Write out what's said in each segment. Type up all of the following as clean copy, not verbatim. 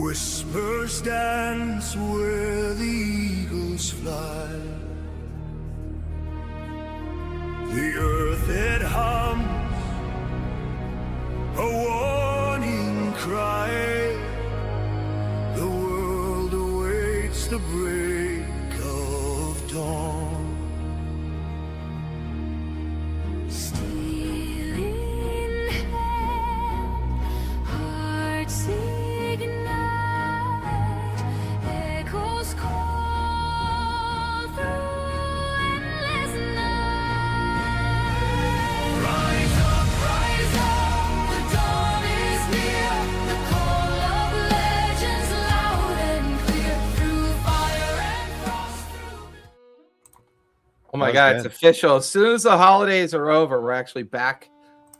Whispers dance where the eagles fly. The earth it hums, a warning cry. The world awaits the break of dawn. Stealing hand, hearts ignite, echoes call through endless night. Rise up, the dawn is near. The call of legends loud and clear, through fire and frost, through... Oh my That was God, good. it's official. As soon as the holidays are over, we're actually back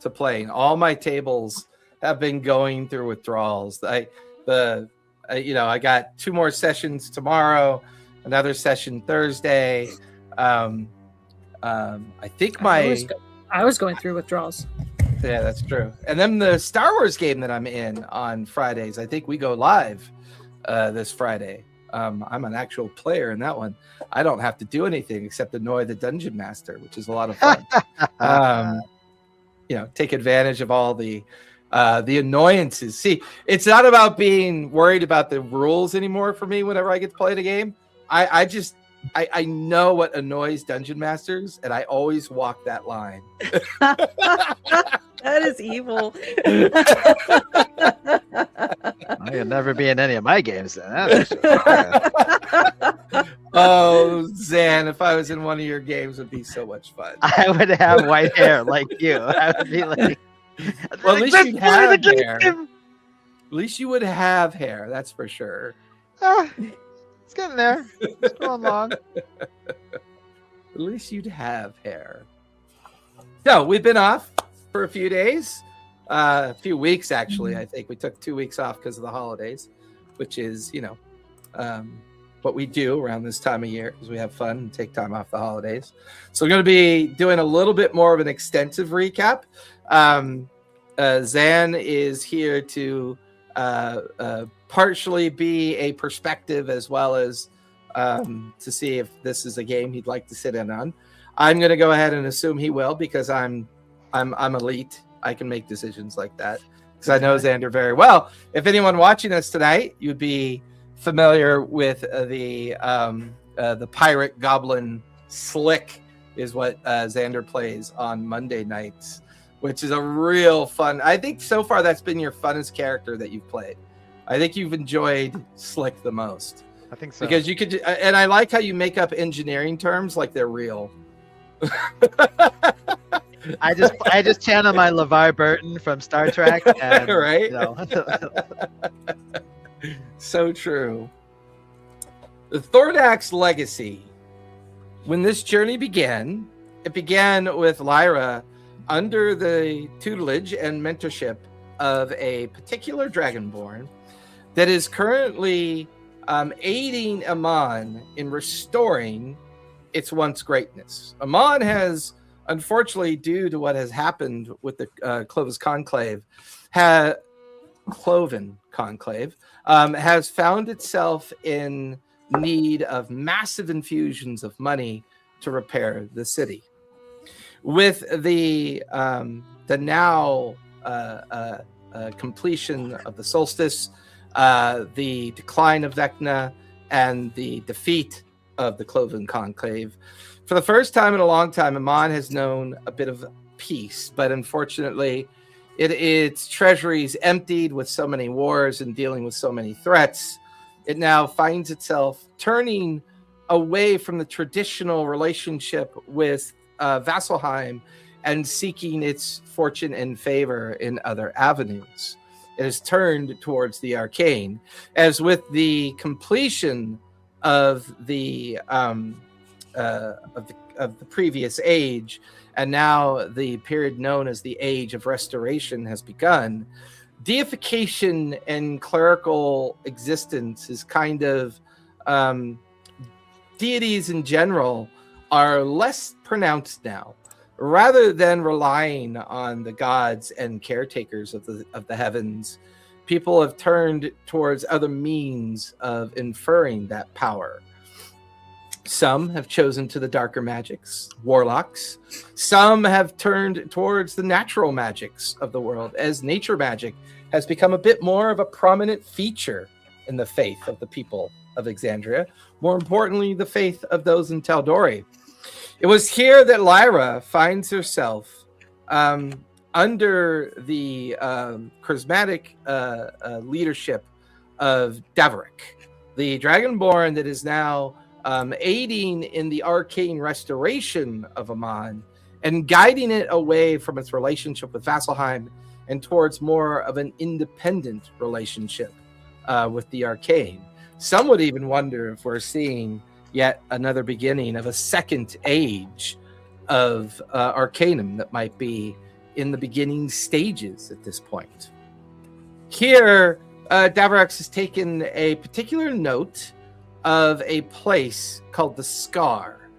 to playing. All my tables have been going through withdrawals. I got 2 more sessions tomorrow, another session Thursday. I think I was going through withdrawals. yeah, that's true. And then the Star Wars game that I'm in on Fridays, I think we go live this Friday. I'm an actual player in that one. I don't have to do anything except annoy the dungeon master, which is a lot of fun. Take advantage of all the annoyances. See, it's not about being worried about the rules anymore for me whenever I get to play the game. I know what annoys dungeon masters, and I always walk that line. That is evil. You'll never be in any of my games then. That's for sure. Oh, Zan, if I was in one of your games, it would be so much fun. I would have white hair like you. I would be like, Well, at least "That's you'd part of have the hair. game." At least you would have hair, that's for sure. It's getting there. It's going along. At least you'd have hair. So we've been off for a few days, a few weeks actually. I think we took 2 weeks off because of the holidays, which is what we do around this time of year because we have fun and take time off the holidays. So we're going to be doing a little bit more of an extensive recap. Zan is here to partially be a perspective as well as to see if this is a game he'd like to sit in on. I'm going to go ahead and assume he will because I'm elite. I can make decisions like that because I know Xander very well. If anyone watching us tonight, you'd be familiar with the pirate goblin Slick is what Xander plays on Monday nights, which is a real fun. I think so far that's been your funnest character that you've played. I think you've enjoyed Slick the most. I think so. Because you could, and I like how you make up engineering terms like they're real. I just channel my LeVar Burton from Star Trek. And, Right? You know. So true. The Thordack's legacy. When this journey began, it began with Lyra under the tutelage and mentorship of a particular dragonborn that is currently aiding Amon in restoring its once greatness. Amon has, unfortunately, due to what has happened with the Cloven Conclave, has found itself in need of massive infusions of money to repair the city. With the now completion of the solstice, the decline of Vecna, and the defeat of the Cloven Conclave, for the first time in a long time, Amon has known a bit of peace, but unfortunately, its treasuries emptied with so many wars and dealing with so many threats. It now finds itself turning away from the traditional relationship with Vasselheim and seeking its fortune and favor in other avenues. It has turned towards the arcane, as with the completion of the previous age, and now the period known as the Age of Restoration has begun. Deification and clerical existence is kind of deities in general are less pronounced now, rather than relying on the gods and caretakers of the heavens. people have turned towards other means of inferring that power. Some have chosen to the darker magics, warlocks. Some have turned towards the natural magics of the world, as nature magic has become a bit more of a prominent feature in the faith of the people of Exandria. More importantly, the faith of those in Taldori. It was here that Lyra finds herself under the charismatic leadership of Daverick, the Dragonborn that is now aiding in the arcane restoration of Amon and guiding it away from its relationship with Vasselheim and towards more of an independent relationship with the arcane. Some would even wonder if we're seeing yet another beginning of a second age of Arcanum that might be in the beginning stages at this point. Here, Daverax has taken a particular note of a place called the Scar.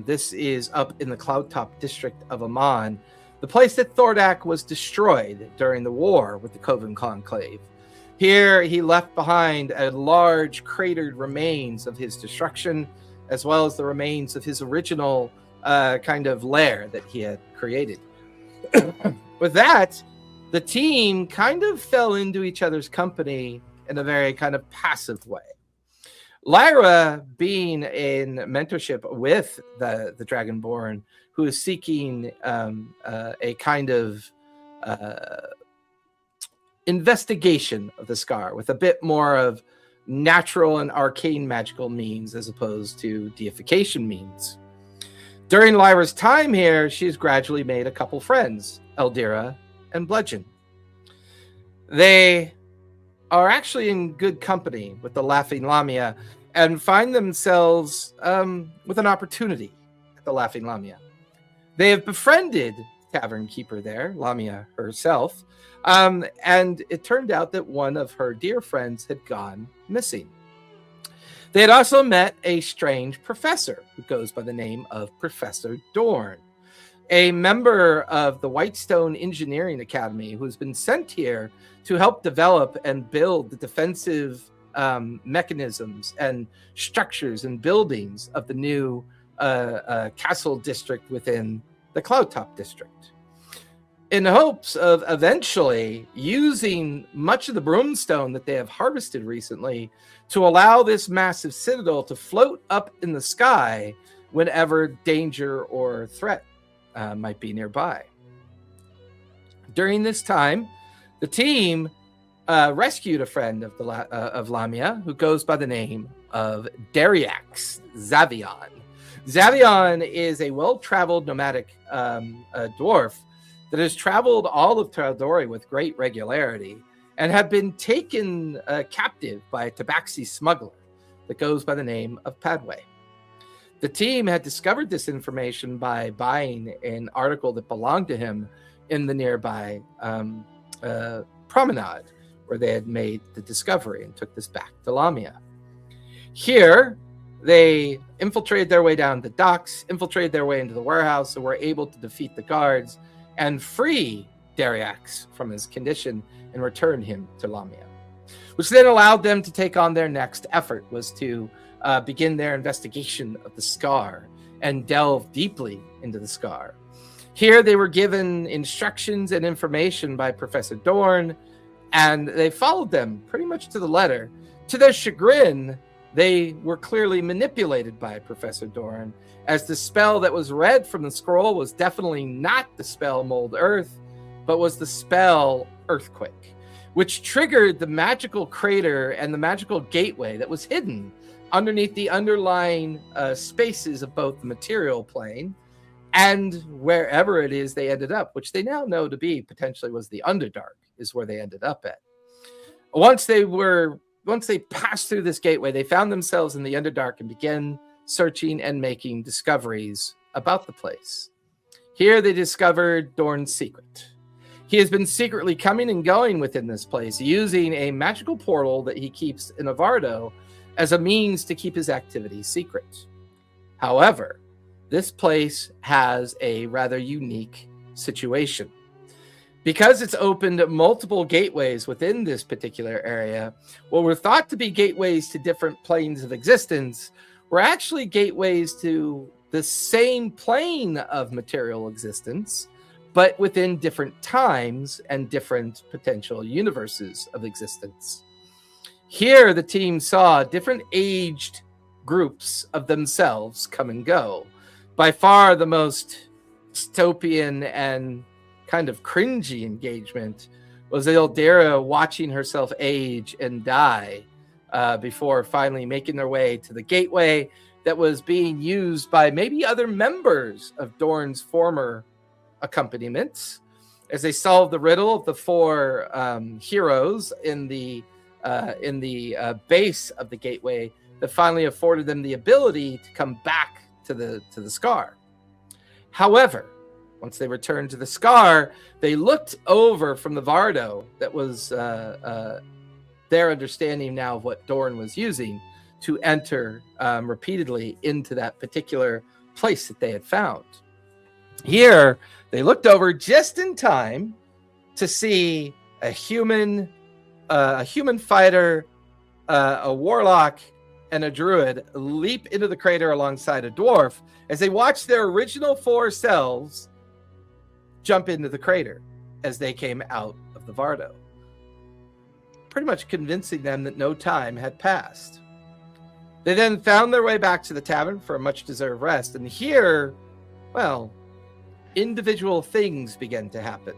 This is up in the Cloudtop district of Amon, the place that Thordack was destroyed during the war with the Coven Conclave. Here, he left behind a large cratered remains of his destruction, as well as the remains of his original kind of lair that he had created. With that, the team kind of fell into each other's company in a very kind of passive way. Lyra, being in mentorship with the Dragonborn, who is seeking a kind of investigation of the Scar with a bit more of natural and arcane magical means as opposed to deification means. During Lyra's time here, she's gradually made a couple friends, Eldira and Bludgeon. They are actually in good company with the Laughing Lamia and find themselves with an opportunity at the Laughing Lamia. They have befriended Tavern Keeper there, Lamia herself, and it turned out that one of her dear friends had gone missing. They had also met a strange professor who goes by the name of Professor Dorn, a member of the Whitestone Engineering Academy who's been sent here to help develop and build the defensive mechanisms and structures and buildings of the new castle district within the Cloudtop district, in hopes of eventually using much of the broomstone that they have harvested recently to allow this massive citadel to float up in the sky whenever danger or threat might be nearby. During this time, the team rescued a friend of Lamia who goes by the name of Dariax Zavion. Zavion is a well-traveled nomadic dwarf that has traveled all of Taldori with great regularity and have been taken captive by a tabaxi smuggler that goes by the name of Padway. The team had discovered this information by buying an article that belonged to him in the nearby promenade where they had made the discovery and took this back to Lamia. Here, they infiltrated their way down the docks, infiltrated their way into the warehouse, and were able to defeat the guards and free Dariax from his condition and return him to Lamia, which then allowed them to take on their next effort, was to begin their investigation of the Scar and delve deeply into the Scar. Here they were given instructions and information by Professor Dorn, and they followed them pretty much to the letter. To their chagrin, they were clearly manipulated by Professor Dorn, as the spell that was read from the scroll was definitely not the spell Mold Earth, but was the spell Earthquake, which triggered the magical crater and the magical gateway that was hidden underneath the underlying spaces of both the material plane and wherever it is they ended up, which they now know to be potentially was the Underdark, is where they ended up at. Once they passed through this gateway, they found themselves in the Underdark and began searching and making discoveries about the place. Here they discovered Dorn's secret. He has been secretly coming and going within this place, using a magical portal that he keeps in Avardo as a means to keep his activities secret. However, this place has a rather unique situation. Because it's opened multiple gateways within this particular area, what were thought to be gateways to different planes of existence were actually gateways to the same plane of material existence, but within different times and different potential universes of existence. Here, the team saw different aged groups of themselves come and go. By far the most dystopian and kind of cringy engagement was Eldira watching herself age and die before finally making their way to the gateway that was being used by maybe other members of Dorn's former accompaniments as they solved the riddle of the four heroes in the base of the gateway that finally afforded them the ability to come back to the Scar. However, once they returned to the Scar, they looked over from the Vardo that was their understanding now of what Dorn was using to enter repeatedly into that particular place that they had found. Here, they looked over just in time to see a human fighter, a warlock, and a druid leap into the crater alongside a dwarf as they watched their original four selves jump into the crater as they came out of the Vardo, pretty much convincing them that no time had passed. They then found their way back to the tavern for a much-deserved rest, and here, well, individual things began to happen.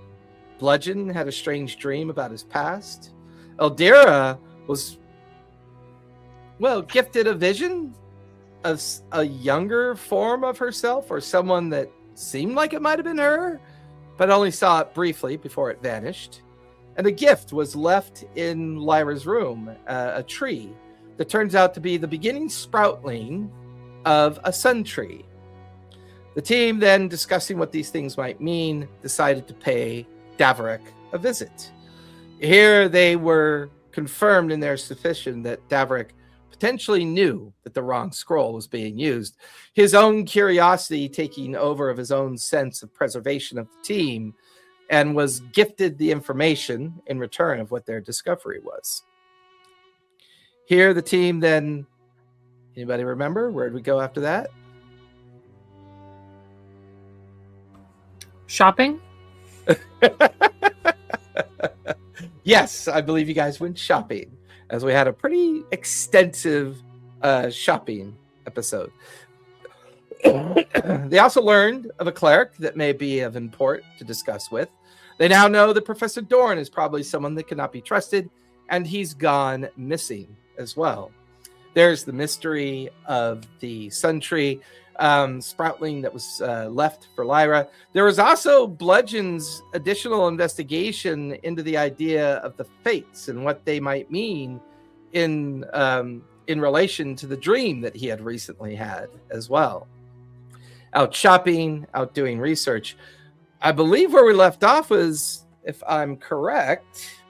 Bludgeon had a strange dream about his past. Eldira was, well, gifted a vision of a younger form of herself, or someone that seemed like it might have been her, but only saw it briefly before it vanished. And a gift was left in Lyra's room, a tree that turns out to be the beginning sproutling of a sun tree. The team then, discussing what these things might mean, decided to pay Daverick a visit. Here they were confirmed in their suspicion that Daverick potentially knew that the wrong scroll was being used, his own curiosity taking over of his own sense of preservation of the team, and was gifted the information in return of what their discovery was. Here the team then, anybody remember? Where'd we go after that? Shopping? Yes, I believe you guys went shopping, as we had a pretty extensive shopping episode. They also learned of a cleric that may be of import to discuss with. They now know that Professor Dorn is probably someone that cannot be trusted, and he's gone missing as well. There's the mystery of the sun tree sproutling that was left for Lyra. There was also Bludgeon's additional investigation into the idea of the fates and what they might mean in relation to the dream that he had recently had as well. Out shopping, out doing research. I believe where we left off was, if I'm correct,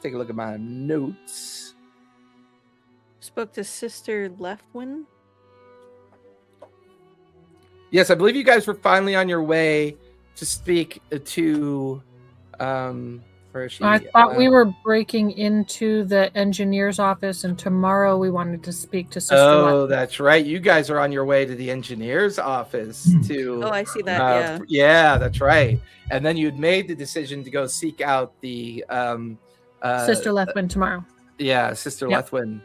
take a look at my notes. Spoke to Sister Leftwin. Yes, I believe you guys were finally on your way to speak to where is she? I thought we were breaking into the engineer's office, and tomorrow we wanted to speak to Sister Oh, Leftwin. that's right. You guys are on your way to the engineer's office to Oh, I see that. yeah, that's right. And then you'd made the decision to go seek out the Sister Leftwin tomorrow. Yeah, Sister Yep. Leftwin.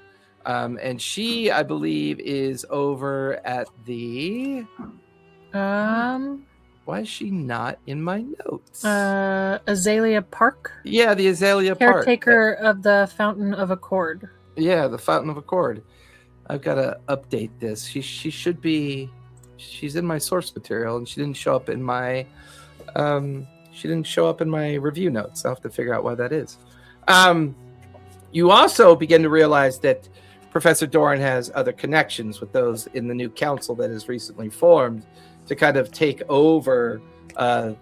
And she, I believe, is over at the why is she not in my notes? Azalea Park, Yeah, the Azalea Park. caretaker of the Fountain of Accord. Yeah, the Fountain of Accord. I've got to update this. She should be. She's in my source material, and she didn't show up in my. She didn't show up in my review notes. I'll have to figure out why that is. You also begin to realize that Professor Dorn has other connections with those in the new council that has recently formed to kind of take over the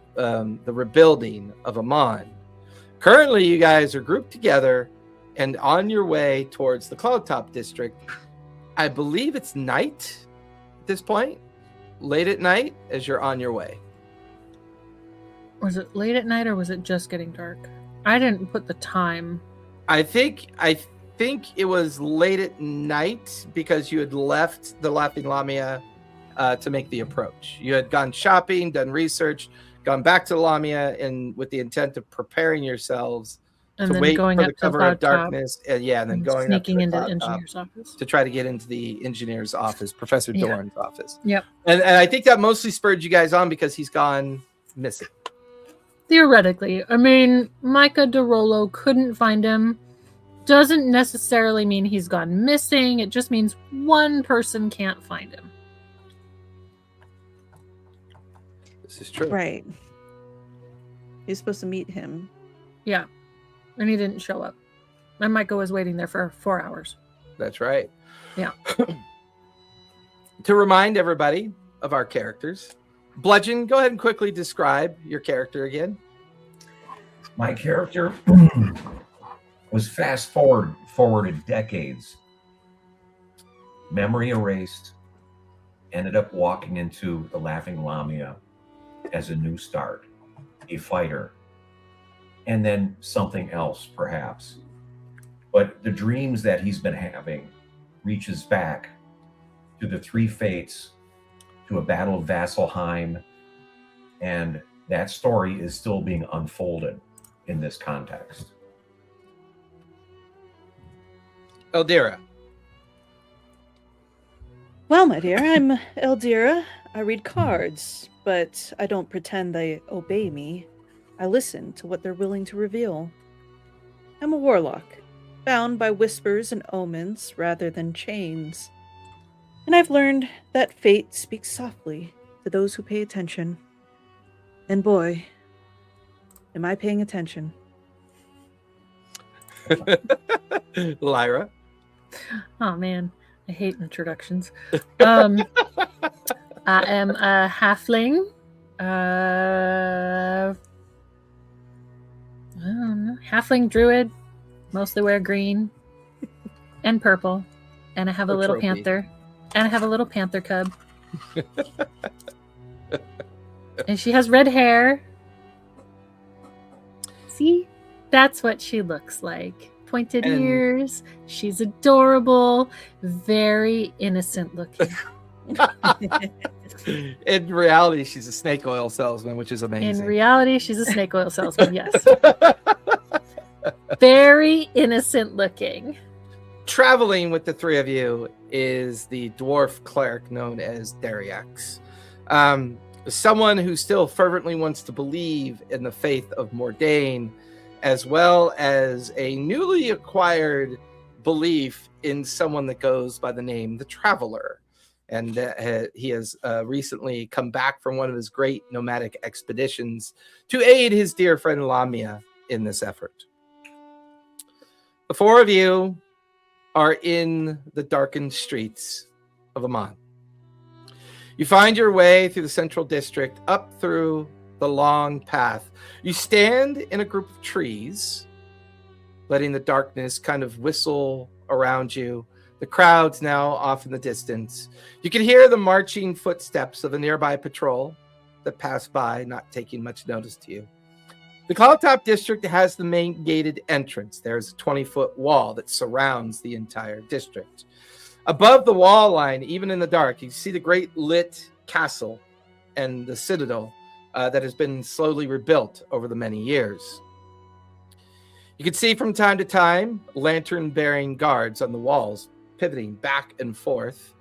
rebuilding of Amon. Currently, you guys are grouped together and on your way towards the Cloudtop district. I believe it's night at this point, late at night, as you're on your way. Was it late at night or was it just getting dark? I didn't put the time. I think it was late at night because you had left the Laughing Lamia to make the approach. You had gone shopping, done research, gone back to the Lamia, and with the intent of preparing yourselves And to then wait going for up the to cover Cloud of darkness, and then going up to sneaking the into the cloud top engineer's office. to try to get into the engineer's office, Professor Yeah. Dorn's office. Yep. And I think that mostly spurred you guys on because he's gone missing. Theoretically, I mean, Micah DeRollo couldn't find him. Doesn't necessarily mean he's gone missing. It just means one person can't find him. This is true. Right. You're supposed to meet him. Yeah. And he didn't show up. And Micah was waiting there for 4 hours. That's right. Yeah. To remind everybody of our characters, Bludgeon, go ahead and quickly describe your character again. My character was forwarded decades. Memory erased. Ended up walking into the Laughing Lamia as a new start, a fighter, and then something else perhaps. But the dreams that he's been having reaches back to the three fates, to a battle of Vasselheim, and that story is still being unfolded in this context. Eldira. Well, my dear, I'm Eldira. I read cards, but I don't pretend they obey me. I listen to what they're willing to reveal. I'm a warlock, bound by whispers and omens rather than chains. And I've learned that fate speaks softly to those who pay attention. And boy, am I paying attention. Lyra. Oh man, I hate introductions. I am a halfling. I don't know, halfling druid. Mostly wear green and purple, and I have a little trophy. panther, and I have a little panther cub, and she has red hair. See, that's what she looks like. Pointed And- ears. She's adorable, very innocent looking. In reality, she's a snake oil salesman, which is amazing. In reality, she's a snake oil salesman. Yes, very innocent looking. Traveling with the three of you is the dwarf cleric known as Dariax. Someone who still fervently wants to believe in the faith of Mordain, as well as a newly acquired belief in someone that goes by the name the Traveler. And he has recently come back from one of his great nomadic expeditions to aid his dear friend Lamia in this effort. The four of you are in the darkened streets of Amman. You find your way through the central district, up through the long path. You stand in a group of trees, letting the darkness kind of whistle around you. The crowd's now off in the distance. You can hear the marching footsteps of a nearby patrol that pass by, not taking much notice to you. The Cloudtop District has the main gated entrance. There's a 20-foot wall that surrounds the entire district. Above the wall line, even in the dark, you see the great lit castle and the citadel that has been slowly rebuilt over the many years. You can see from time to time lantern-bearing guards on the walls, pivoting back and forth.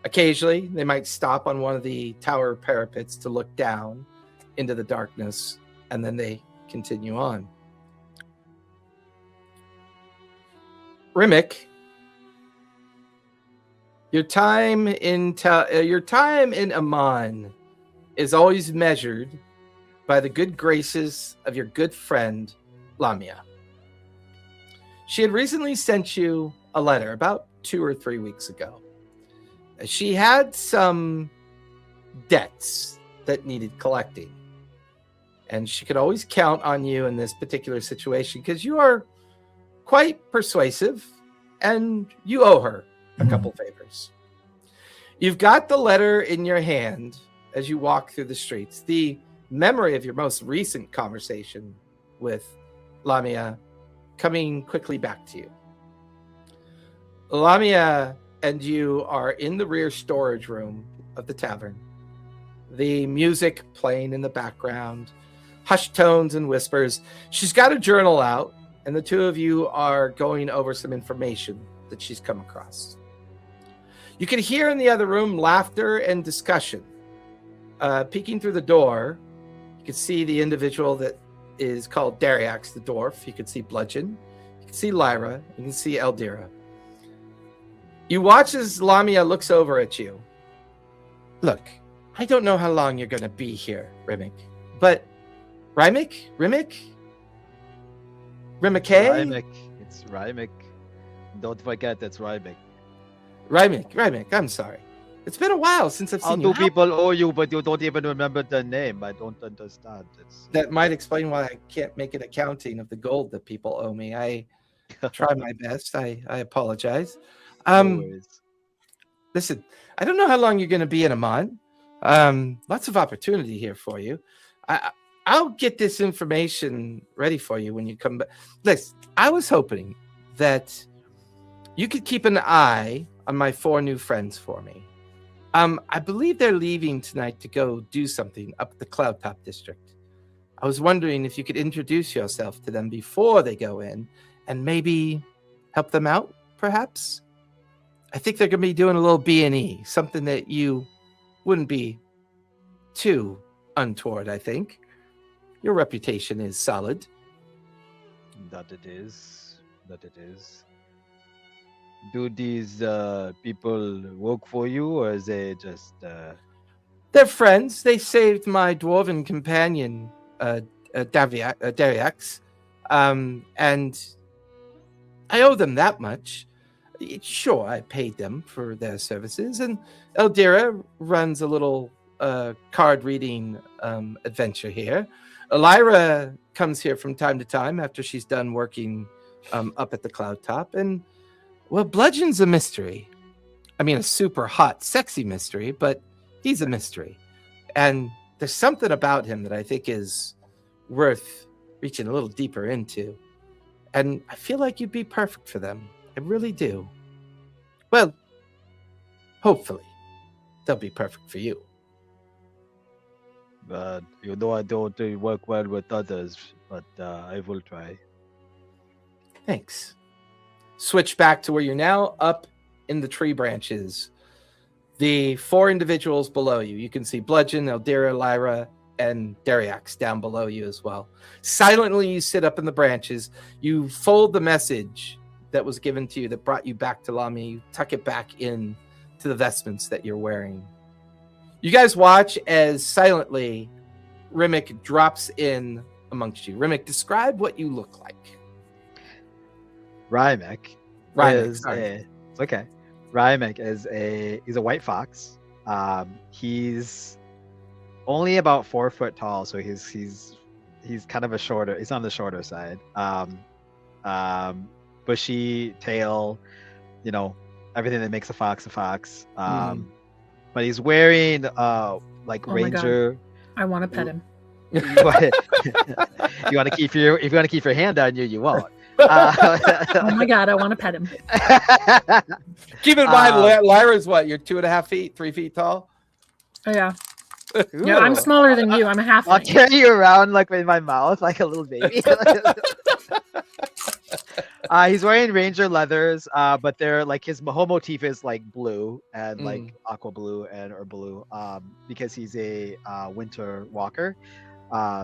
Occasionally, they might stop on one of the tower parapets to look down into the darkness, and then they continue on. Rimic, your time in Amman is always measured by the good graces of your good friend Lamia. She had recently sent you a letter about 2 or 3 weeks ago. She had some debts that needed collecting, and she could always count on you in this particular situation because you are quite persuasive and you owe her a couple favors. You've got the letter in your hand as you walk through the streets. The memory of your most recent conversation with Lamia coming quickly back to you. Lamia and you are in the rear storage room of the tavern. The music playing in the background, hushed tones and whispers. She's got a journal out, and the two of you are going over some information that she's come across. You can hear in the other room laughter and discussion. Peeking through the door, you can see the individual that is called Dariax the dwarf. You can see Bludgeon. You can see Lyra. You can see Eldira. You watch as Lamia looks over at you. Look, I don't know how long you're going to be here, Rimic, but Rimic? It's Rymic. Don't forget it's Rymic. Rimic, I'm sorry. It's been a while since I've How seen you. do people owe you, but you don't even remember the name? I don't understand. That might explain why I can't make an accounting of the gold that people owe me. I try my best. I apologize. No worries. Listen, I don't know how long you're going to be in Amman. Lots of opportunity here for you. I'll get this information ready for you when you come back. Listen, I was hoping that you could keep an eye on my 4 new friends for me. I believe they're leaving tonight to go do something up at the Cloudtop district. I was wondering if you could introduce yourself to them before they go in and maybe help them out, perhaps? I think they're going to be doing a little B&E, something that you wouldn't be too untoward, I think. Your reputation is solid. That it is. Do these people work for you, or is they just... They're friends. They saved my dwarven companion, Dariax. And I owe them that much. Sure, I paid them for their services. And Eldira runs a little card reading adventure here. Lyra comes here from time to time after she's done working up at the Cloudtop. And, well, Bludgeon's a mystery. I mean, a super hot, sexy mystery, but he's a mystery. And there's something about him that I think is worth reaching a little deeper into. And I feel like you'd be perfect for them. I really do. Well, hopefully, they'll be perfect for you. But you know I don't work well with others, but I will try. Thanks. Switch back to where you're now, up in the tree branches. The 4 individuals below you. You can see Bludgeon, Eldira, Lyra, and Dariax down below you as well. Silently, you sit up in the branches. You fold the message that was given to you that brought you back to Lamia. You tuck it back in to the vestments that you're wearing. You guys watch as silently Rimic drops in amongst you. Rimic, describe what you look like. Rymic Rimic, is sorry. okay. Rymic is he's a white fox. He's only about 4 foot tall, so he's kind of a shorter. He's on the shorter side. Bushy tail, everything that makes a fox a fox. But he's wearing like Oh my God. ranger. I want to pet him. You want to keep your hand on you, you won't. Oh my God, I want to pet him. Keep in mind, Lyra's what? You're 2.5 feet, 3 feet tall? Oh, yeah. Yeah, I'm smaller than you. I'm a half. I'll carry you around like in my mouth, like a little baby. He's wearing ranger leathers, but they're like his whole motif is like blue and like aqua blue or blue, because he's a winter walker.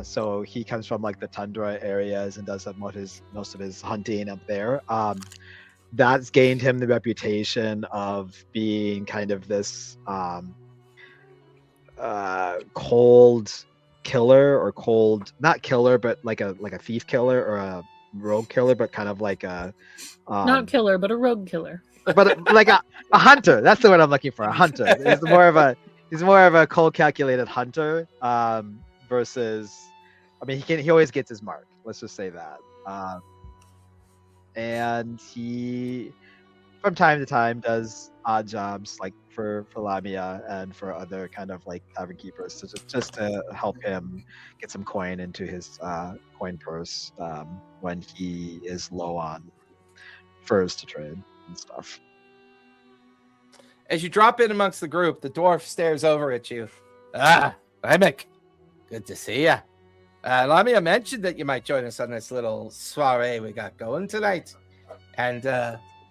So he comes from like the tundra areas and does most of his hunting up there. That's gained him the reputation of being kind of this cold killer, or cold, not killer, but like a thief killer or a rogue killer, but kind of like a Not killer, but a rogue killer. but like a hunter. That's the word I'm looking for. A hunter. He's more of a cold calculated hunter, versus, I mean, he always gets his mark. Let's just say that. And he from time to time does odd jobs like for Lamia and for other kind of like tavern keepers to just to help him get some coin into his coin purse when he is low on furs to trade and stuff. As you drop in amongst the group, the dwarf stares over at you. Ah, Remick, good to see you. Lamia mentioned that you might join us on this little soiree we got going tonight. And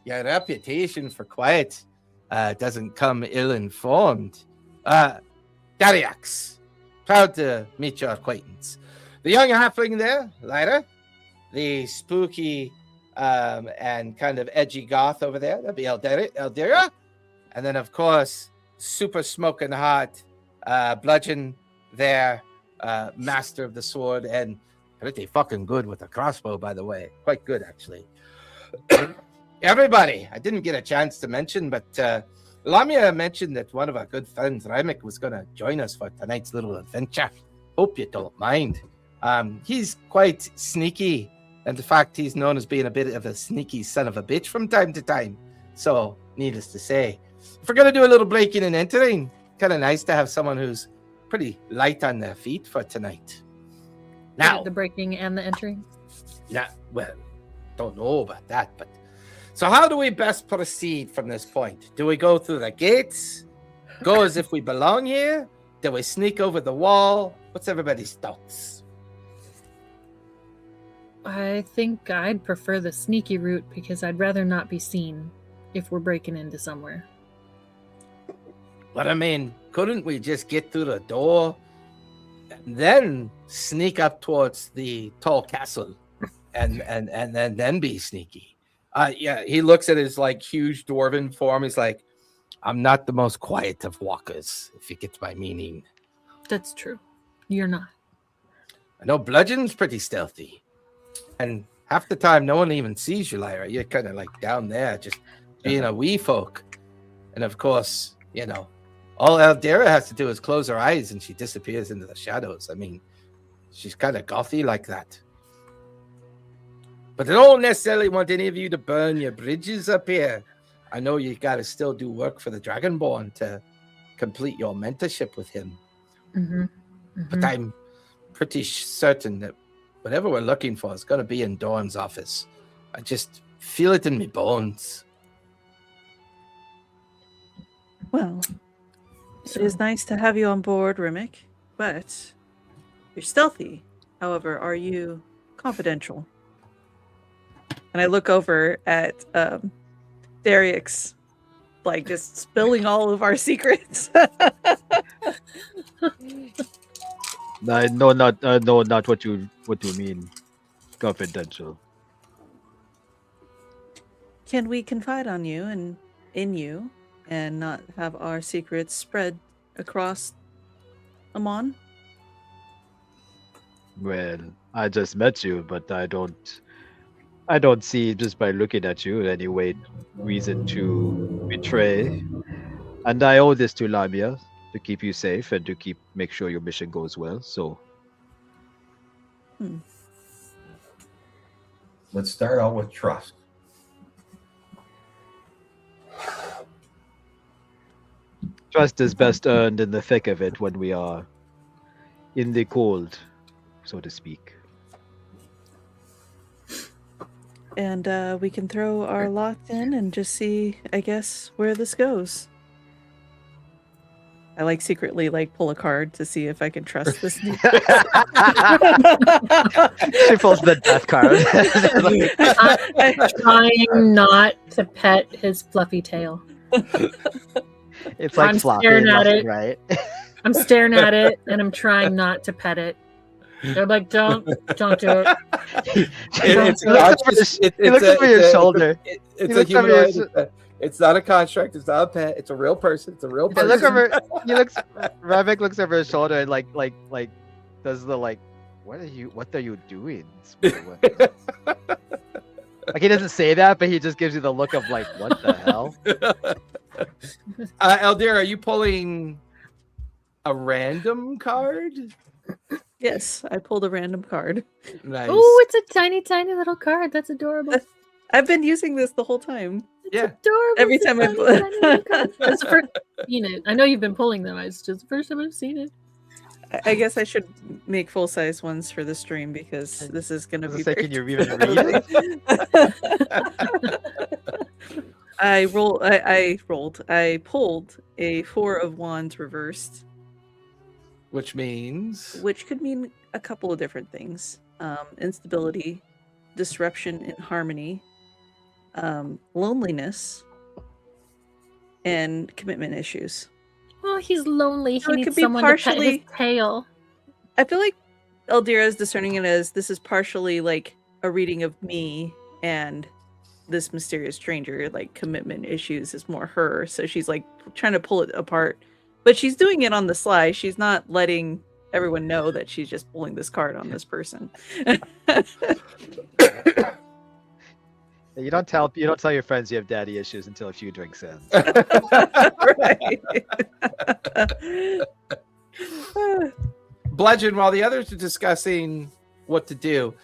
your reputation for quiet doesn't come ill-informed. Dariax, proud to meet your acquaintance. The young halfling there, Lyra. The spooky and kind of edgy goth over there, that'd be Eldira. And then, of course, super smoking hot bludgeon there, master of the sword, and pretty fucking good with a crossbow, by the way. Quite good, actually. Everybody, I didn't get a chance to mention, but Lamia mentioned that one of our good friends, Remick, was going to join us for tonight's little adventure. Hope you don't mind. He's quite sneaky, and in fact, he's known as being a bit of a sneaky son of a bitch from time to time. So, needless to say, if we're going to do a little breaking and entering, kind of nice to have someone who's pretty light on their feet for tonight. Now, The breaking and the entering. yeah, well, don't know about that, but so how do we best proceed from this point? Do we go through the gates? Go as if we belong here? Do we sneak over the wall? What's everybody's thoughts? I think I'd prefer the sneaky route because I'd rather not be seen if we're breaking into somewhere. But I mean, couldn't we just get through the door and then sneak up towards the tall castle and then be sneaky? Yeah, he looks at his like huge dwarven form. He's like, I'm not the most quiet of walkers, if you get my meaning. That's true. You're not. I know Bludgeon's pretty stealthy. And half the time, no one even sees you, Lyra. You're kind of like down there, just being a wee folk. And of course, you know, all Eldira has to do is close her eyes and she disappears into the shadows. I mean, she's kind of gothy like that. But I don't necessarily want any of you to burn your bridges up here. I know you got to still do work for the Dragonborn to complete your mentorship with him. Mm-hmm. Mm-hmm. But I'm pretty certain that whatever we're looking for is going to be in Dorn's office. I just feel it in my bones. Well, it is nice to have you on board, Remick, but you're stealthy. However, are you confidential? And I look over at Dariax, like just spilling all of our secrets. No, not what you mean. Confidential. Can we confide on you and in you and not have our secrets spread across Amon? Well, I just met you, but I don't see, just by looking at you, any reason to betray. And I owe this to Lamia to keep you safe and to make sure your mission goes well. So Let's start out with trust. trust is best earned in the thick of it when we are in the cold, so to speak. And we can throw our lot in and just see, I guess, where this goes. I like secretly pull a card to see if I can trust this. She pulls the death card. Trying not to pet his fluffy tail. It's like I'm floppy, staring at left it. and right. I'm staring at it and I'm trying not to pet it. They're like, don't do it. He looks over your shoulder. It's a humanoid. It's not a construct. It's not a pet. It's a real person. It's a real person. Remick looks over his shoulder and like does the what are you doing? Like he doesn't say that, but he just gives you the look of what the hell? Eldira, are you pulling a random card? Yes, I pulled a random card. Nice. Oh, it's a tiny, tiny little card. That's adorable. I've been using this the whole time. Yeah. Adorable. Every time I It's pull- funny, funny, funny. It's the first time I've seen it. I know you've been pulling them. It's just the first time I've seen it. I guess I should make full size ones for the stream because this is going to I was be. gonna say, very can you even read difficult. I rolled. I pulled a 4 of wands reversed, Which means which could mean a couple of different things: instability, disruption in harmony, loneliness, and commitment issues. Oh, he's lonely. So He it needs could be someone to pet partially- his tail. I feel like Eldira is discerning it as this is partially like a reading of me and this mysterious stranger. Like commitment issues is more her, so she's like trying to pull it apart, but she's doing it on the sly. She's not letting everyone know that she's just pulling this card on this person. You don't tell your friends you have daddy issues until a few drinks in. Right. Bludgeon, while the others are discussing what to do,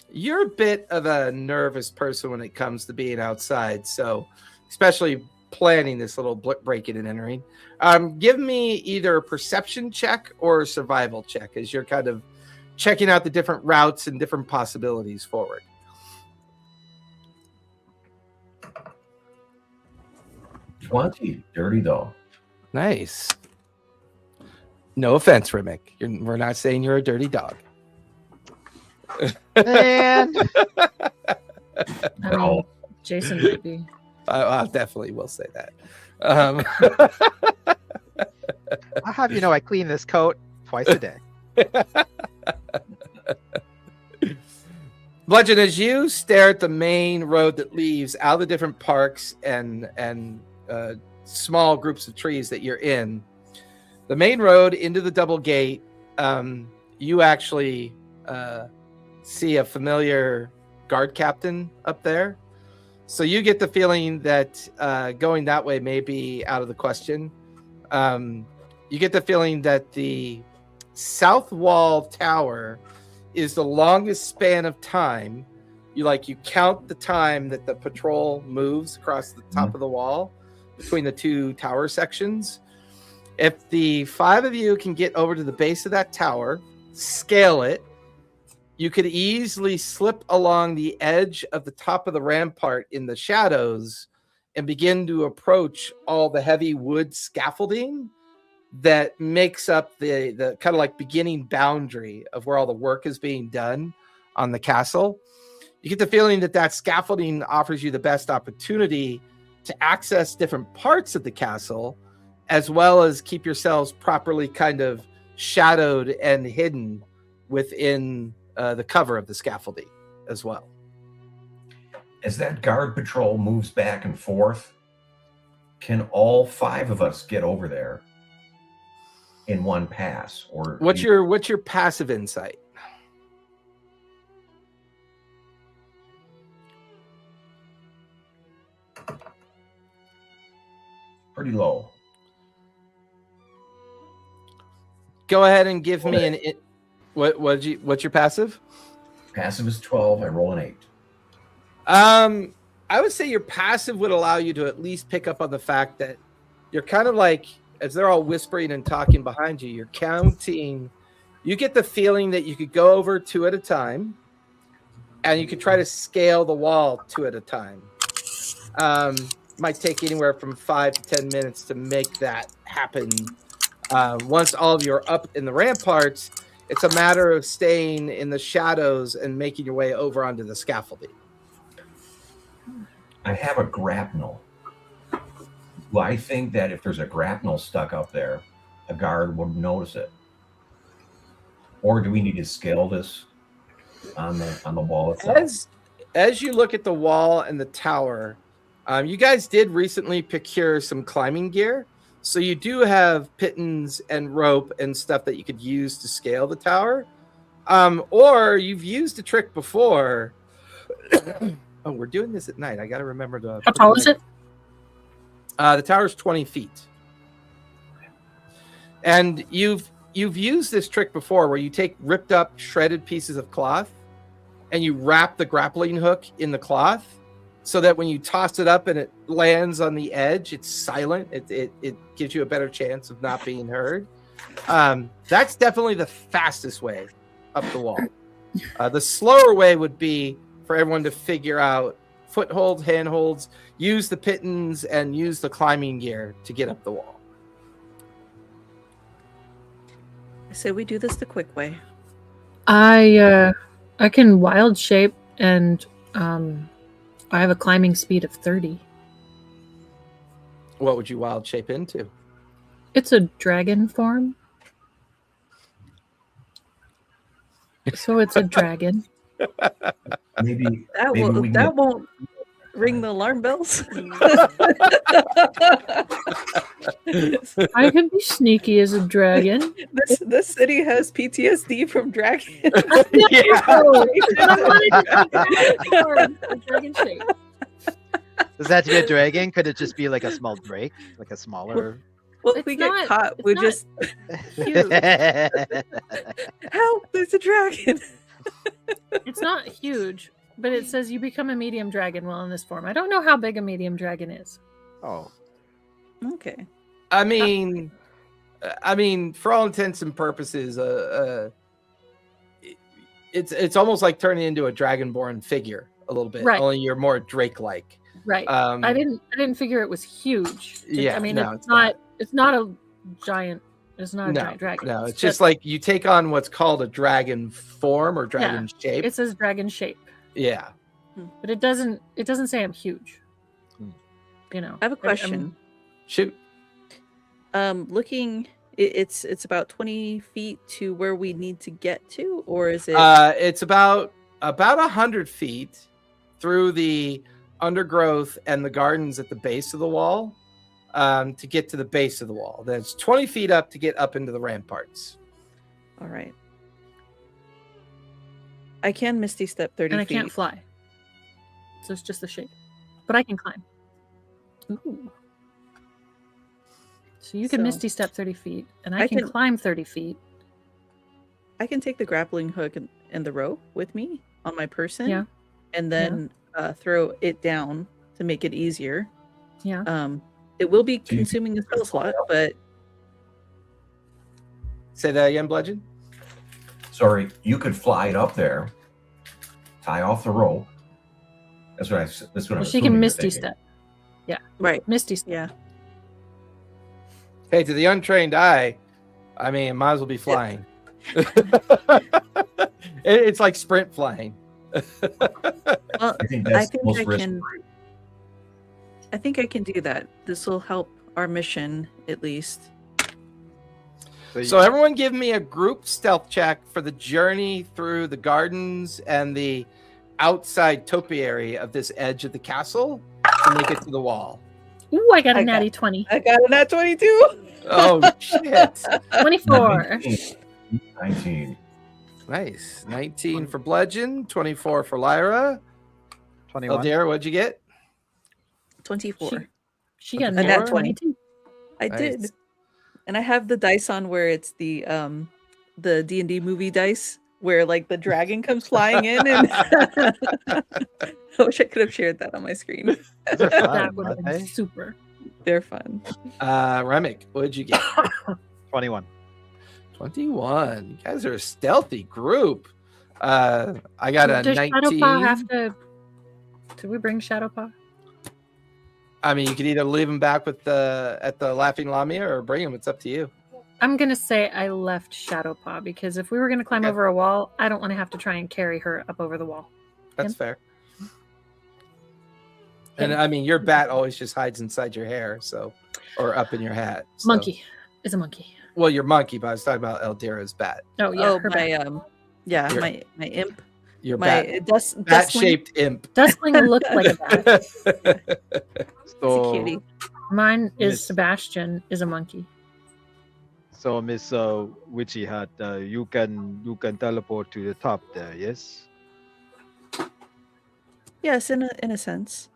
you're a bit of a nervous person when it comes to being outside. So, especially planning this little breaking and entering. Give me either a perception check or a survival check as you're kind of checking out the different routes and different possibilities forward. 20. Dirty dog. Nice. No offense, Rimick. We're not saying you're a dirty dog. Man, I mean, Jason might be. I definitely will say that. I'll have you know I clean this coat twice a day. Bludgeon, as you stare at the main road that leaves out of the different parks and small groups of trees that you're in, the main road into the double gate, you actually see a familiar guard captain up there. So you get the feeling that going that way may be out of the question. You get the feeling that the south wall tower is the longest span of time. You count the time that the patrol moves across the top of the wall between the two tower sections. If the 5 of you can get over to the base of that tower, scale it, you could easily slip along the edge of the top of the rampart in the shadows and begin to approach all the heavy wood scaffolding that makes up the kind of like beginning boundary of where all the work is being done on the castle. You get the feeling that that scaffolding offers you the best opportunity to access different parts of the castle, as well as keep yourselves properly kind of shadowed and hidden within the cover of the scaffolding as well. As that guard patrol moves back and forth, can all 5 of us get over there in one pass? Or What's your passive insight? pretty low? Go ahead and give me an what's your passive? Passive is 12. I roll an 8. I would say your passive would allow you to at least pick up on the fact that you're kind of like, as they're all whispering and talking behind you, you're counting. You get the feeling that you could go over 2 at a time, and you could try to scale the wall 2 at a time. Might take anywhere from 5 to 10 minutes to make that happen. Once all of you are up in the ramparts, it's a matter of staying in the shadows and making your way over onto the scaffolding. I have a grapnel. Well, I think that if there's a grapnel stuck up there, a guard would notice it. Or do we need to scale this on the wall itself? As you look at the wall and the tower, you guys did recently procure some climbing gear. So you do have pittons and rope and stuff that you could use to scale the tower. Or you've used a trick before. Oh, we're doing this at night. I got to remember to... How tall is it? The tower's 20 feet. And you've used this trick before where you take ripped up, shredded pieces of cloth and you wrap the grappling hook in the cloth so that when you toss it up and it lands on the edge, it's silent. It gives you a better chance of not being heard. That's definitely the fastest way up the wall. The slower way would be for everyone to figure out footholds, handholds, use the pittons, and use the climbing gear to get up the wall. I say we do this the quick way. I can wild shape, and I have a climbing speed of 30. What would you wild shape into? It's a dragon form. So it's a dragon. Maybe That won't ring the alarm bells. I can be sneaky as a dragon. This city has PTSD from dragons. Yeah. But I wanted to be a form, a dragon shape. Does that have to be a dragon? Could it just be like a small drake, like a smaller? Well, if It's we not- get caught, it's we not just huge. help. There's a dragon. It's not huge, but it says you become a medium dragon while in this form. I don't know how big a medium dragon is. Oh, Okay. I mean, for all intents and purposes, it's almost like turning into a dragonborn figure a little bit. Right. Only you're more Drake-like. Right. I didn't figure it was huge. Yeah, I mean, no, it's not a giant. It's not a No, giant dragon. No, it's just like you take on what's called a dragon form or dragon shape. it says dragon shape, Yeah. but it doesn't say I'm huge. Hmm. You know. I have a question. Shoot. Looking, it's about 20 feet to where we need to get to, or is it? It's about 100 feet through the undergrowth and the gardens at the base of the wall to get to the base of the wall. Then it's 20 feet up to get up into the ramparts. All right. I can Misty Step 30 And I feet. can't fly, so it's just the shape. But I can climb. Ooh. So you can So, Misty Step 30 feet, and I I can can- climb 30 feet. I can take the grappling hook and the rope with me on my person. Yeah. And then throw it down to make it easier. Yeah. It will be Do you- consuming a spell slot, but Say that again, Bludgeon. Sorry, you could fly it up there, tie off the rope. That's what Well, I'm she can assuming Misty you're thinking. Step. Yeah. right. Misty Step. Yeah. Hey, to the untrained eye, I mean, might as well be flying. It's like sprint flying. Well, I think that's the most I risk. can. I think I can do that. This will help our mission at least. So everyone give me a group stealth check for the journey through the gardens and the outside topiary of this edge of the castle to make it to the wall. Ooh, I got a I got- natty 20. I got a nat 22. Oh, shit. 24. 19. Nice. 19 for Bludgeon, 24 for Lyra. 21. Eldira, what'd you get? 24. She got a A nat nat 22. I Nice. did. And I have the dice on where it's the D&D movie dice where like the dragon comes flying in and I wish I could have shared that on my screen. That would have been Okay. super. They're fun. Remick, what'd you get? 21. 21. You guys are a stealthy group. I got a Does 19. Shadowpaw have to... Did we bring Shadowpaw? I mean, you could either leave him back with at the Laughing Lamia or bring him. It's up to you. I'm going to say I left Shadowpaw because if we were going to climb Okay. over a wall, I don't want to have to try and carry her up over the wall. That's Him? fair. And I mean, your bat always just hides inside your hair, so or up in your hat. So. Monkey is a monkey. Well, your monkey, but I was talking about Eldira's bat. Oh, yeah. Oh, her my back. Your- my imp. Your My bat dustling. shaped imp. Duskling looked like a bat. It's a cutie. Mine is Miss- Sebastian is a monkey. So Miss Witchy Hat, you can teleport to the top there, yes? Yes, in a sense.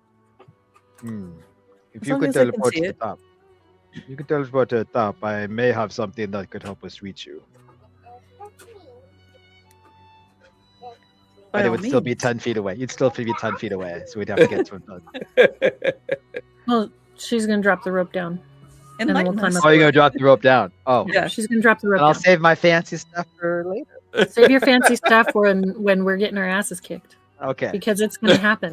Hmm. If As you long could as I can teleport see to the it. top, you can teleport to the top. I may have something that could help us reach you. By But it all would still be means. 10 feet away. You'd still be 10 feet away, so we'd have to get to him. Well, she's gonna drop the rope down. And then we'll Enlighten climb us. up. Oh, you're gonna drop the rope down. Oh, Yeah. She's gonna drop the rope and I'll down. save my fancy stuff for later. Save your fancy stuff when we're getting our asses kicked, Okay. because it's gonna happen.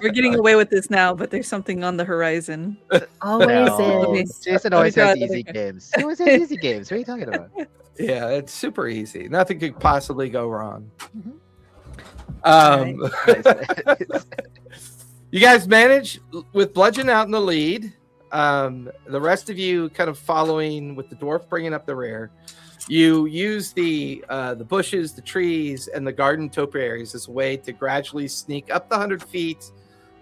We're getting away with this now, but there's something on the horizon. Always No, is. Jason Let always me has try it. easy games. He always has easy games. What are you talking about? Yeah, it's super easy. Nothing could possibly go wrong. Nice. You guys manage with Bludgeon out in the lead. The rest of you kind of following with the dwarf bringing up the rear. You use the bushes, the trees, and the garden topiaries as a way to gradually sneak up the 100 feet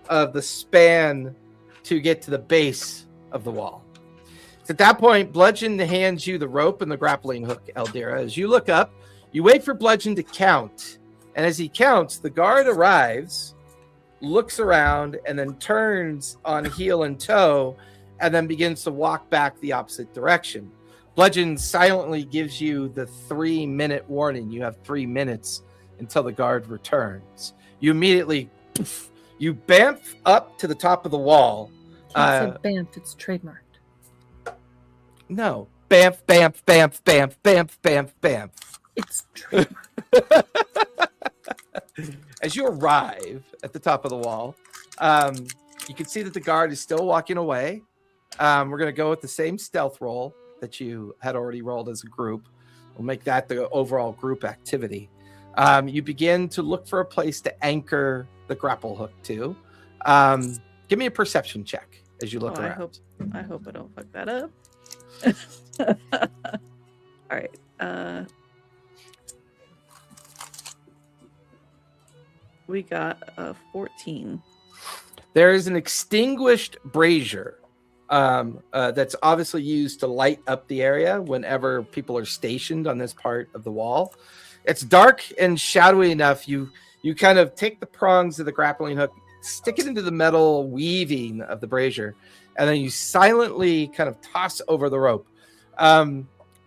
of the span to get to the base of the wall. At that point, Bludgeon hands you the rope and the grappling hook, Eldira. As you look up, you wait for Bludgeon to count. And as he counts, the guard arrives, looks around, and then turns on heel and toe, and then begins to walk back the opposite direction. Bludgeon silently gives you the 3-minute warning. You have 3 minutes until the guard returns. You immediately, you bamf up to the top of the wall. Can't say Banff, it's trademarked. No. Bamf, bamf, bamf, bamf, bamf, bamf, bamf. It's trademarked. As you arrive at the top of the wall, you can see that the guard is still walking away. We're going to go with the same stealth roll that you had already rolled as a group. We'll make that the overall group activity. You begin to look for a place to anchor the grapple hook to. Give me a perception check as you look around. I hope I don't fuck that up. All right. We got a 14. There is an extinguished brazier that's obviously used to light up the area whenever people are stationed on this part of the wall. It's dark and shadowy enough. You kind of take the prongs of the grappling hook, stick it into the metal weaving of the brazier, and then you silently kind of toss over the rope.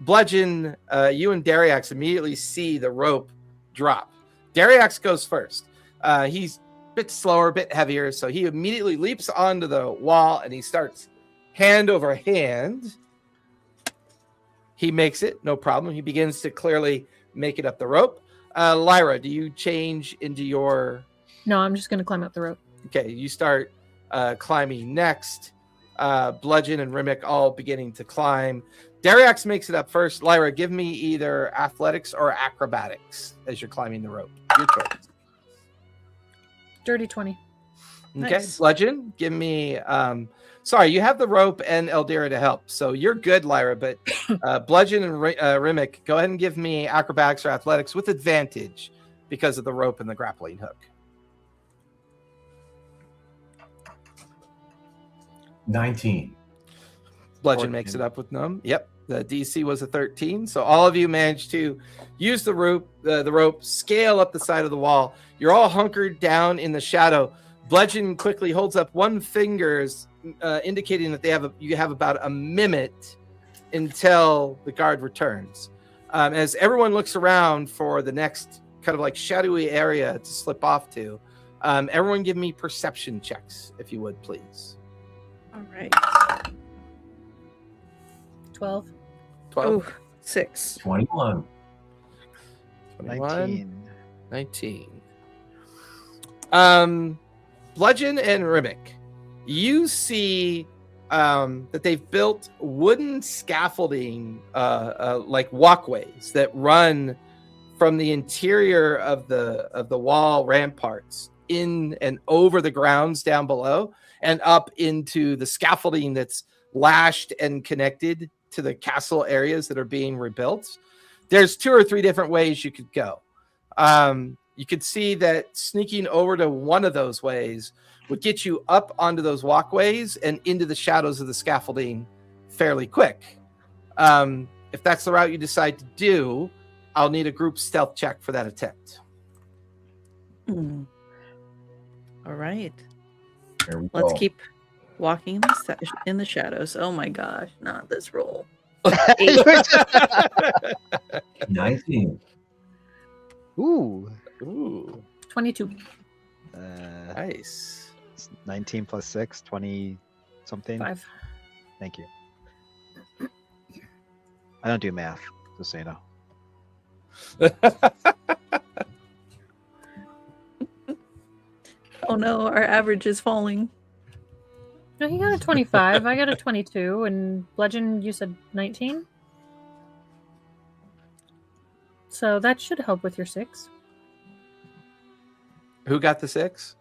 Bludgeon, you and Dariax immediately see the rope drop. Dariax goes first. He's a bit slower, a bit heavier, so he immediately leaps onto the wall and he starts hand over hand. He makes it, no problem. He begins to clearly make it up the rope. Lyra, do you change into your... No, I'm just gonna climb up the rope. Okay, you start climbing next. Bludgeon and Rimic all beginning to climb. Dariax makes it up first. Lyra, give me either athletics or acrobatics as you're climbing the rope. Your choice. Dirty 20. Okay, Nice. Bludgeon, give me... sorry, you have the rope and Eldira to help, so you're good, Lyra, but Bludgeon and Rimic, go ahead and give me acrobatics or athletics with advantage because of the rope and the grappling hook. 19. Bludgeon 14. makes it up with num. Yep, the DC was a 13, so all of you managed to use the rope, scale up the side of the wall. You're all hunkered down in the shadow. Bludgeon quickly holds up one finger, indicating that you have about a minute until the guard returns. As everyone looks around for the next kind of like shadowy area to slip off to, everyone give me perception checks, if you would, please. All right. 12. 12, Oh, 6. 21. 21, 19. 19. Bludgeon and Rimic, you see that they've built wooden scaffolding, like walkways that run from the interior of the wall ramparts in and over the grounds down below and up into the scaffolding that's lashed and connected to the castle areas that are being rebuilt. There's 2 or 3 different ways you could go. You could see that sneaking over to one of those ways would get you up onto those walkways and into the shadows of the scaffolding fairly quick. If that's the route you decide to do, I'll need a group stealth check for that attempt. All right. Here we Let's go. keep walking in the shadows. Oh my gosh, not this roll. 19. Ooh. Ooh, 22. nice. 19 plus 6, 20 something. 5. Thank you. I don't do math, just so you know. Oh no, our average is falling. No, he got a 25. I got a 22. And Bludgeon, you said 19? So that should help with your 6. Who got the 6?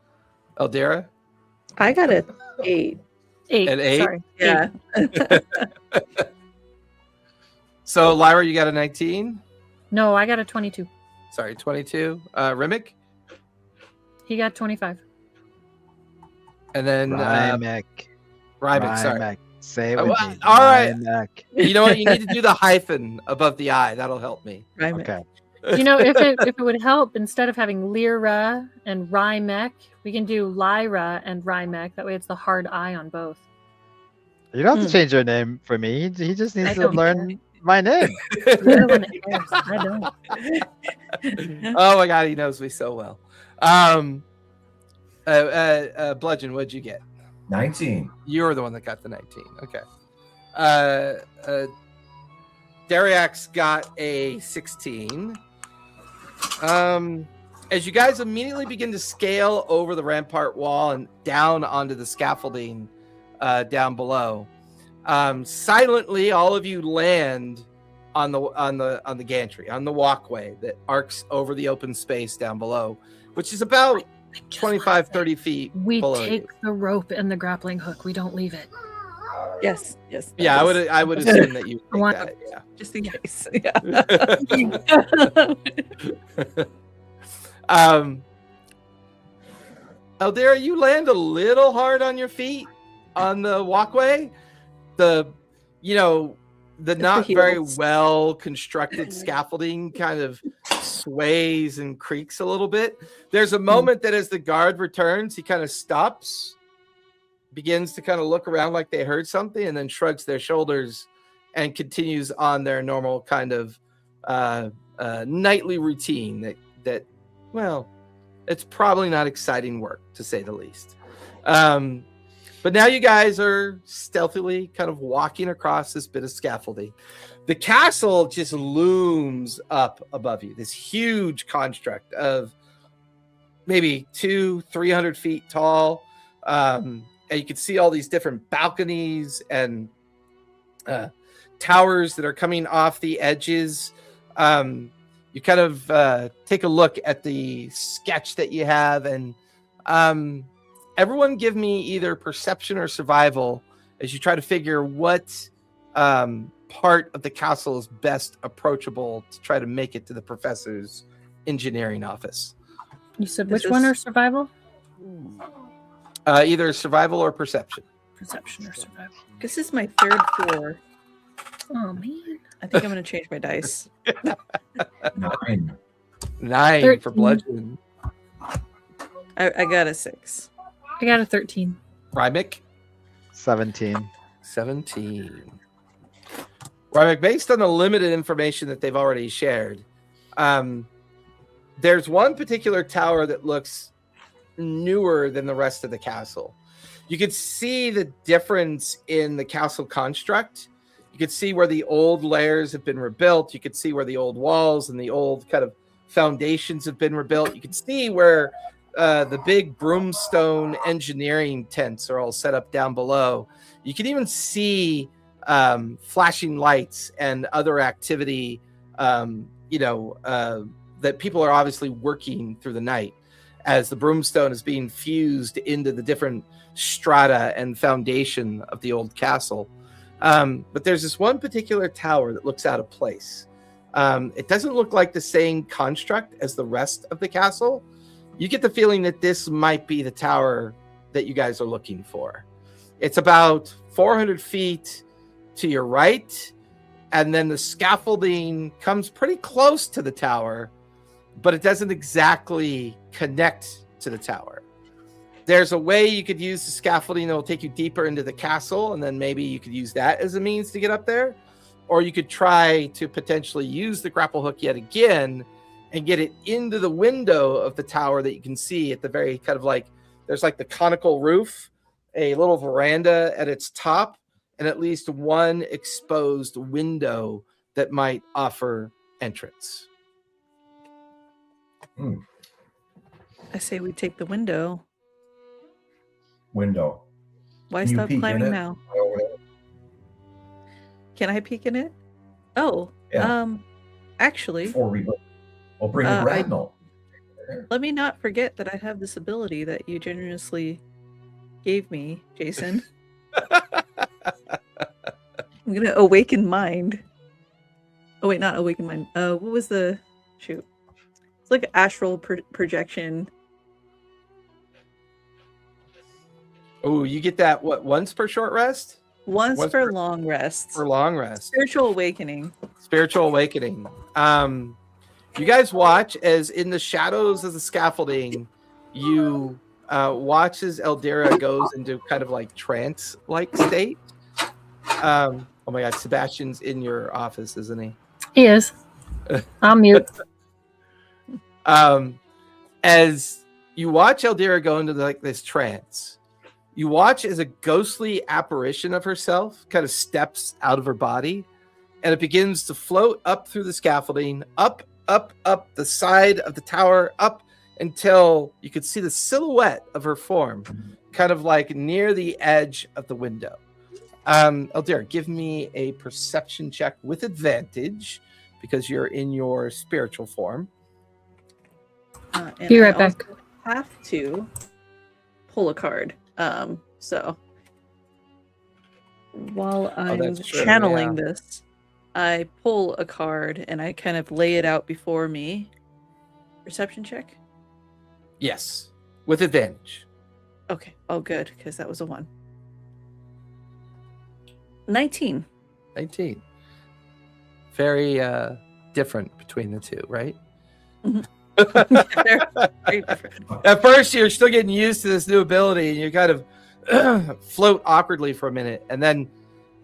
Eldira? I got a 8. 8. An 8? Sorry. Yeah. 8. So, Lyra, you got a 19? No, I got a 22. Sorry, 22. Rimic? He got 25. And then Rymek. Rymic, sorry. Rymek. Say it with me. All right. Rymek. You know what? You need to do the hyphen above the I. That'll help me. Right. Okay. You know, if it would help, instead of having Lyra and Rymek, we can do Lyra and Rymek. That way it's the hard I on both. You don't have to change your name for me. He just needs I to don't learn my name. You're the one that cares. I don't. Oh my God, he knows me so well. Bludgeon, what'd you get? 19. You're the one that got the 19. Okay. Dariax got a 16. As you guys immediately begin to scale over the rampart wall and down onto the scaffolding down below, silently all of you land on the gantry, on the walkway that arcs over the open space down below, which is about 25, 30 feet We below take you. the rope and the grappling hook. We don't leave it. Yes. Yes. that Yeah, is- I would assume that you I want- take that. Just in case. Yeah. Yeah. Eldira, you land a little hard on your feet on the walkway. The not very heels. well constructed scaffolding kind of sways and creaks a little bit. There's a moment that as the guard returns, he kind of stops, begins to kind of look around like they heard something, and then shrugs their shoulders and continues on their normal kind of nightly routine that well, it's probably not exciting work, to say the least. But now you guys are stealthily kind of walking across this bit of scaffolding. The castle just looms up above you, this huge construct of maybe 200-300 feet tall. And you can see all these different balconies and towers that are coming off the edges. You kind of take a look at the sketch that you have, and everyone give me either perception or survival as you try to figure what part of the castle is best approachable to try to make it to the professor's engineering office. You said This which one is- or survival? Either survival or perception. Perception or survival. This is my third floor. Oh man. I think I'm going to change my dice. 9. 9 for 13. bludgeon. I got a 6. I got a 13. Rymic, 17. 17. Rymic, based on the limited information that they've already shared, there's one particular tower that looks newer than the rest of the castle. You could see the difference in the castle construct. You could see where the old layers have been rebuilt. You could see where the old walls and the old kind of foundations have been rebuilt. You could see where the big broomstone engineering tents are all set up down below. You can even see flashing lights and other activity, that people are obviously working through the night as the broomstone is being fused into the different strata and foundation of the old castle. But there's this one particular tower that looks out of place. It doesn't look like the same construct as the rest of the castle. You get the feeling that this might be the tower that you guys are looking for. It's about 400 feet to your right, and then the scaffolding comes pretty close to the tower, but it doesn't exactly connect to the tower. There's a way you could use the scaffolding that will take you deeper into the castle, and then maybe you could use that as a means to get up there. Or you could try to potentially use the grapple hook yet again and get it into the window of the tower that you can see at the very kind of like, there's like the conical roof, a little veranda at its top, and at least one exposed window that might offer entrance. I say we take the window. Window. Why Can you stop peek in climbing it? now? Can I peek in it? Oh, Yeah. actually, Before we go, we'll bring I- in Radnal. let me not forget that I have this ability that you generously gave me, Jason. I'm gonna awaken mind. Oh wait, not awaken mind. What was the shoot? It's like astral projection. Oh, you get that what once per short rest? Once Once for per- long rest. For long rest. Spiritual awakening. Spiritual awakening. You guys watch as in the shadows of the scaffolding, you watch as Eldira goes into kind of like trance-like state. Oh my God, Sebastian's in your office, isn't he? He is. I'll mute. As you watch Eldira go into like this trance, you watch as a ghostly apparition of herself kind of steps out of her body, and it begins to float up through the scaffolding, up the side of the tower, up until you could see the silhouette of her form, kind of like near the edge of the window. Eldira, give me a perception check with advantage because you're in your spiritual form. And Be I right back. also have to pull a card. So while I'm that's true, channeling yeah. this, I pull a card and I kind of lay it out before me. Perception check? Yes, with advantage. Okay. Oh, good, because that was a 1. 19. 19. Very different between the two, right? They're very different. At first, you're still getting used to this new ability, and you kind of float awkwardly for a minute, and then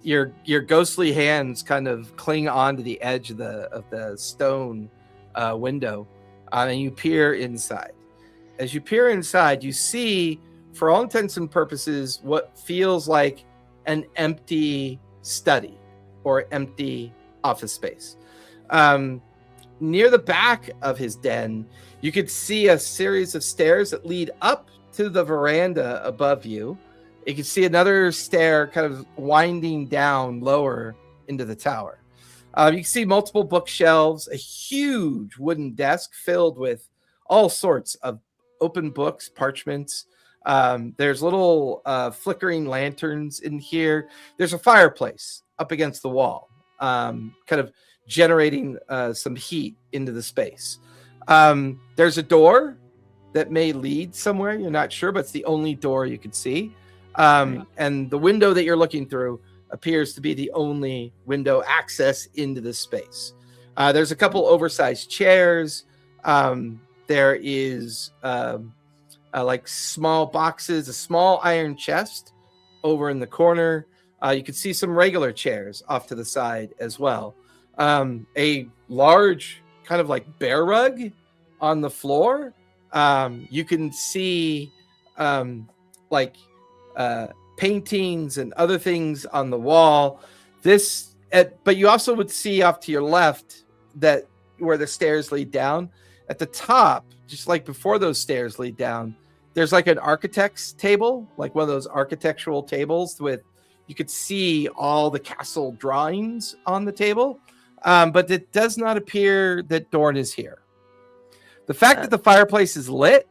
your ghostly hands kind of cling onto the edge of the stone window, and you peer inside. As you peer inside, you see, for all intents and purposes, what feels like an empty study or empty office space. Near the back of his den, you could see a series of stairs that lead up to the veranda above you. You can see another stair kind of winding down lower into the tower. You can see multiple bookshelves, a huge wooden desk filled with all sorts of open books, parchments. There's little flickering lanterns in here. There's a fireplace up against the wall, kind of generating some heat into the space. There's a door that may lead somewhere. You're not sure, but it's the only door you could see. And the window that you're looking through appears to be the only window access into this space. There's a couple oversized chairs. There is like small boxes, a small iron chest over in the corner. You can see some regular chairs off to the side as well. A large kind of like bear rug on the floor. You can see like paintings and other things on the wall. But you also would see off to your left that where the stairs lead down, at the top, just like before those stairs lead down, there's like an architect's table, like one of those architectural tables with, you could see all the castle drawings on the table. But it does not appear that Dorn is here. The fact that the fireplace is lit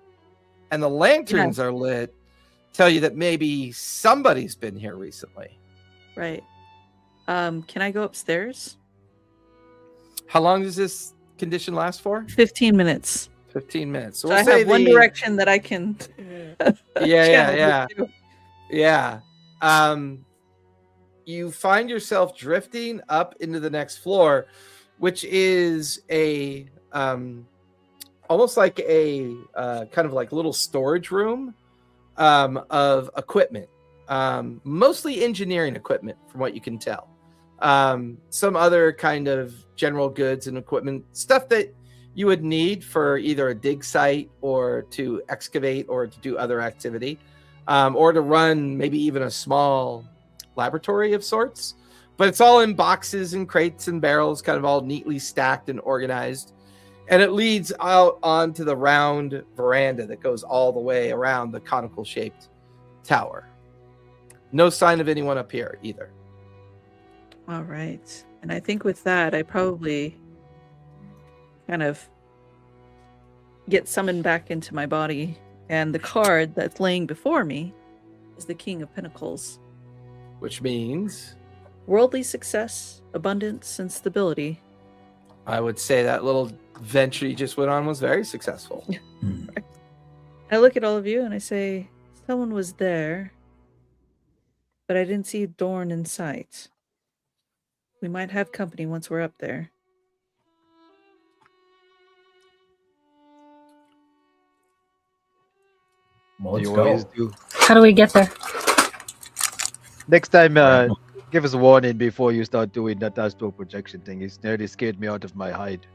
and the lanterns are lit tell you that maybe somebody's been here recently. Right. Can I go upstairs? How long does this condition last for? 15 minutes. 15 minutes. So So we'll I say have one direction that I can. Yeah. channel to. Yeah. You find yourself drifting up into the next floor, which is a almost like a kind of like little storage room of equipment, mostly engineering equipment from what you can tell. Some other kind of general goods and equipment, stuff that you would need for either a dig site or to excavate or to do other activity, or to run maybe even a small laboratory of sorts. But it's all in boxes and crates and barrels, kind of all neatly stacked and organized. And it leads out onto the round veranda that goes all the way around the conical shaped tower. No sign of anyone up here either. All right. And I think with that, I probably kind of get summoned back into my body. And the card that's laying before me is the King of Pentacles. Which means Worldly success, abundance, and stability. I would say that little venture you just went on was very successful. I look at all of you and I say, someone was there, but I didn't see Dorn in sight. We might have company once we're up there. Well, let's You go. always do. How do we get there? Next time, give us a warning before you start doing that astral projection thing. It's nearly scared me out of my hide.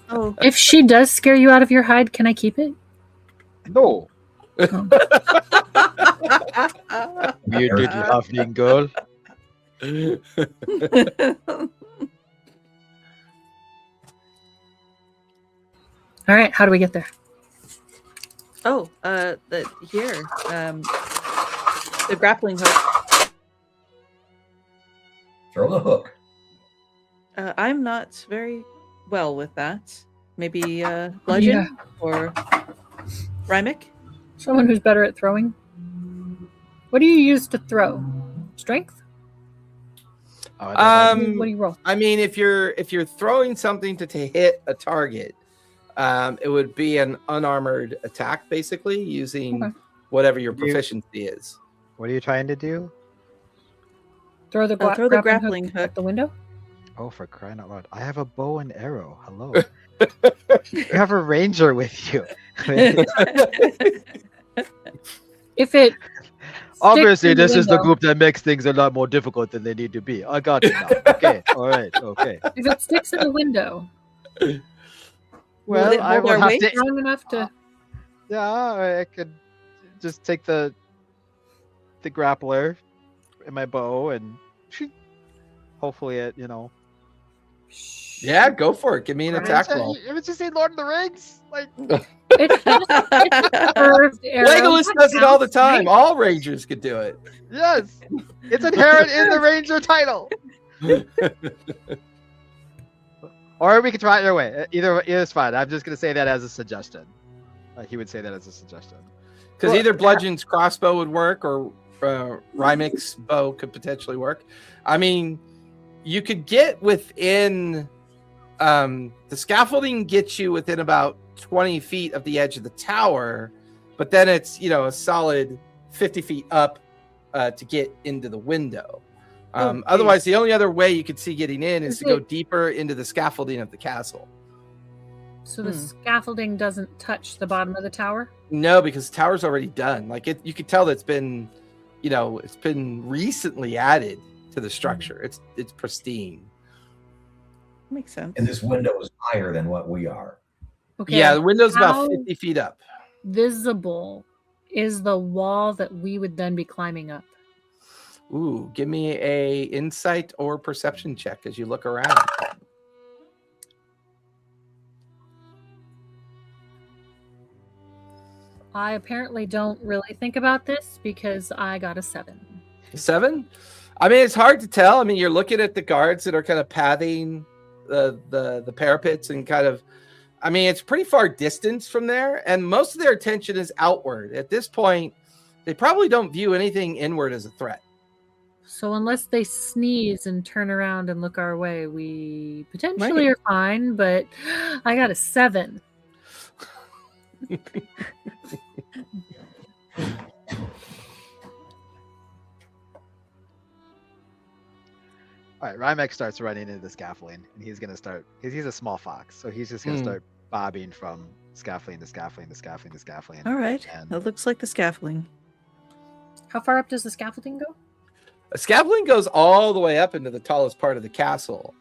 Oh, If she does scare you out of your hide, can I keep it? No, Oh. weird little halfling girl. All right, how do we get there? here. The grappling hook. Throw the hook. I'm not very well with that. Maybe bludgeon or Rhymic? Someone who's better at throwing. What do you use to throw? Strength? What do you roll? I mean, if you're throwing something to hit a target, it would be an unarmored attack, basically, using whatever your proficiency is. What are you trying to do? Throw the, Throw the grappling grappling hook at the window? Oh, for crying out loud. I have a bow and arrow. Hello. You have a ranger with you. If it Obviously, in the this is the window. group that makes things a lot more difficult than they need to be. I got it now. Okay. All right. Okay. if it sticks in the window, Will it I hold will our have weight? to. strong enough to Yeah, I could just take the grappler and my bow and hopefully it, Yeah, go for it. Give me an attack roll. It was just say Lord of the Rings. Like it's a curved arrow. Legolas does it all the time. All rangers could do it. yes, it's inherent in the ranger title. Or we could try it your way. Either is fine. I'm just gonna say that as a suggestion. He would say that as a suggestion. Because Well, either Bludgeon's crossbow would work or Rymic's bow could potentially work. I mean, you could get within the scaffolding gets you within about 20 feet of the edge of the tower, but then it's a solid 50 feet up to get into the window. Otherwise, the only other way you could see getting in is to go deeper into the scaffolding of the castle. So the scaffolding doesn't touch the bottom of the tower? No, because the tower's already done. Like you could tell that it's been recently added to the structure. It's pristine. Makes sense. And this window is higher than what we are. Okay. Yeah, the window's How about 50 feet up. visible is the wall that we would then be climbing up? Ooh, give me a insight or perception check as you look around. I apparently don't really think about this because I got a 7. 7? I mean, it's hard to tell. I mean, you're looking at the guards that are kind of pathing the parapets and kind of, I mean, it's pretty far distance from there, and most of their attention is outward. At this point, they probably don't view anything inward as a threat. So unless they sneeze and turn around and look our way, we potentially Right. are fine, but I got a 7. All right, Rymek starts running into the scaffolding, and he's gonna start because he's a small fox, so he's just gonna start bobbing from scaffolding to scaffolding to scaffolding to scaffolding. All right. And That looks like the scaffolding. How far up does the scaffolding go? Scaffolding goes all the way up into the tallest part of the castle.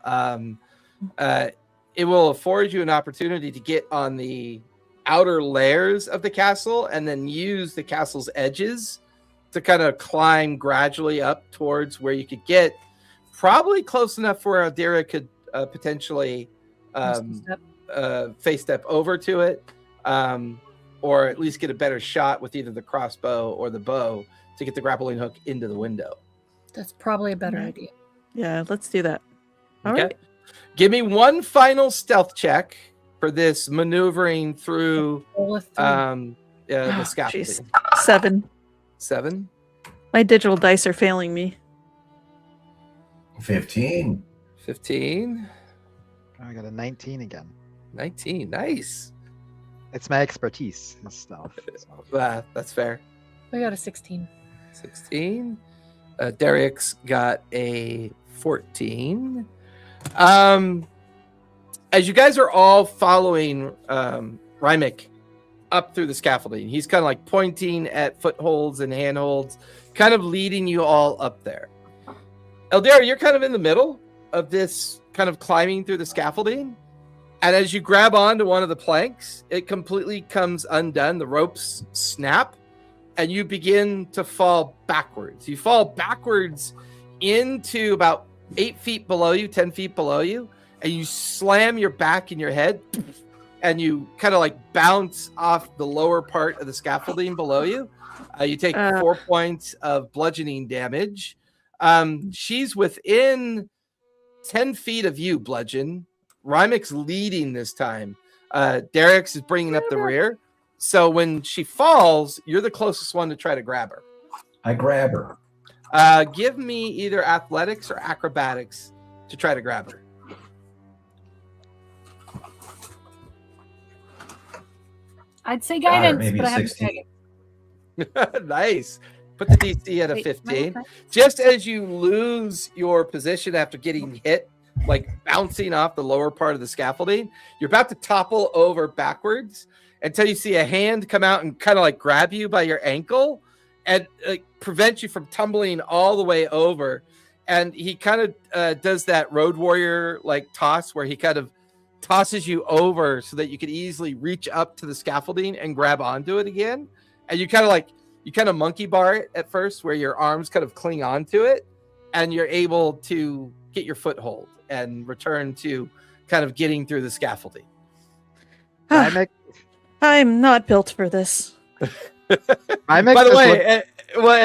it will afford you an opportunity to get on the outer layers of the castle and then use the castle's edges to kind of climb gradually up towards where you could get probably close enough where Eldira could potentially face step over to it, or at least get a better shot with either the crossbow or the bow to get the grappling hook into the window. That's probably a better idea. Yeah, let's do that. All Okay. right. Give me one final stealth check for this maneuvering through Roll a three. the Oh, scaffolding. jeez. 7. 7. My digital dice are failing me. 15. 15. Oh, I got a 19 again. 19. Nice. It's my expertise and stuff. So. That's fair. I got a 16. 16. Derek's got a 14. As you guys are all following Rymick up through the scaffolding, he's kind of like pointing at footholds and handholds, kind of leading you all up there. Eldira, you're kind of in the middle of this kind of climbing through the scaffolding. And as you grab onto one of the planks, it completely comes undone. The ropes snap and you begin to fall backwards. You fall backwards into about 8 feet below you, 10 feet below you, and you slam your back and your head and you kind of like bounce off the lower part of the scaffolding below you. You take 4 points of bludgeoning damage. She's within 10 feet of you, Bludgeon. Rymick's leading this time. Derek's is bringing up the rear. So when she falls, you're the closest one to try to grab her. I grab her. Give me either athletics or acrobatics to try to grab her. I'd say Got her, guidance, maybe but I have 16. Nice. Put the DC at a 15. Just as you lose your position after getting hit, like bouncing off the lower part of the scaffolding, you're about to topple over backwards until you see a hand come out and kind of like grab you by your ankle and prevent you from tumbling all the way over. And he kind of does that road warrior like toss where he kind of tosses you over so that you could easily reach up to the scaffolding and grab onto it again. And you kind of monkey bar it at first where your arms kind of cling onto it and you're able to get your foothold and return to kind of getting through the scaffolding. I'm not built for this. By the way, and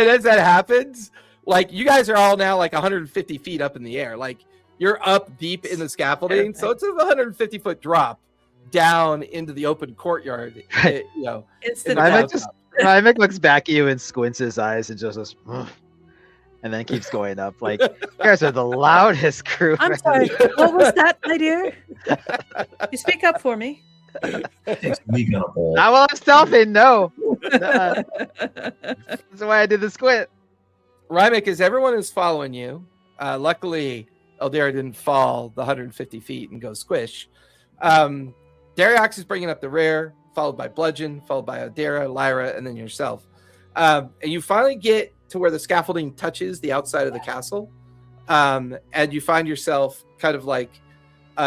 as that happens, like you guys are all now like 150 feet up in the air. Like you're up deep in the scaffolding. So it's a 150 foot drop down into the open courtyard. Rymick looks back at you and squints his eyes and just goes, "Ugh," and then keeps going up. Like, you guys are the loudest crew. I'm sorry. What was that, my dear? You speak up for me. Takes a week on a bowl. Not while I'm stealthing, no. That's why I did the squint. Rymick, as everyone is following you, luckily Eldira didn't fall the 150 feet and go squish. Dariax is bringing up the rear, followed by Bludgeon, followed by Eldira, Lyra, and then yourself. And you finally get to where the scaffolding touches the outside of the castle. And you find yourself kind of like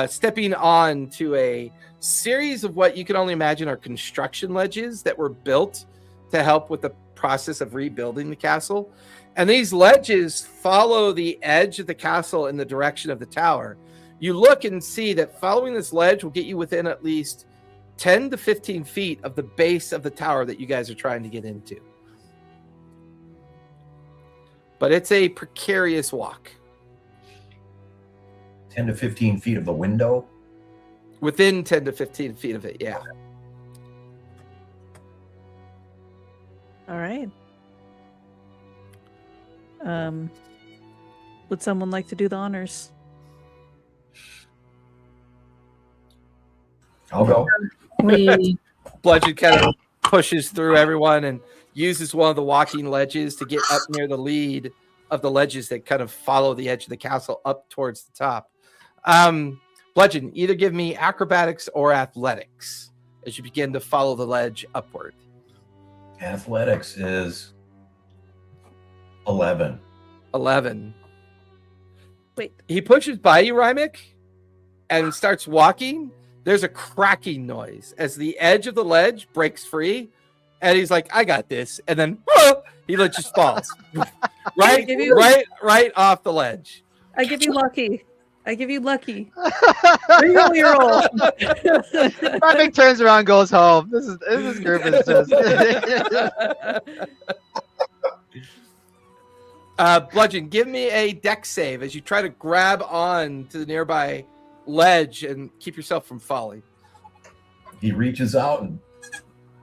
stepping on to a series of what you can only imagine are construction ledges that were built to help with the process of rebuilding the castle. And these ledges follow the edge of the castle in the direction of the tower. You look and see that following this ledge will get you within at least 10 to 15 feet of the base of the tower that you guys are trying to get into. But it's a precarious walk. 10 to 15 feet of the window. Within 10 to 15 feet of it, yeah. All right. Would someone like to do the honors? I'll go. Bludgeon kind of pushes through everyone and uses one of the walking ledges to get up near the lead of the ledges that kind of follow the edge of the castle up towards the top. Bludgeon, either give me acrobatics or athletics as you begin to follow the ledge upward. Athletics is 11. 11. Wait. He pushes by you, Rymick, and starts walking, there's a cracking noise as the edge of the ledge breaks free, and he's like, "I got this," and then he just falls right off the ledge. I give you lucky. I give you lucky. Reroll your roll. Traffic turns around, goes home. This is group is just. Bludgeon, give me a dex save as you try to grab on to the nearby ledge and keep yourself from falling. He reaches out and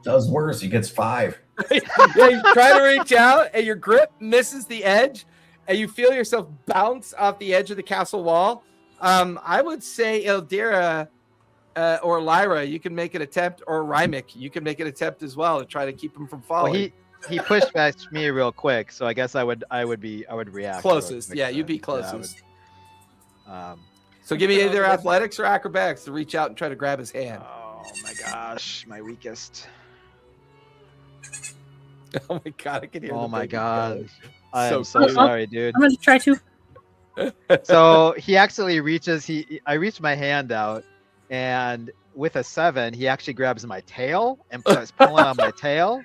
does worse. He gets 5. Yeah, you try to reach out and your grip misses the edge and you feel yourself bounce off the edge of the castle wall. I would say Eldira or Lyra, you can make an attempt, or Rymick, you can make an attempt as well to try to keep him from falling. Well, he pushed past me real quick, so I guess I would react. Closest, real quick yeah, to you'd be that. closest. Yeah, So give me either athletics or acrobatics to reach out and try to grab his hand. oh my gosh, my weakest. Oh my god, I can hear. Oh the my baby gosh. going. I am So so cute. sorry, dude. I'm gonna try to. So he actually reaches. I reached my hand out, and with a 7, he actually grabs my tail and starts pulling on my tail.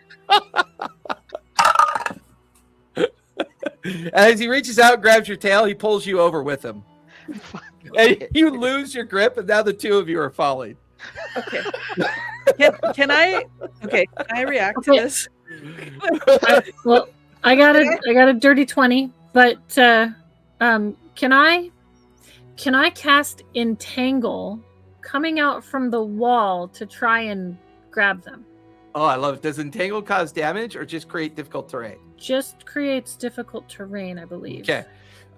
And as he reaches out, grabs your tail, he pulls you over with him. And you lose your grip, and now the two of you are falling. Okay. Can I? Okay. Can I react to Okay. this? Well, I got a dirty 20, but can I cast Entangle coming out from the wall to try and grab them? Oh, I love it. Does Entangle cause damage or just create difficult terrain? Just creates difficult terrain, I believe. Okay.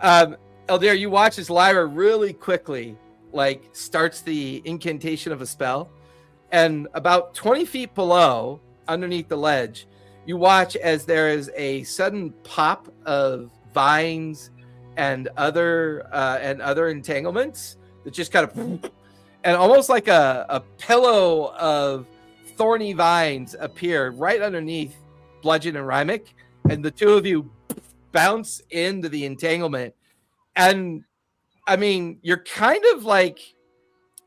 Eldira, you watch as Lyra really quickly starts the incantation of a spell, and about 20 feet below, underneath the ledge, you watch as there is a sudden pop of vines and other entanglements that just kind of, and almost like a pillow of thorny vines appear right underneath Bludgeon and Rymick, and the two of you bounce into the entanglement. And I mean, you're kind of like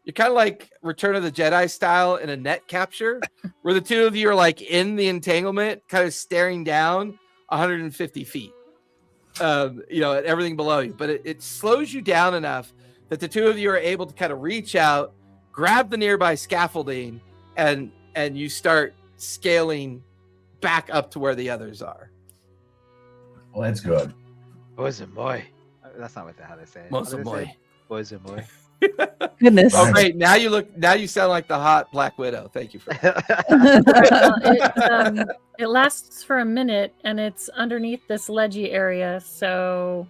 Return of the Jedi style in a net capture, where the two of you are like in the entanglement, kind of staring down 150 feet, at everything below you. But it slows you down enough that the two of you are able to kind of reach out, grab the nearby scaffolding, and you start scaling back up to where the others are. Well, that's good. Boys and boy. That's not how they say it. Most How of do they boy. say boys and boy. Goodness. Oh, great! Now you sound like the hot Black Widow. Thank you for that. It lasts for a minute, and it's underneath this ledgy area. So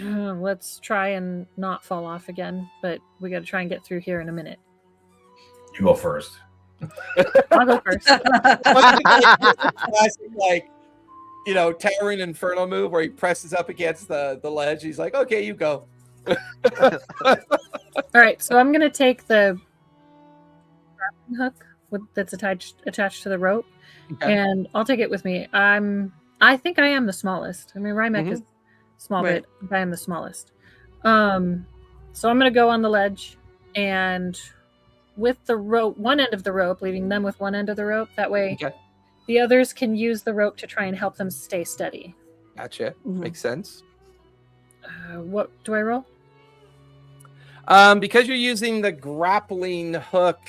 let's try and not fall off again. But we got to try and get through here in a minute. You go first. I'll go first. Classic, towering inferno move where he presses up against the ledge. He's like, "Okay, you go." All right, so I'm gonna take the grappling hook that's attached to the rope, Okay. and I'll take it with me. I think I am the smallest. I mean, Rymek is small, Right. but I am the smallest. So I'm gonna go on the ledge, and with the rope, one end of the rope, leaving them with one end of the rope. That way, Okay. the others can use the rope to try and help them stay steady. Gotcha. Mhm. Makes sense. What do I roll? Because you're using the grappling hook.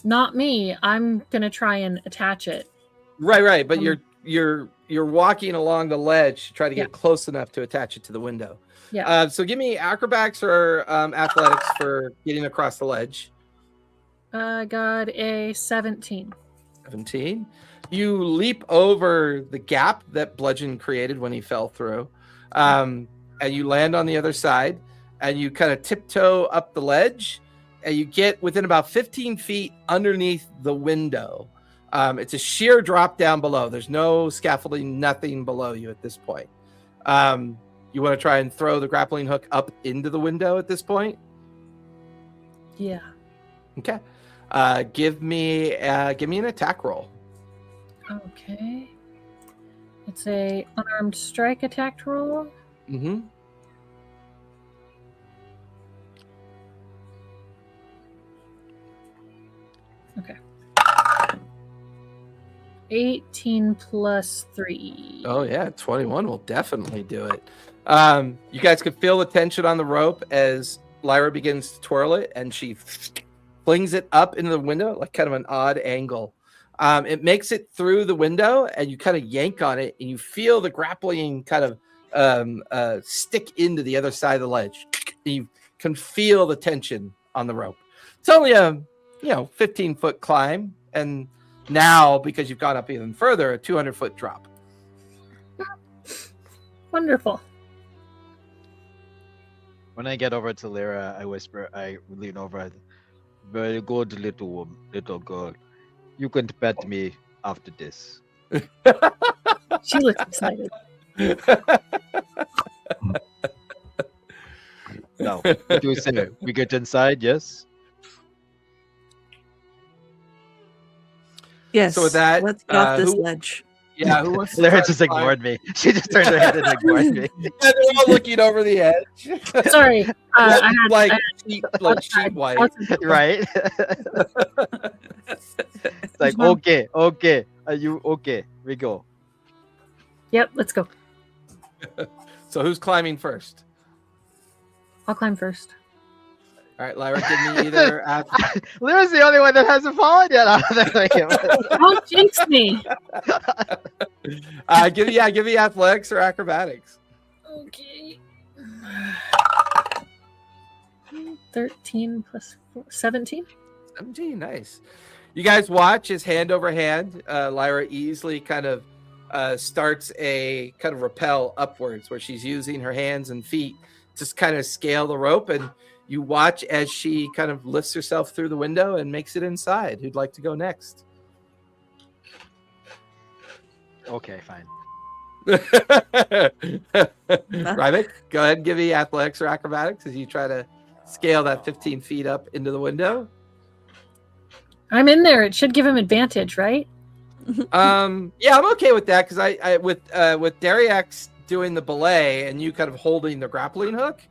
Not me. I'm gonna try and attach it. Right. But Um, you're walking along the ledge to try to get Yeah. close enough to attach it to the window. Yeah. So give me acrobatics or athletics for getting across the ledge. I got a 17. 17. You leap over the gap that Bludgeon created when he fell through, and you land on the other side, and you kind of tiptoe up the ledge, and you get within about 15 feet underneath the window. It's a sheer drop down below. There's no scaffolding, nothing below you at this point. You want to try and throw the grappling hook up into the window at this point? Yeah. Okay. Give me an attack roll. Okay. It's a unarmed strike attack roll. Mm-hmm. 18 plus 3. Oh yeah, 21 will definitely do it. You guys could feel the tension on the rope as Lyra begins to twirl it, and she flings it up into the window, like kind of an odd angle. It makes it through the window, and you kind of yank on it, and you feel the grappling kind of stick into the other side of the ledge. You can feel the tension on the rope. It's only a 15-foot climb, and now, because you've gone up even further, a 200-foot drop. Wonderful. When I get over to Lyra, I whisper, I lean over. Very good, little girl. You can pet me after this. She looks excited. Now, what do you say? We get inside, yes? Yes. So with that, let's get off this who- ledge. Yeah, who wants to Lyra try to just climb? ignored me. She just turned her head and ignored me. Yeah, they're all looking over the edge. Sorry. I had, like I had sheet outside- white. outside- Right? It's like, Mom. okay. Are you okay? We go. Yep, let's go. So who's climbing first? I'll climb first. All right, Lyra, give me either. Lyra's the only one that hasn't fallen yet. Don't jinx me. Give me athletics or acrobatics. Okay. 13 plus 4, 17. 17, nice. You guys watch as hand over hand, Lyra easily kind of starts a kind of rappel upwards where she's using her hands and feet to kind of scale the rope, and you watch as she kind of lifts herself through the window and makes it inside. Who'd like to go next? Okay, fine. Ryvik, go ahead and give me athletics or acrobatics as you try to scale that 15 feet up into the window. I'm in there. It should give him advantage, right? Yeah, I'm okay with that because I with Dariax doing the belay and you kind of holding the grappling hook,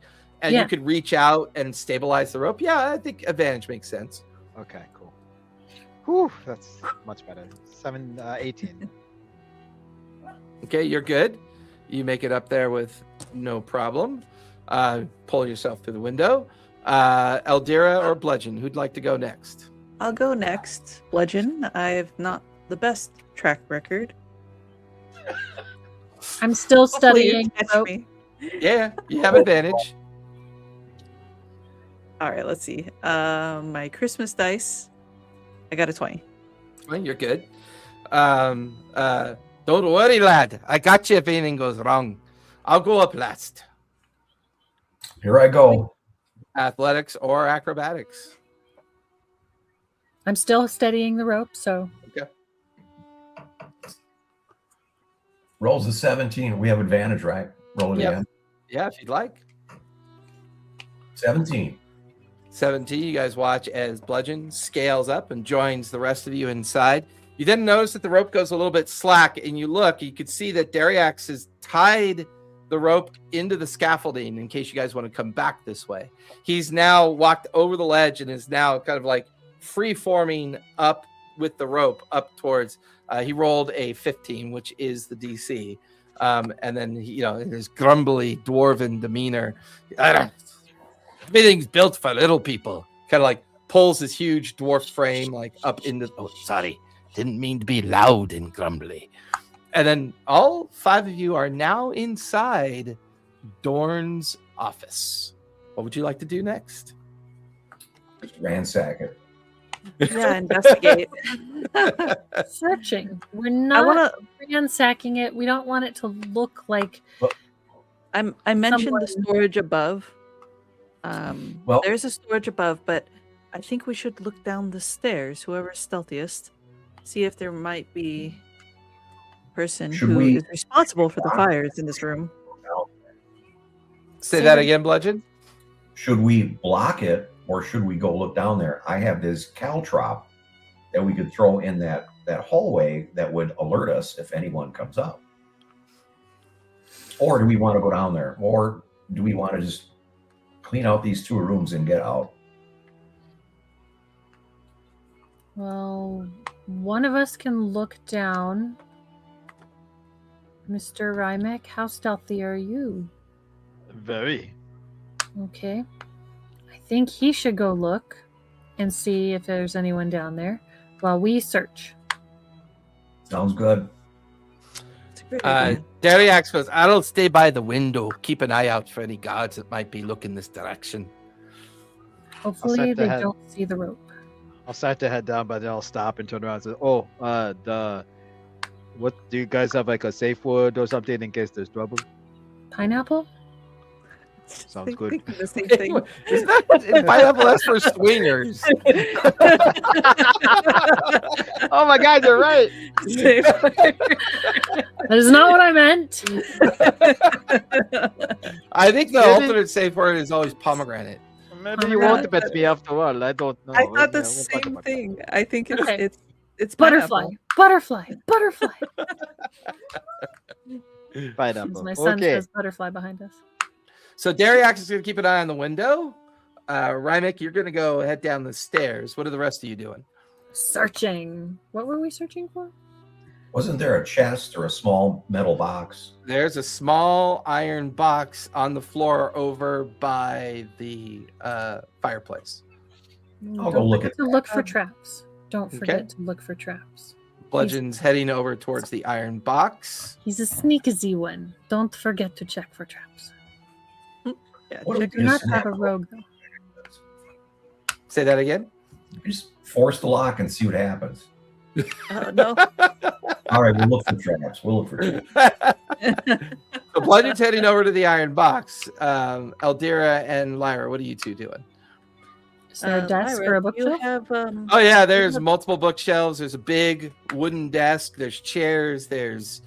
and Yeah. you could reach out and stabilize the rope. Yeah, I think advantage makes sense. Okay, cool. Whew, that's much better. 18. Okay, you're good. You make it up there with no problem. Pull yourself through the window. Eldira or Bludgeon, who'd like to go next? I'll go next. Bludgeon. I have not the best track record. I'm still Hopefully you studying. catch rope. me. Yeah, you have advantage. All right, let's see. My Christmas dice. I got a 20. Well, you're good. Don't worry, lad. I got you if anything goes wrong. I'll go up last. Here I go. Athletics or acrobatics? I'm still studying the rope, so Rolls a 17. We have advantage, right? Roll it Yep. again. Yeah, if you'd like. 17. 17, you guys watch as Bludgeon scales up and joins the rest of you inside. You then notice that the rope goes a little bit slack, and you look, you could see that Dariax has tied the rope into the scaffolding in case you guys want to come back this way. He's now walked over the ledge and is now kind of like free-forming up with the rope up towards, he rolled a 15, which is the DC. And then, his grumbly dwarven demeanor. Everything's built for little people. Kind of like pulls his huge dwarf frame like up into. Oh, sorry, didn't mean to be loud and grumbly. And then all 5 of you are now inside Dorn's office. What would you like to do next? Just ransack it. Yeah, investigate. searching. We're I not want to. ransacking it. We don't want it to look like I mentioned the Someone- storage above. Well- There's a storage above, but I think we should look down the stairs. Whoever's stealthiest, see if there might be a person Should who we- is responsible for the fires in this room. Say that again, Bludgeon. Should we block it or should we go look down there? I have this caltrop that we could throw in that hallway that would alert us if anyone comes up. Or do we want to go down there? Or do we want to just clean out these 2 rooms and get out? well, one of us can look down. Mr. Rymek, how stealthy are you? Very. Okay. I think he should go look and see if there's anyone down there while we search. Sounds good. It's a great idea. Dariax goes, I'll stay by the window. Keep an eye out for any guards that might be looking this direction. Hopefully start to they head- don't see the rope. I'll start to head down, but then I'll stop and turn around and say, what do you guys have, like a safe word or something in case there's trouble? Pineapple? Sounds good. Thinking the same thing. Is that pineapple that's for swingers? Oh my God, you're right. That is not what I meant. I think the Maybe- alternate safe word is always pomegranate. Maybe you won't bet me after all. I don't know. I thought the Yeah, we'll talk same about thing. I think it's Okay. it's Butterfly. pineapple. Butterfly. that. Pineapple. My son Okay. says butterfly behind us. So Dariax is going to keep an eye on the window. Rymek, you're going to go head down the stairs. What are the rest of you doing? Searching. What were we searching for? Wasn't there a chest or a small metal box? There's a small iron box on the floor over by the fireplace. I'll go Don't look forget at to look for traps. Don't Okay. forget to look for traps. Bludgeon's heading over towards the iron box. He's a sneaky one. Don't forget to check for traps. Yeah, What check Do Just not have a snap. rogue though. Say that again. Just force the lock and see what happens. no. All right, we'll look for traps. We'll look for traps. So Bludgeon's heading over to the iron box. Eldira and Lyra, what are you two doing? Is there a desk Lyra, or a do you bookshelf? have Oh yeah, there's multiple bookshelves. There's a big wooden desk. There's chairs. There's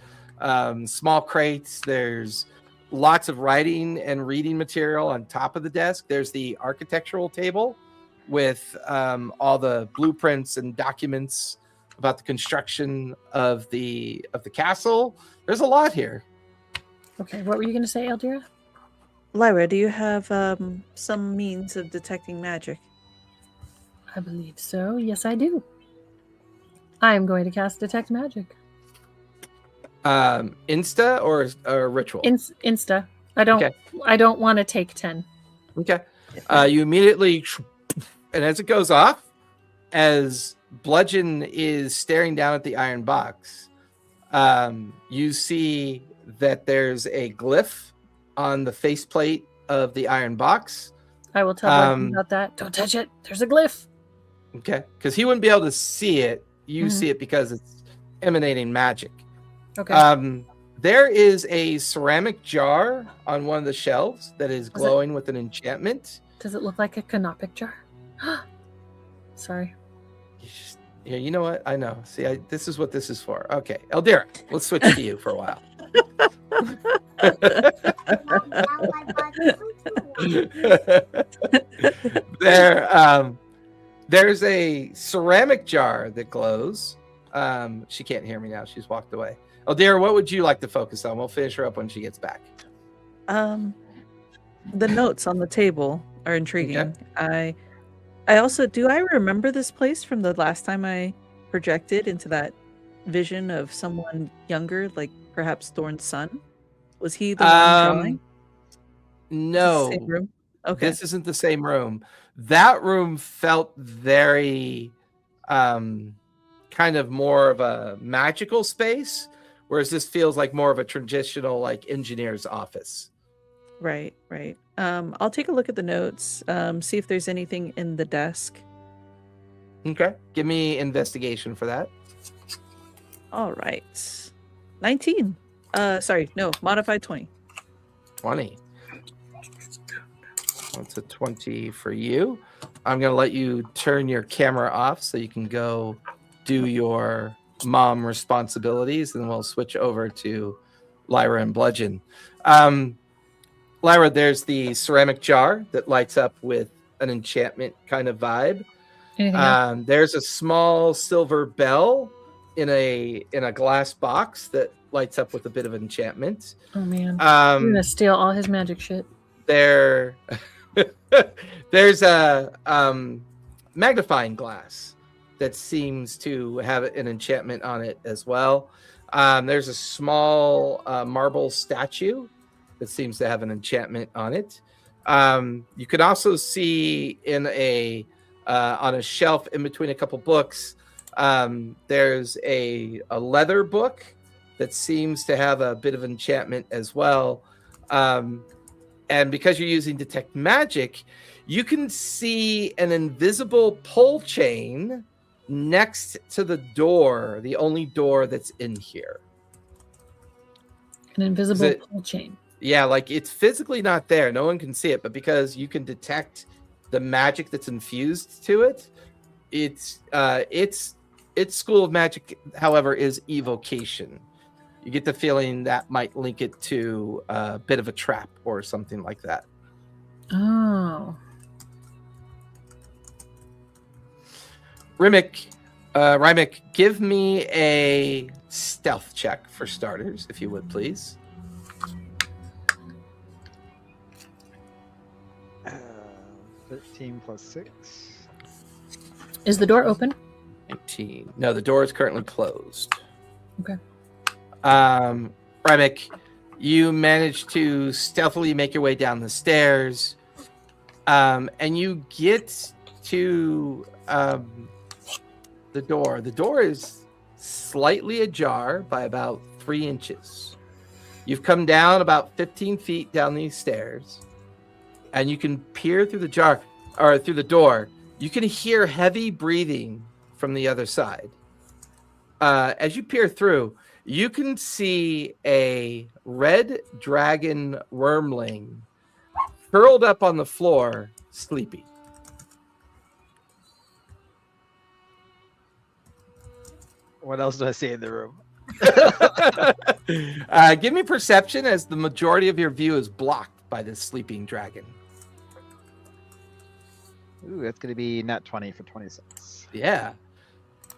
small crates. There's lots of writing and reading material on top of the desk. There's the architectural table with all the blueprints and documents about the construction of the castle. There's a lot here. Okay, what were you going to say, Eldira? Lyra, do you have some means of detecting magic? I believe so. Yes, I do. I am going to cast Detect Magic. Insta or ritual? Insta. I don't. Okay. I don't want to take 10. Okay. You immediately, and as it goes off, as Bludgeon is staring down at the iron box, you see that there's a glyph on the faceplate of the iron box. I will tell Bludgeon about that. Don't touch it. There's a glyph. Okay. Because he wouldn't be able to see it. You Mhm. see it because it's emanating magic. Okay. There is a ceramic jar on one of the shelves that is Was it- glowing with an enchantment. Does it look like a canopic jar? Sorry. Yeah, you know what? I know. See, this is what this is for. Okay, Eldira, let's switch to you for a while. There's a ceramic jar that glows. She can't hear me now. She's walked away. Eldira, what would you like to focus on? We'll finish her up when she gets back. The notes on the table are intriguing. I also do I remember this place from the last time I projected into that vision of someone younger, like perhaps Thorn's son? Was he the one drawing? Is this the No, same room? Okay. this isn't the same room. That room felt very kind of more of a magical space, whereas this feels like more of a traditional like engineer's office. Right. I'll take a look at the notes, see if there's anything in the desk. Okay, give me investigation for that. All right. 19. Modified 20. 20. That's a 20 for you. I'm going to let you turn your camera off so you can go do your mom responsibilities, and we'll switch over to Lyra and Bludgeon. Lyra, there's the ceramic jar that lights up with an enchantment kind of vibe. Anything else? There's a small silver bell in a glass box that lights up with a bit of enchantment. Oh man. I'm Um, gonna steal all his magic shit. there's a magnifying glass that seems to have an enchantment on it as well. There's a small marble statue that seems to have an enchantment on it. You can also see in on a shelf in between a couple books, there's a leather book that seems to have a bit of enchantment as well. And because you're using detect magic, you can see an invisible pull chain next to the door, the only door that's in here. An invisible pull chain. Yeah, like it's physically not there. No one can see it, but because you can detect the magic that's infused to it, its school of magic, however, is evocation. You get the feeling that might link it to a bit of a trap or something like that. Oh. Rymick, give me a stealth check for starters, if you would, please. 13 plus 6. Is the door open? 19. No, the door is currently closed. Okay. Rymick, you manage to stealthily make your way down the stairs, and you get to the door. The door is slightly ajar by about 3 inches. You've come down about 15 feet down these stairs, and you can peer through through the door. You can hear heavy breathing from the other side. As you peer through, you can see a red dragon wormling curled up on the floor, sleeping. What else do I see in the room? Give me perception, as the majority of your view is blocked by this sleeping dragon. Ooh, that's going to be nat 20 for 26. Yeah.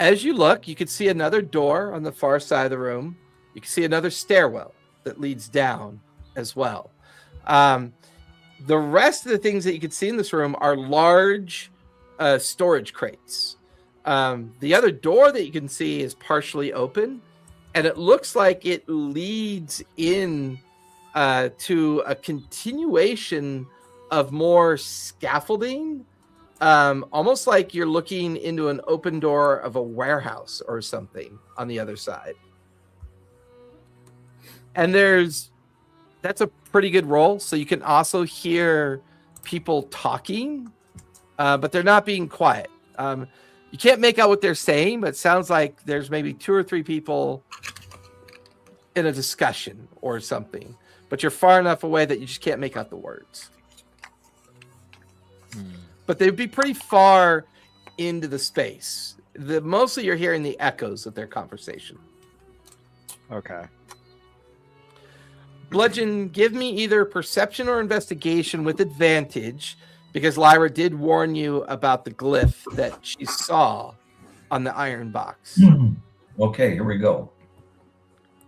As you look, you can see another door on the far side of the room. You can see another stairwell that leads down as well. The rest of the things that you can see in this room are large storage crates. The other door that you can see is partially open, and it looks like it leads in to a continuation of more scaffolding. Almost like you're looking into an open door of a warehouse or something on the other side. And that's a pretty good roll. So you can also hear people talking, but they're not being quiet. You can't make out what they're saying, but it sounds like there's maybe 2 or 3 people in a discussion or something, but you're far enough away that you just can't make out the words. But they'd be pretty far into the space. Mostly you're hearing the echoes of their conversation. Okay. Bludgeon, give me either perception or investigation with advantage, because Lyra did warn you about the glyph that she saw on the iron box. Okay, here we go.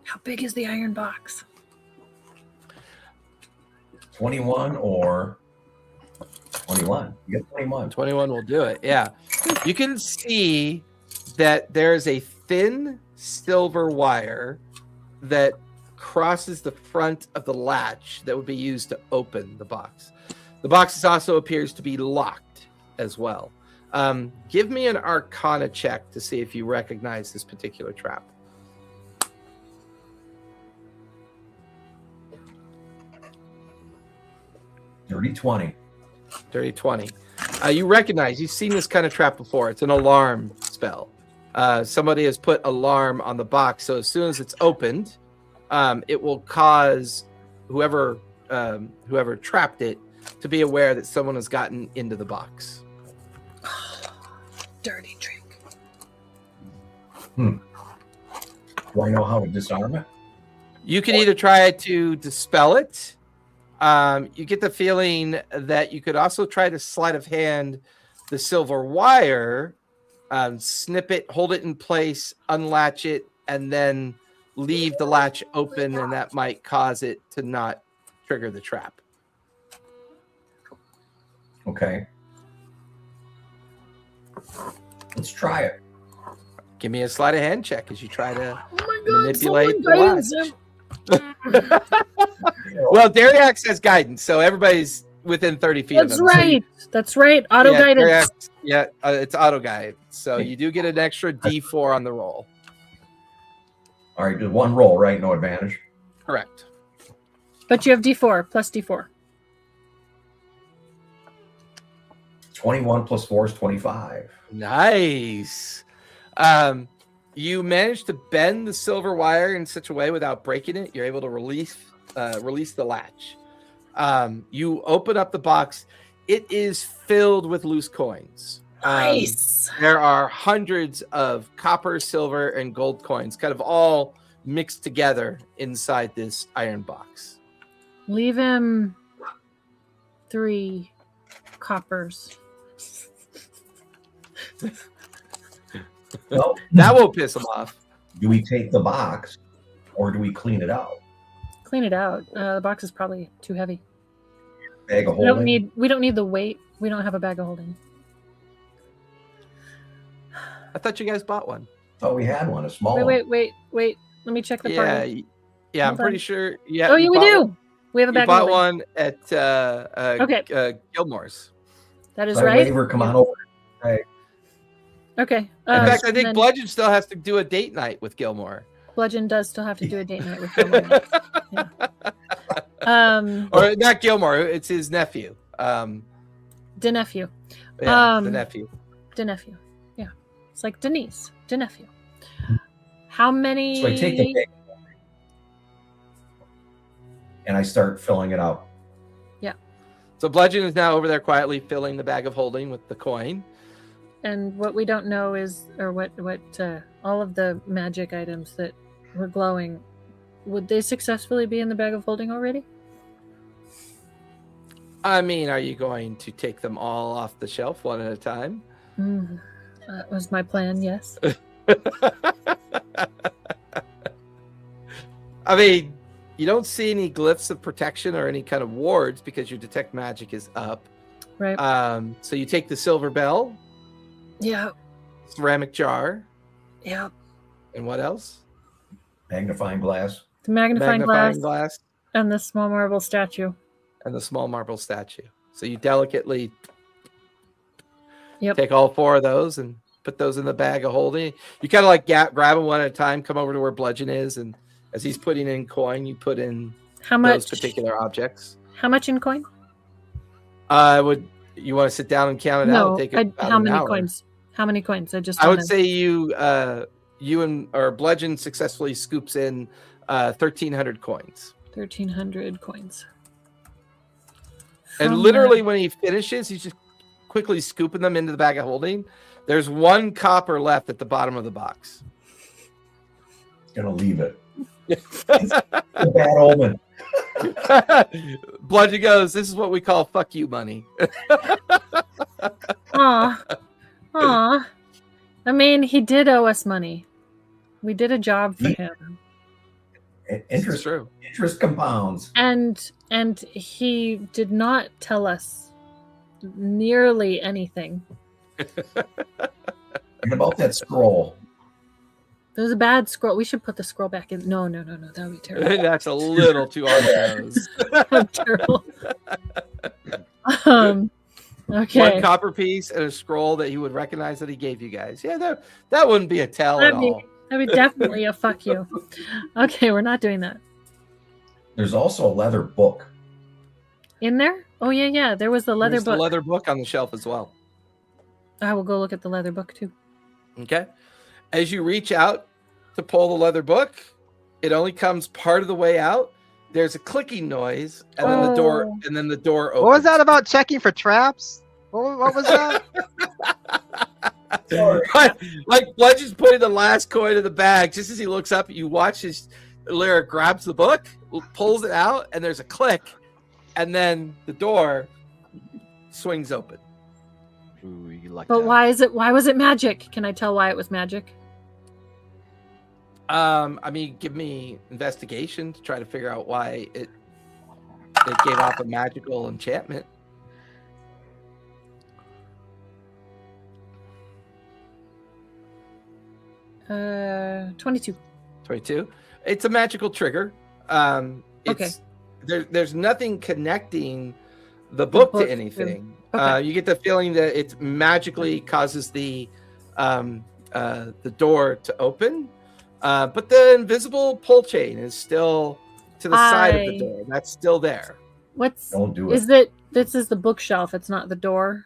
How big is the iron box? 21 or 21. You get 21. 21 will do it, yeah. You can see that there's a thin silver wire that crosses the front of the latch that would be used to open the box. The box also appears to be locked as well. Give me an Arcana check to see if you recognize this particular trap. Dirty 20. Dirty 20. You recognize, you've seen this kind of trap before. It's an alarm spell. Somebody has put alarm on the box, so as soon as it's opened, it will cause whoever trapped it to be aware that someone has gotten into the box. Dirty trick. Do I know how to disarm it? You can either try to dispel it. You get the feeling that you could also try to sleight of hand the silver wire, snip it, hold it in place, unlatch it, and then leave the latch open, and that might cause it to not trigger the trap. Okay. Let's try it. Give me a sleight of hand check as you try to Oh my God! manipulate Someone the guidance latch. him. Well, Dariax has guidance, so everybody's within 30 feet of That's him. So you- right. That's right. Auto yeah, guidance. Dariax- yeah, it's auto guide. So you do get an extra D4 on the roll. All right, just one roll, right? No advantage. Correct. But you have D4 plus D4. 21 plus 4 is 25. Nice. You managed to bend the silver wire in such a way without breaking it. You're able to release the latch. You open up the box. It is filled with loose coins. Nice. There are hundreds of copper, silver, and gold coins, kind of all mixed together inside this iron box. Leave him 3 coppers. Well, That will piss him off. do we take the box or do we clean it out? Clean it out. The box is probably too heavy. Bag of We don't holding? need the weight. We don't have a bag of holding. I thought you guys bought one. Thought we had one, a small one. Wait. Let me check the Yeah, party. yeah. I'm Hold pretty on. sure. Yeah. Oh you yeah, we bought do. one. We have a You bag of bought holding. one at Okay. Gilmore's. That is Sorry, right. Waver, come Yeah. on over. Hey, Okay. In fact, I and think then Bludgeon still has to do a date night with Gilmore. Bludgeon does still have to do a date night with Gilmore. Yeah. Or not Gilmore, it's his nephew. The nephew. Yeah, the nephew. The nephew. Yeah. It's like Denise. The nephew. How many? so I take the bag and I start filling it up. So Bludgeon is now over there quietly filling the bag of holding with the coin. And what we don't know is, or what all of the magic items that were glowing, would they successfully be in the bag of holding already? I mean, are you going to take them all off the shelf one at a time? That was my plan. Yes. I mean, you don't see any glyphs of protection or any kind of wards because your detect magic is up. Right. So you take the silver bell, Yeah. ceramic jar, Yeah. and what else? Magnifying glass. The magnifying glass glass and the small marble statue. and the small marble statue. So you delicately Yep. take all 4 of those and put those in the bag of holding. You kind of like grab them one at a time, come over to where Bludgeon is, and as he's putting in coin, you put in How those much? particular objects. How much in coin? You want to sit down and count it out? No. Take it about How an many hour. coins? How many coins? I just. I would wanna- say you or Bludgeon successfully scoops in 1,300 coins. 1,300 coins. And From literally, when he finishes, he's just quickly scooping them into the bag of holding. There's 1 copper left at the bottom of the box. Gonna leave it. It's a bad omen. Bludgeon goes, "This is what we call fuck you money." Aw. I mean, he did owe us money. We did a job for him. It's Interest, true. interest compounds. And he did not tell us nearly anything. And about that scroll. There was a bad scroll. We should put the scroll back in. No. That would be terrible. That's a little too on the nose. Terrible. Okay. 1 copper piece and a scroll that he would recognize that he gave you guys. Yeah, that wouldn't be a tell at all. That'd be definitely a fuck you. Okay, we're not doing that. There's also a leather book. In there? Oh yeah. There was the leather There's book. the leather book on the shelf as well. I will go look at the leather book too. Okay. As you reach out to pull the leather book, it only comes part of the way out. There's a clicking noise, and then the door, Oh. and then the door opens. What was that about checking for traps? What was that? Like Bludgeon's putting the last coin in the bag. Just as he looks up, you watch as Lyra grabs the book, pulls it out, and there's a click, and then the door swings open. Ooh, you lucked But out. why was it magic? Can I tell why it was magic? I mean, give me investigation to try to figure out why it gave off a magical enchantment. 22. 22. It's a magical trigger. It's there's nothing connecting the book to book, anything. okay. You get the feeling that it magically causes the door to open, but the invisible pull chain is still to the side of the door. That's still there. Don't do Is it? This is the bookshelf. It's not the door.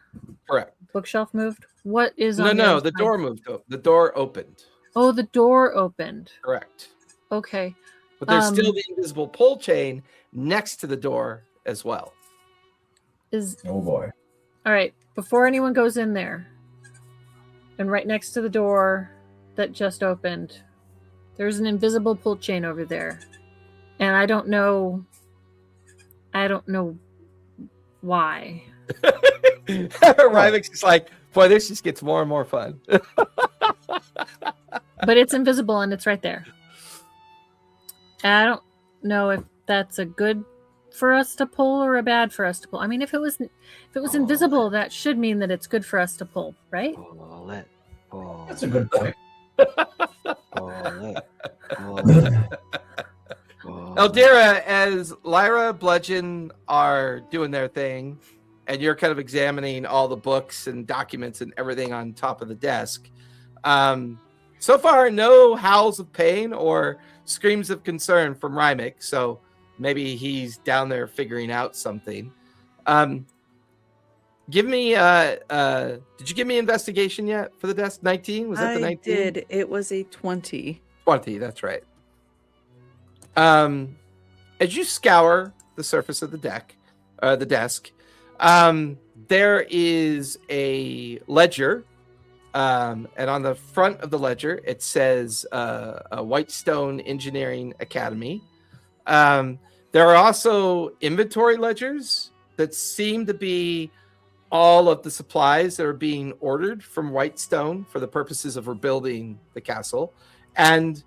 Correct. Bookshelf moved. What is No, on no, the the door moved. The door opened. Oh, the door opened. Correct. Okay. But there's still the invisible pull chain next to the door as well. Oh boy. All right. Before anyone goes in there, and right next to the door that just opened, there's an invisible pull chain over there, and I don't know why. Rybek's just like, boy, this just gets more and more fun. But it's invisible and it's right there. And I don't know if that's a good for us to pull or a bad for us to pull. I mean, if it was invisible, that should mean that it's good for us to pull, right? Pull it. Pull That's a good point. it. Eldira, as Lyra, Bludgeon are doing their thing, and you're kind of examining all the books and documents and everything on top of the desk. So far, no howls of pain or screams of concern from Rybek, so maybe he's down there figuring out something. Give me, did you give me investigation yet for the desk? 19? Was that the 19? I did. It was a 20. 20, that's right. As you scour the surface of the desk, there is a ledger, and on the front of the ledger, it says Whitestone Engineering Academy. There are also inventory ledgers that seem to be all of the supplies that are being ordered from Whitestone for the purposes of rebuilding the castle. And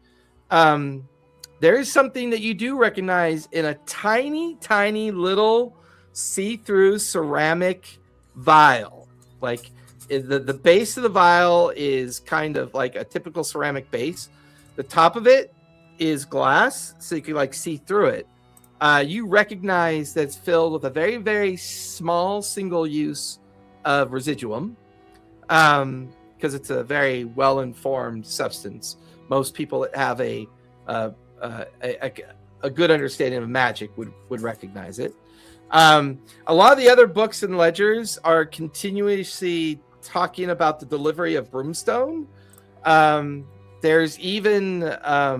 there is something that you do recognize in a tiny, tiny little see-through ceramic vial. Like the base of the vial is kind of like a typical ceramic base. The top of it is glass, so you can like see through it. You recognize that it's filled with a very, very small single use of residuum, because it's a very well-informed substance. Most people that have a good understanding of magic would recognize it. A lot of the other books and ledgers are continuously talking about the delivery of brimstone. There's even a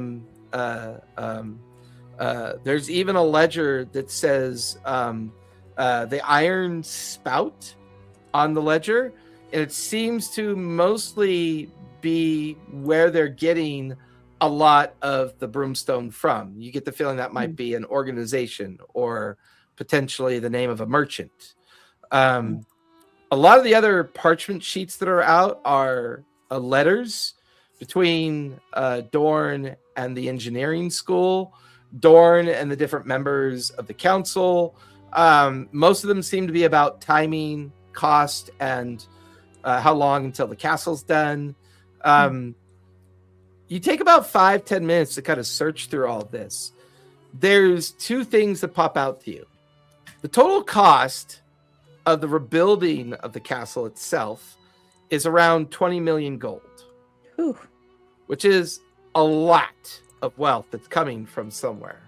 ledger that says the iron spout on the ledger, and it seems to mostly be where they're getting a lot of the brimstone from. You get the feeling that might be an organization or potentially the name of a merchant. A lot of the other parchment sheets that are out are letters between Dorn and the engineering school, Dorn and the different members of the council. Most of them seem to be about timing, cost, and how long until the castle's done. You take about 5-10 minutes to kind of search through all of this. There's two things that pop out to you. The total cost of the rebuilding of the castle itself is around 20 million gold. Whew. Which is a lot of wealth that's coming from somewhere.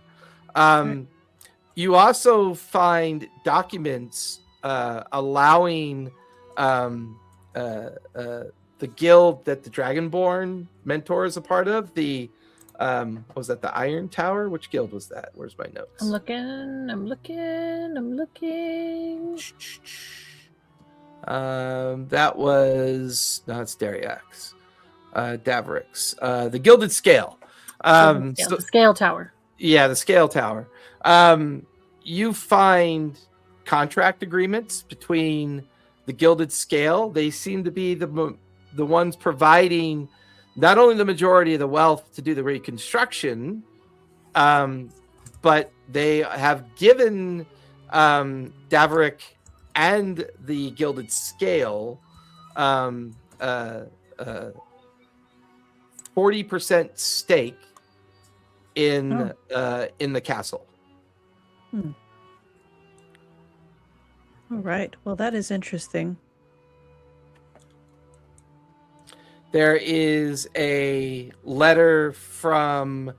You also find documents allowing the guild that the Dragonborn mentor is a part of. The was that the Iron Tower? Which guild was that? Where's my notes? I'm looking. That was it's Dariax. Davrix. The Gilded Scale. The Scale Tower. Yeah, the Scale Tower. You find contract agreements between the Gilded Scale. They seem to be the ones providing not only the majority of the wealth to do the reconstruction, but they have given Daverick and the Gilded Scale 40% stake in the castle. All right. Well, that is interesting. There is a letter from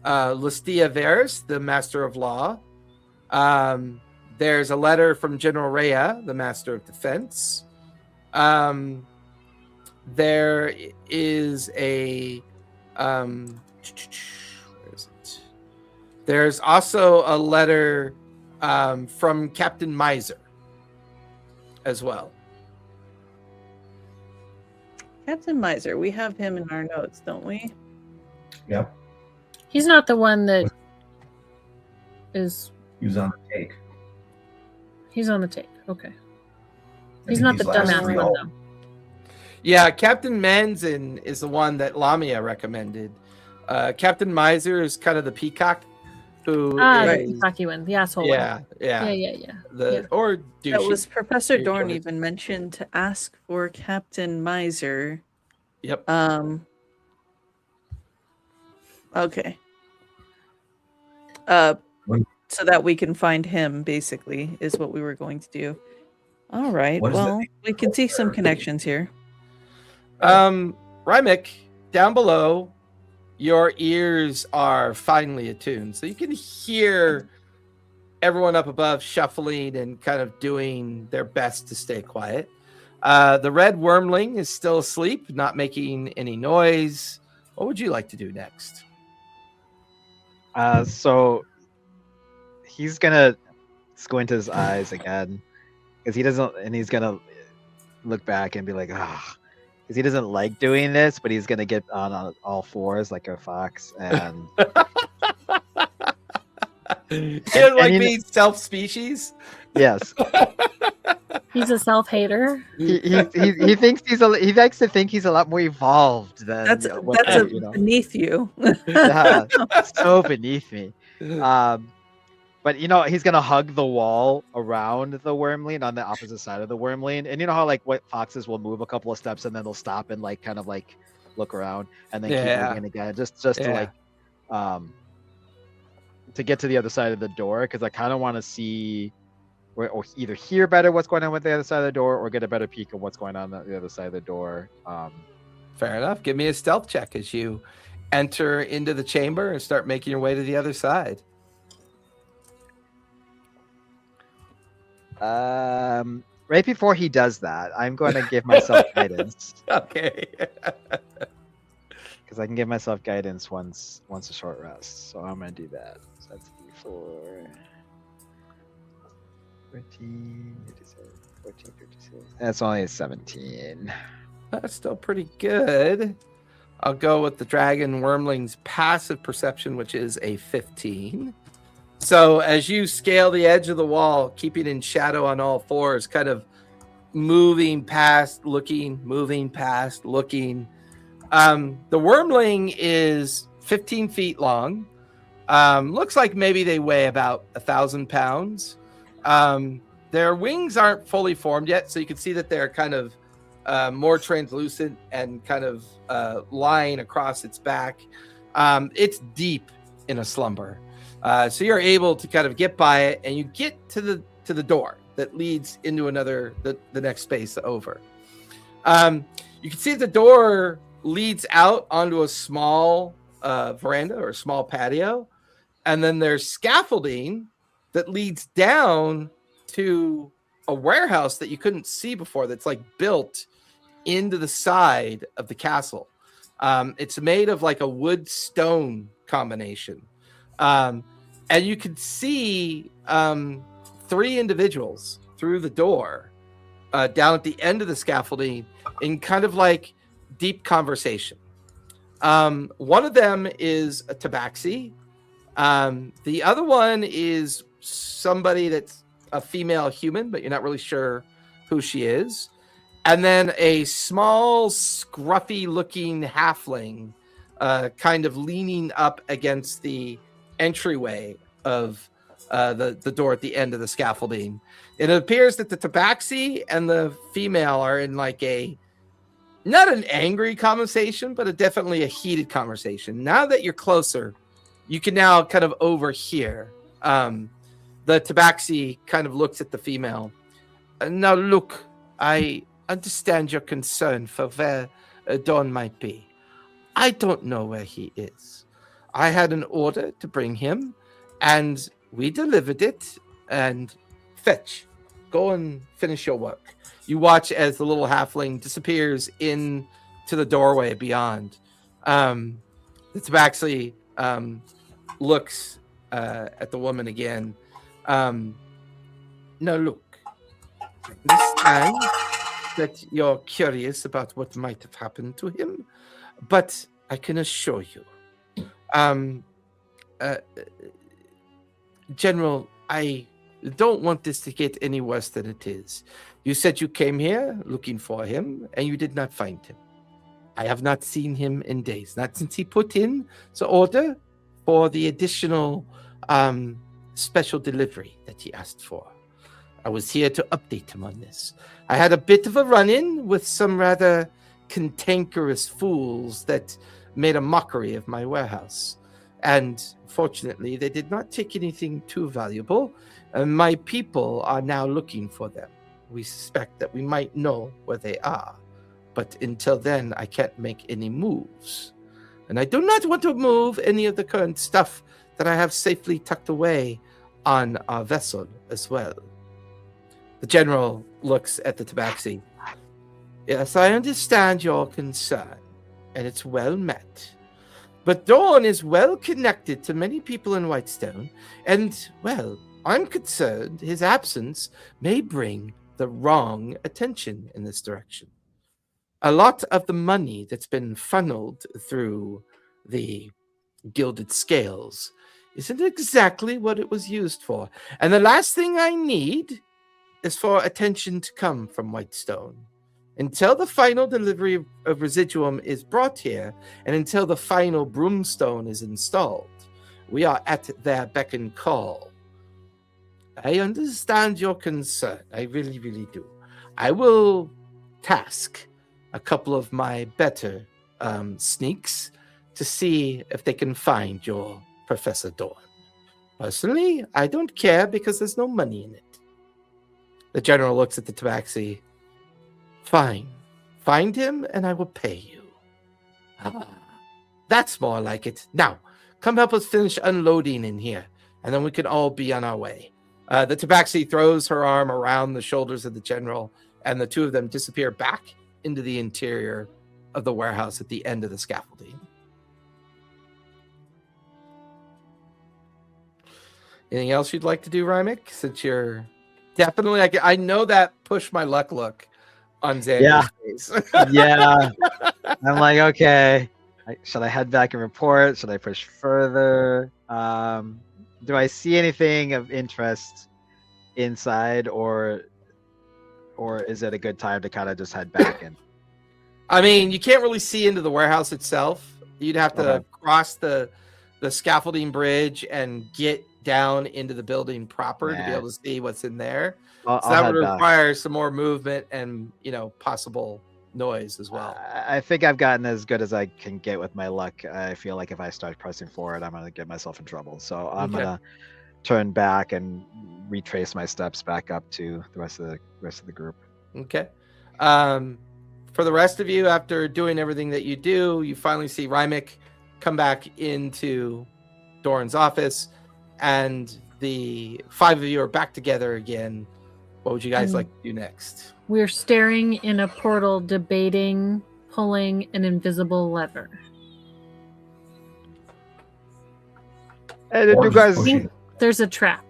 Listia Varus, the Master of Law. There's a letter from General Rhea, the Master of Defense. There is a where is it? There's also a letter from Captain Miser as well. Captain Miser, we have him in our notes, don't we? Yep. He's not the one that is. He was on the take. He's on the take. Okay. I He's think not the these last dumbass three one all- though. Yeah, Captain Manzin is the one that Lamia recommended. Captain Miser is kind of the peacock who The is, cocky one, the asshole one. yeah. Yeah. Or That douchey. was Professor Your Dorn choice. even mentioned to ask for Captain Miser. Yep. Okay. What- So that we can find him, basically, is what we were going to do. All right. What is the Well, name we can see some connections here. Rymick, down below, your ears are finely attuned, so you can hear everyone up above shuffling and kind of doing their best to stay quiet. The red wormling is still asleep, not making any noise. What would you like to do next? So he's gonna squint his eyes again because he doesn't, and he's gonna look back and be like, ah, because he doesn't like doing this, but he's gonna get on all fours like a fox and. You don't like he- being self-species? Yes, He's a self-hater. he thinks he likes to think he's a lot more evolved than That's what that's you know. beneath you. Yeah, so beneath me. But you know, he's gonna hug the wall around the wormling on the opposite side of the wormling, and you know how like what foxes will move a couple of steps and then they'll stop and like kind of like look around and then keep moving again, just to like to get to the other side of the door because I kind of want to see or either hear better what's going on with the other side of the door or get a better peek of what's going on the other side of the door. Fair enough. Give me a stealth check as you enter into the chamber and start making your way to the other side. Right before he does that, I'm going to give myself guidance Okay. because I can give myself guidance once a short rest. So I'm going to do that. So that's D4. 13, 57, 14, 56. That's only a 17. That's still pretty good. I'll go with the dragon wormling's passive perception, which is a 15. So as you scale the edge of the wall, keeping in shadow on all fours, kind of moving past, looking, moving past, looking. The wormling is 15 feet long. Looks like maybe they weigh about 1,000 pounds. Their wings aren't fully formed yet, so you can see that they're kind of more translucent and kind of lying across its back. It's deep in a slumber. So you're able to kind of get by it, and you get to the door that leads into the next space over. You can see the door leads out onto a small veranda or a small patio, and then there's scaffolding that leads down to a warehouse that you couldn't see before that's like built into the side of the castle. It's made of like a wood stone combination. And you can see 3 individuals through the door down at the end of the scaffolding in kind of like deep conversation. One of them is a tabaxi. The other one is somebody that's a female human, but you're not really sure who she is. And then a small, scruffy looking halfling kind of leaning up against the entryway of the door at the end of the scaffolding. It appears that the tabaxi and the female are in like a not an angry conversation, but definitely a heated conversation. Now that you're closer, you can now kind of overhear. The tabaxi kind of looks at the female. Now, look, I understand your concern for where Dawn might be. I don't know where he is. I had an order to bring him, and we delivered it. And fetch, go and finish your work. You watch as the little halfling disappears into the doorway beyond. The tabaxi looks at the woman again. Now, look, I understand that you're curious about what might have happened to him, but I can assure you, General, I don't want this to get any worse than it is. You said you came here looking for him, and you did not find him. I have not seen him in days, not since he put in the order for the additional special delivery that he asked for. I was here to update him on this. I had a bit of a run-in with some rather cantankerous fools that made a mockery of my warehouse. And fortunately, they did not take anything too valuable. And my people are now looking for them. We suspect that we might know where they are. But until then, I can't make any moves. And I do not want to move any of the current stuff that I have safely tucked away on our vessel as well. The general looks at the tabaxi. Yes, I understand your concern, and it's well met. But Dawn is well connected to many people in Whitestone, and, well, I'm concerned his absence may bring the wrong attention in this direction. A lot of the money that's been funneled through the gilded scales isn't exactly what it was used for. And the last thing I need is for attention to come from Whitestone. Until the final delivery of residuum is brought here, and until the final broomstone is installed, we are at their beck and call. I understand your concern. I really, really do. I will task a couple of my better sneaks to see if they can find your Professor Dawn. Personally, I don't care because there's no money in it. The general looks at the tabaxi. Fine. Find him and I will pay you. That's more like it. Now, come help us finish unloading in here, and then we can all be on our way. The tabaxi throws her arm around the shoulders of the general, and the two of them disappear back into the interior of the warehouse at the end of the scaffolding. Anything else you'd like to do, Rymick? Since you're definitely, I know that push my luck look on Xander's face. Yeah. I'm like, okay. Should I head back and report? Should I push further? Do I see anything of interest inside, or is it a good time to kind of just head back? And I mean, you can't really see into the warehouse itself. You'd have to cross the scaffolding bridge and get down into the building proper to be able to see what's in there. So that would require some more movement and, possible noise as well. I think I've gotten as good as I can get with my luck. I feel like if I start pressing forward, I'm going to get myself in trouble. So I'm going to turn back and retrace my steps back up to the rest of the group. Okay. For the rest of you, after doing everything that you do, you finally see Rymick come back into Doran's office, and the five of you are back together again. What would you guys like to do next? We're staring in a portal, debating pulling an invisible lever. Hey, did you guys think there's a trap?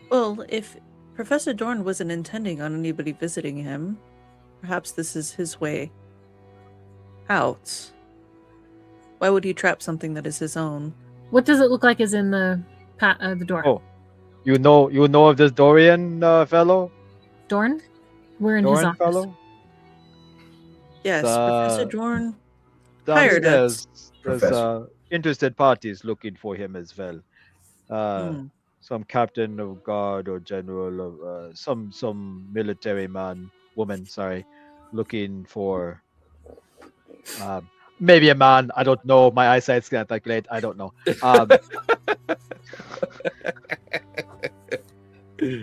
Well, if Professor Dorn wasn't intending on anybody visiting him, perhaps this is his way out. Why would he trap something that is his own? What does it look like is in the door? Oh, you know of this Dorian fellow? Dorn? We're in his office. Fellow? Yes, Professor Dorn hired us. Professor. Interested parties looking for him as well. Some captain of guard or general of some military man woman, sorry, looking for maybe a man. I don't know. My eyesight's not that great. I don't know.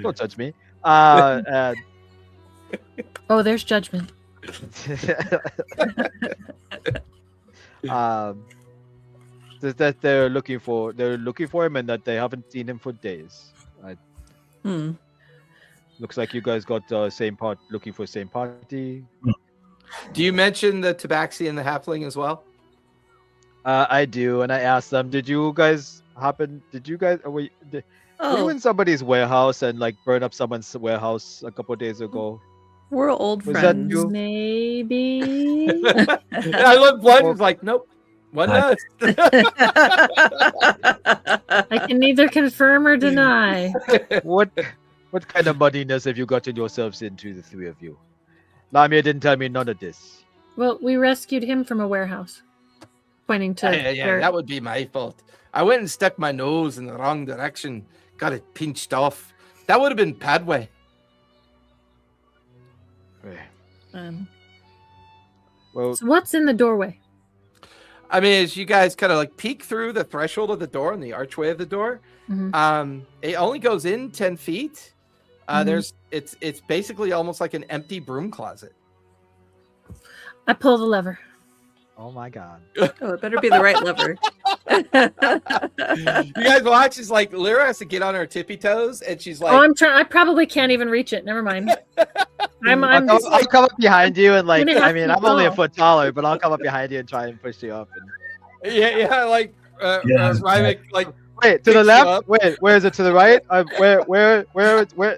Don't judge me. And Oh, there's judgment. that they're looking for him and that they haven't seen him for days. Hmm. Looks like you guys got the same part, looking for the same party. Do you mention the tabaxi and the halfling as well? I do, and I asked them, did you guys were you Oh, in somebody's warehouse and like burn up someone's warehouse a couple of days ago? we're old Was that friends. you? Maybe. I look blunt. It's like, nope. One does. I can neither confirm or deny. What kind of muddiness have you gotten yourselves into, the three of you? Lamia didn't tell me none of this. Well, we rescued him from a warehouse. Pointing to Yeah, where- that would be my fault. I went and stuck my nose in the wrong direction. Got it pinched off. That would have been Padway. Well, So what's in the doorway? I mean, as you guys kind of like peek through the threshold of the door and the archway of the door, Mhm. it only goes in 10 feet. Mhm. It's basically almost like an empty broom closet. I pull the lever. oh my god. Oh, it better be the right lever. You guys watch as like Lyra has to get on her tippy toes, and she's like, Oh, I'm trying. I probably can't even reach it. Never mind. I'll come up behind you and like, gonna have I mean, to I'm only a go. foot taller, but I'll come up behind you and try and push you up. And... yeah, like Yes. Rymek, like Wait, to Picks the you left? up. Wait, where is it? To the right? Where?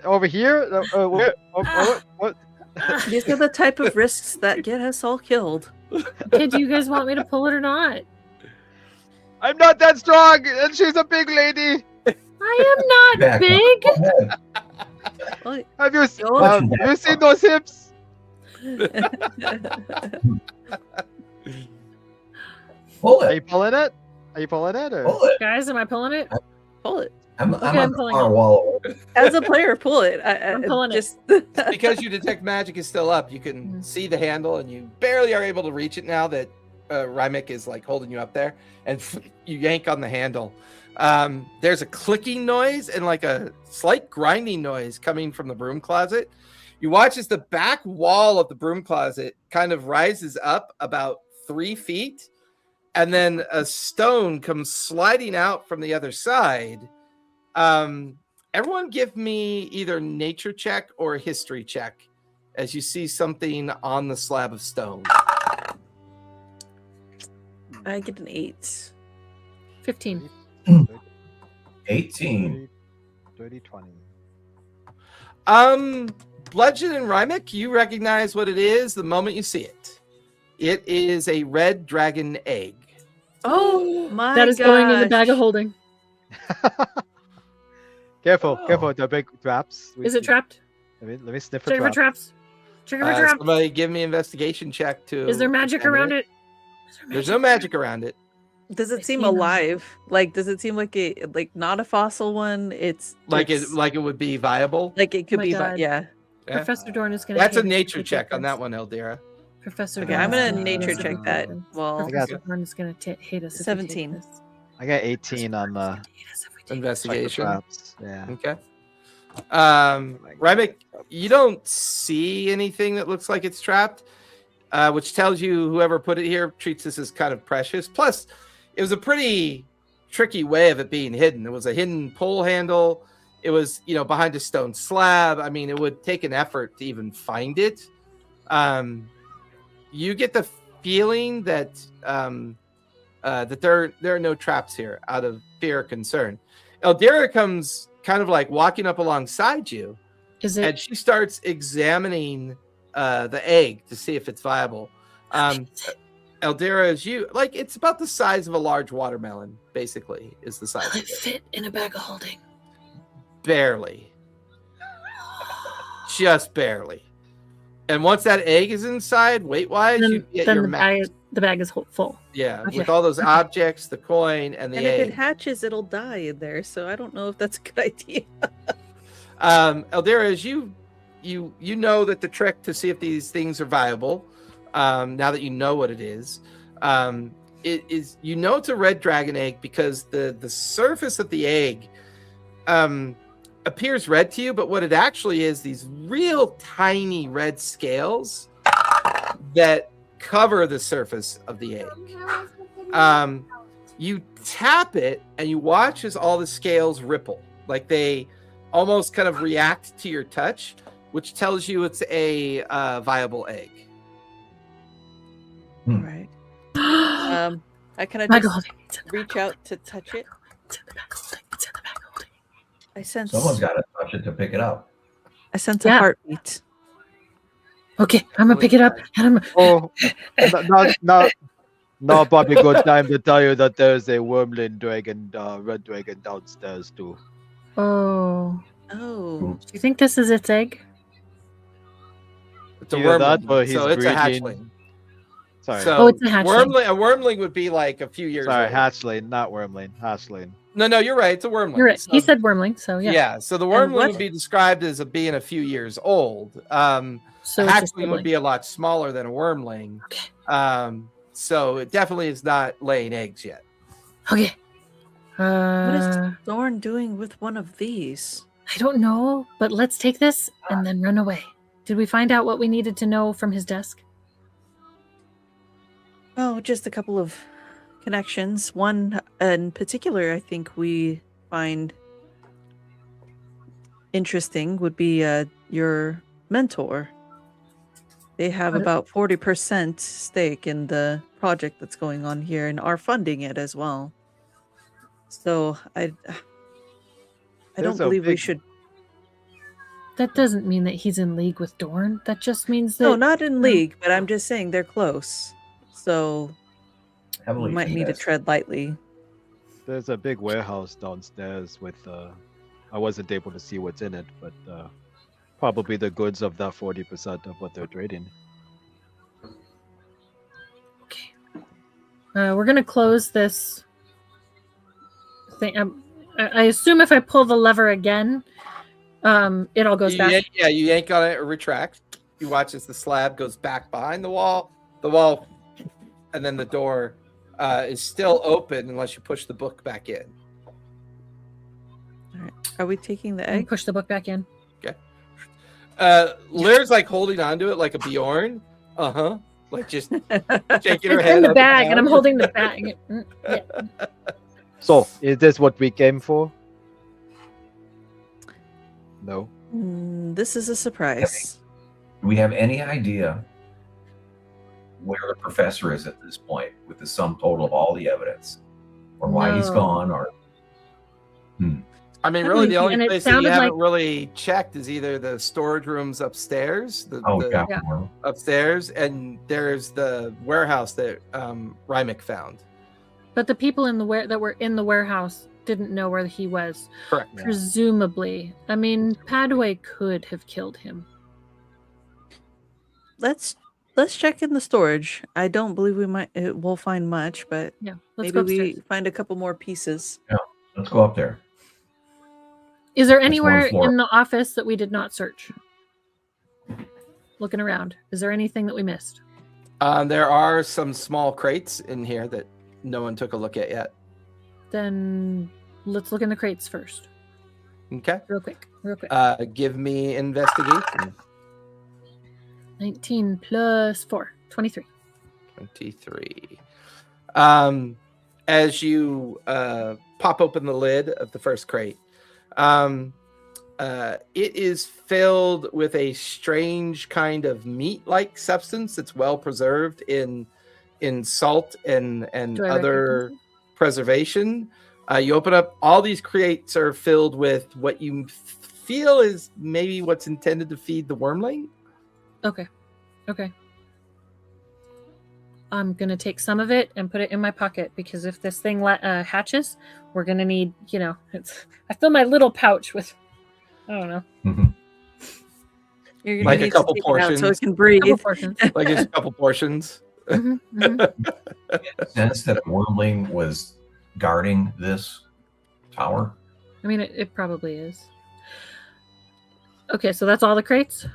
Over here? Where? What? These are the type of risks that get us all killed. Okay, do you guys want me to pull it or not? I'm not that strong, and she's a big lady. I am not Back. big. Go ahead. Well, Have you You're- seen those hips? Pull Are it. you pulling it? Are you pulling it? Or? Pull it. Guys, am I pulling it? pull it. I'm Okay, on I'm the pulling far it. wall. As a player, pull it. I'm pulling it. just... because you detect magic is still up, you can see the handle, and you barely are able to reach it now that Rymek is like holding you up there, and you yank on the handle. There's a clicking noise and like a slight grinding noise coming from the broom closet. You watch as the back wall of the broom closet kind of rises up about 3 feet, and then a stone comes sliding out from the other side. Everyone give me either nature check or a history check as you see something on the slab of stone. I get an 8. 15. 18. 30, 20. Bludgeon and Rymek, you recognize what it is the moment you see it. It is a red dragon egg. Oh my god. That is going in the bag of holding. Careful, Oh. careful. The big traps. Is it trapped? Let me sniff a Check for trap. traps. Check for traps. Somebody give me an investigation check to. Is there magic examine around it? Is there There's no magic around it. Does I it seem see them. alive? Like, does it seem like not a fossil one? It's Like it's- it would be viable. like it could my be. God. Yeah. Yeah. Professor Dorn is going to. That's a nature check on that one, Eldira. Professor Okay, Dorn I'm is gonna gonna hate nature us if check we that. take this. Well, I got Professor Dorn is going to hate us. if we take 17. this. I got 18 on the Hate us if we take this. Investigation. traps. Yeah. Okay. Rymek, you don't see anything that looks like it's trapped, which tells you whoever put it here treats this as kind of precious. Plus, it was a pretty tricky way of it being hidden. It was a hidden pole handle. It was, behind a stone slab. I mean, it would take an effort to even find it. You get the feeling that that there are no traps here out of fear or concern. Eldira comes kind of like walking up alongside you, Is and it? she starts examining the egg to see if it's viable. Eldira, is you like it's about the size of a large watermelon, basically, is the size Will of it it. fit in a bag of holding? Barely. Just barely. And once that egg is inside, weight-wise, you get Then your the max. bag is full. Yeah, Okay. with all those objects, the coin, and the and if egg. it hatches, it'll die in there. So I don't know if that's a good idea. Eldira, as you you know that the trick to see if these things are viable, now that you know what it is it's a red dragon egg because the surface of the egg appears red to you, but what it actually is, these real tiny red scales that cover the surface of the egg. You tap it and you watch as all the scales ripple, like they almost kind of react to your touch, which tells you it's a viable egg. Hmm. Right. I kind of just reach out to touch it. I sense. Someone's got to touch it to pick it up. I sense Yeah. a heartbeat. Okay, I'm gonna pick it up and I'm. Oh, not probably good time to tell you that there's a wormling dragon, red dragon downstairs too. Oh, Oh. do you think this is its egg? It's a Either that wormling, or he's so it's a breeding- hatchling. Sorry, So it's a hatchling. a wormling would be like a few years sorry, old. hatchling, not wormling, hatchling. No, you're right. It's a wormling. You're right. So- He said wormling, so yeah. So the wormling what? would be described as being a few years old. So A it's a hatchling would sibling. be a lot smaller than a wormling. Okay. So it definitely is not laying eggs yet. Okay. What is Thorn doing with one of these? I don't know, but let's take this and then run away. Did we find out what we needed to know from his desk? Oh, just a couple of connections. One in particular, I think we find interesting would be your mentor. They have What- about 40% stake in the project that's going on here and are funding it as well. So I There's don't a believe we big- should. That doesn't mean that he's in league with Dorn. That just means that No, not in league, but I'm just saying they're close. So Heavily we might need to penis. tread lightly. There's a big warehouse downstairs with. I wasn't able to see what's in it, but probably the goods of that 40% of what they're trading. Okay. We're gonna close this thing. I assume if I pull the lever again, it all goes back. You yank on it or retract. You watch as the slab goes back behind the wall, and then the door is still open unless you push the book back in. Are we taking the And egg? push the book back in. Lyra's like holding onto it like a Bjorn. Like just shaking her It's head. in the up bag, and down. I'm holding the bag. Yeah. So, is this what we came for? No. This is a surprise. Do we have any idea where the professor is at this point with the sum total of all the evidence? Or why he's No. gone? Or I mean, really, the only And it place that you sounded haven't like- really checked is either the storage rooms upstairs, the yeah. Yeah. well, upstairs, and there's the warehouse that Rymick found. But the people that were in the warehouse didn't know where he was. Correct. Yeah. Presumably. I mean, Padway could have killed him. Let's check in the storage. I don't believe we'll find much, but Yeah. Let's maybe go we upstairs. find a couple more pieces. let's go up there. Is there That's one anywhere floor. in the office that we did not search? Looking around. Is there anything that we missed? There are some small crates in here that no one took a look at yet. Then let's look in the crates first. Okay. Real quick. Give me investigation. 19 plus 4. 23. 23. As you pop open the lid of the first crate, it is filled with a strange kind of meat-like substance that's well preserved in salt and Do I other recognize preservation. You open up, all these crates are filled with what you feel is maybe what's intended to feed the wormling. Okay. I'm going to take some of it and put it in my pocket because if this thing hatches, we're going to need, I fill my little pouch with, I don't know, Mhm. You're gonna Like a need to couple take it out so portions. it can breathe. couple portions. Like just a couple portions. Mhm, mhm. Sense that a wormling was guarding this tower. I mean, it probably is. Okay, so that's all the crates?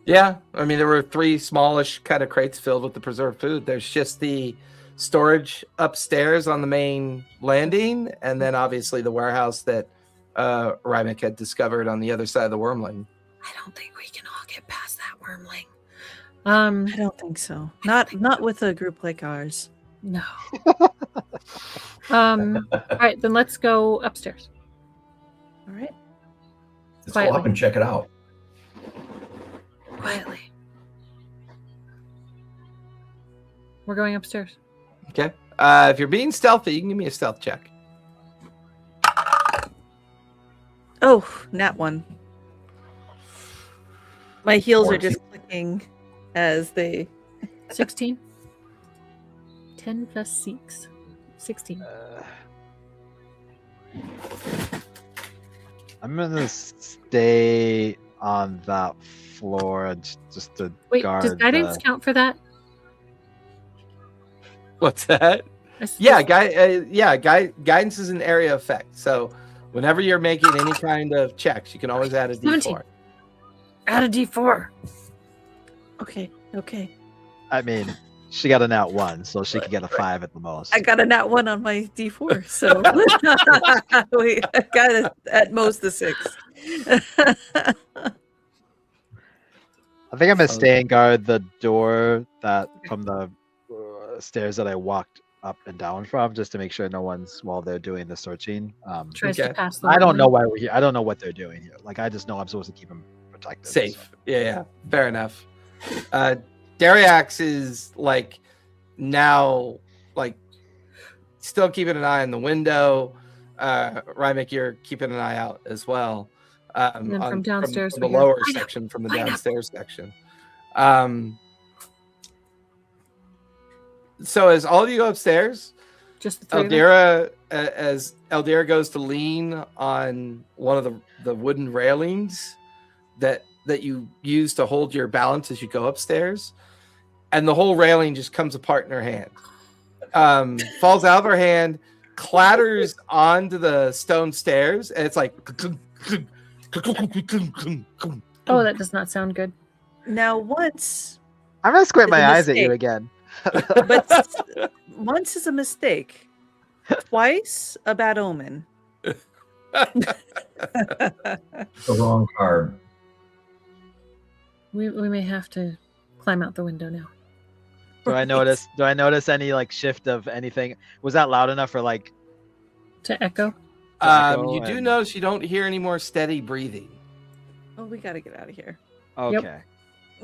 Yeah, I mean, there were 3 smallish kind of crates filled with the preserved food. There's just the storage upstairs on the main landing, and then obviously the warehouse that Rymick had discovered on the other side of the wormling. I don't think we can all get past that wormling. I don't think so. Not with a group like ours. No. All right, then let's go upstairs. All right. Let's go up and check it out. Quietly. We're going upstairs. Okay. If you're being stealthy, you can give me a stealth check. Oh, nat 1. My heels are 14. just clicking as they. 16. 10 plus 6. 16. I'm gonna stay on that floor and just to Wait, guard. does guidance count for that? What's that? Yeah, guidance is an area effect. So whenever you're making any kind of checks, you can always add a D4. 17. Add a D4. Okay. I mean, she got a nat 1, so she could get a 5 at the most. I got a nat 1 on my D4, so I got it at most the 6. I think I'm gonna stay and guard the door that from the stairs that I walked up and down from, just to make sure no one's while they're doing the searching. Tries Okay. to pass the I don't wormling. know why we're here. I don't know what they're doing here. Like, I just know I'm supposed to keep them protected. Safe. so. Yeah, fair enough. Dariax is like now like still keeping an eye on the window. Rymick, you're keeping an eye out as well. And then from downstairs from the we hear, lower "Pineapple, section, from the pineapple." downstairs section. So as all of you go upstairs, Just the 3 of us? Eldira, as Eldira goes to lean on one of the wooden railings that you use to hold your balance as you go upstairs, and the whole railing just comes apart in her hand, falls out of her hand, clatters onto the stone stairs, and it's like. Oh, that does not sound good. Now, once, I'm gonna squint It's my a eyes at you mistake. again. but once is a mistake. Twice, a bad omen. The wrong card. We may have to climb out the window now. Do I notice? Do I notice any like shift of anything? Was that loud enough for like? To echo? echo You do and- notice you don't hear any more steady breathing. Oh, we gotta get out of here. Okay.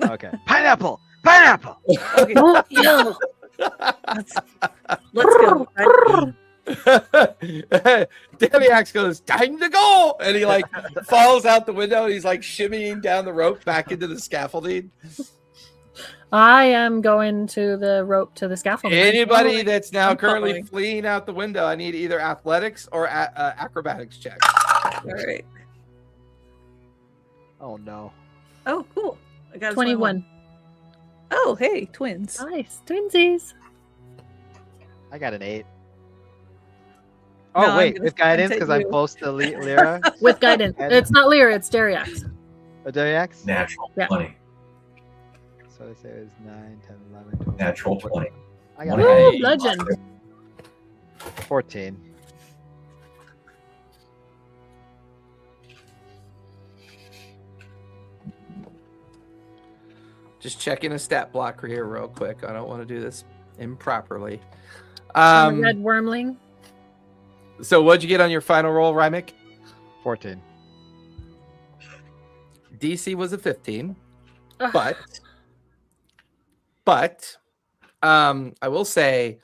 Okay. Pineapple. Pineapple. Okay, Don't yell! let's go. Dariax goes, time to go, and he like falls out the window. And he's like shimmying down the rope back into the scaffolding. I am going to the rope to the scaffolding. Anybody that's now I'm currently following. fleeing out the window, I need either athletics or acrobatics check. All right. Oh no. Oh, cool. I got a 21. Oh, hey, twins. Nice. Twinsies. I got an 8. No, Oh I'm wait, gonna with guidance squint at because I'm you. close to Lyra. With guidance. And- It's not Lyra, it's Dariax. Dariax? Natural Yeah. 20. So I say it was 9, 10, 11, 12. Natural 20. I got Woo! an Woo, 8. legend. 14. Just checking a stat blocker here real quick. I don't want to do this improperly. On the red wormling. So what'd you get on your final roll, Rymick? 14. DC was a 15, Ugh. but I will say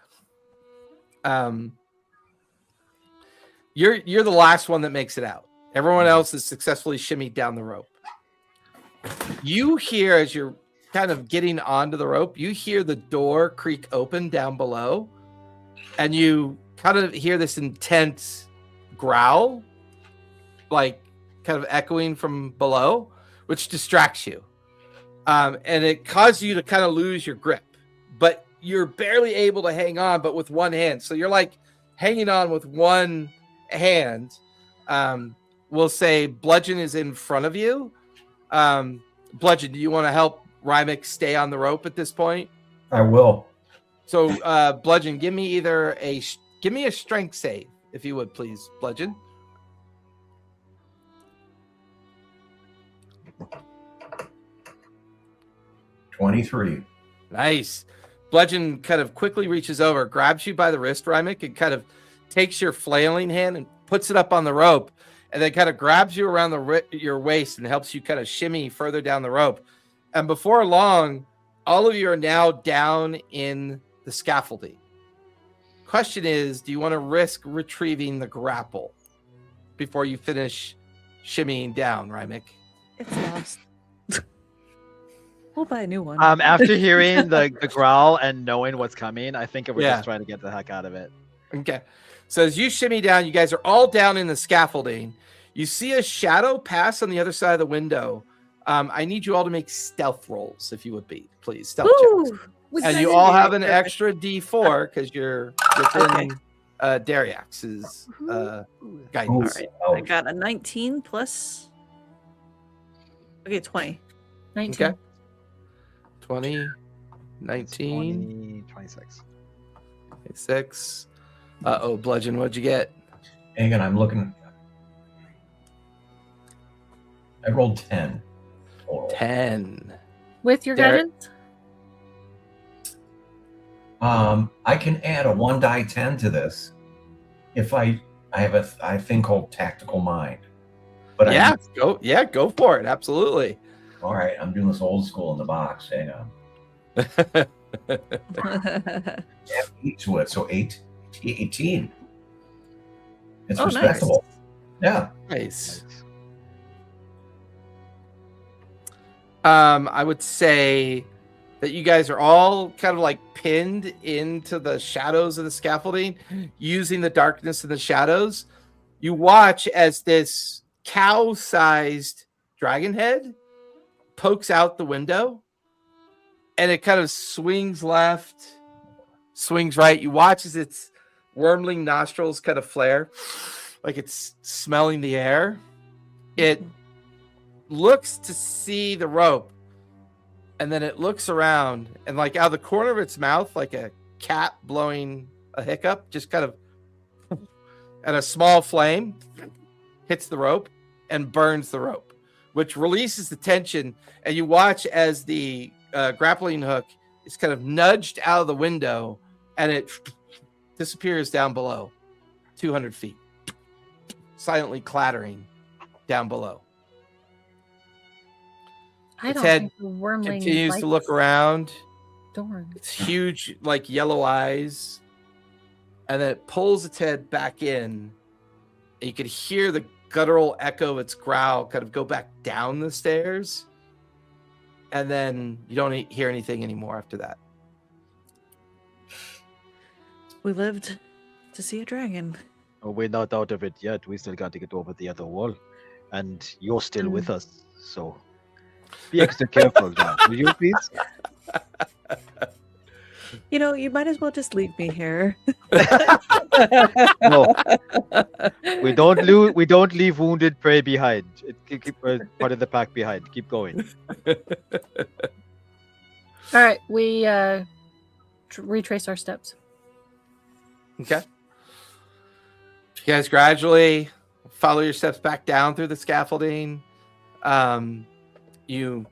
you're the last one that makes it out. Everyone else is successfully shimmied down the rope. You hear, as you're kind of getting onto the rope, you hear the door creak open down below, and you kind of hear this intense growl, like kind of echoing from below, which distracts you. And it causes you to kind of lose your grip, but you're barely able to hang on, but with one hand. So you're like hanging on with one hand, we'll say Bludgeon is in front of you. Bludgeon, do you want to help Rymick stay on the rope at this point? I will. So, Bludgeon, give me give me a strength save, if you would, please, Bludgeon. $23. Nice. Bludgeon kind of quickly reaches over, grabs you by the wrist, Rymick, and kind of takes your flailing hand and puts it up on the rope, and then kind of grabs you around your waist and helps you kind of shimmy further down the rope. And before long, all of you are now down in the scaffolding. Question is, do you want to risk retrieving the grapple before you finish shimmying down, Rymick? It's lost. We'll buy a new one. After hearing the growl and knowing what's coming, I think we're Yeah. just trying to get the heck out of it. Okay. So as you shimmy down, you guys are all down in the scaffolding. You see a shadow pass on the other side of the window. I need you all to make stealth rolls, if you would be, please. Stealth checks. Ooh, And you all have an extra D4 because you're within Dariax's guidance. All right. Oh, I got a 19 plus. Okay, 20. 19. Okay. 20, 19, 20, 26. 26. Uh-oh, Bludgeon, what'd you get? hang on, I'm looking. I rolled 10. Total. 10. With your Derek? guidance? I can add a 1 die 10 to this if I have a thing called tactical mind. But Go for it. Absolutely. all right, I'm doing this old school in the box. Hang on. Add 8 to it, so 18. It's Oh, nice. respectable. Yeah. Nice. I would say that you guys are all kind of like pinned into the shadows of the scaffolding, using the darkness and the shadows. You watch as this cow-sized dragon head pokes out the window, and it kind of swings left, swings right. You watch as its wormling nostrils kind of flare, like it's smelling the air. It looks to see the rope, and then it looks around, and like out of the corner of its mouth, like a cat blowing a hiccup, just kind of, and a small flame hits the rope and burns the rope, which releases the tension. And you watch as the grappling hook is kind of nudged out of the window, and it disappears down below 200 feet, silently clattering down below. I Its don't head think the wormling Continues to likes look around. Dorn. It's huge, like yellow eyes, and then it pulls its head back in. And you could hear the guttural echo of its growl kind of go back down the stairs, and then you don't hear anything anymore after that. We lived to see a dragon. Oh, we're not out of it yet. We still got to get over the other wall. And you're still with us. So be extra careful, John. Will you please? You know, you might as well just leave me here. No. We don't leave wounded prey behind. Keep part of the pack behind. Keep going. All right, we retrace our steps. Okay. You guys gradually follow your steps back down through the scaffolding. You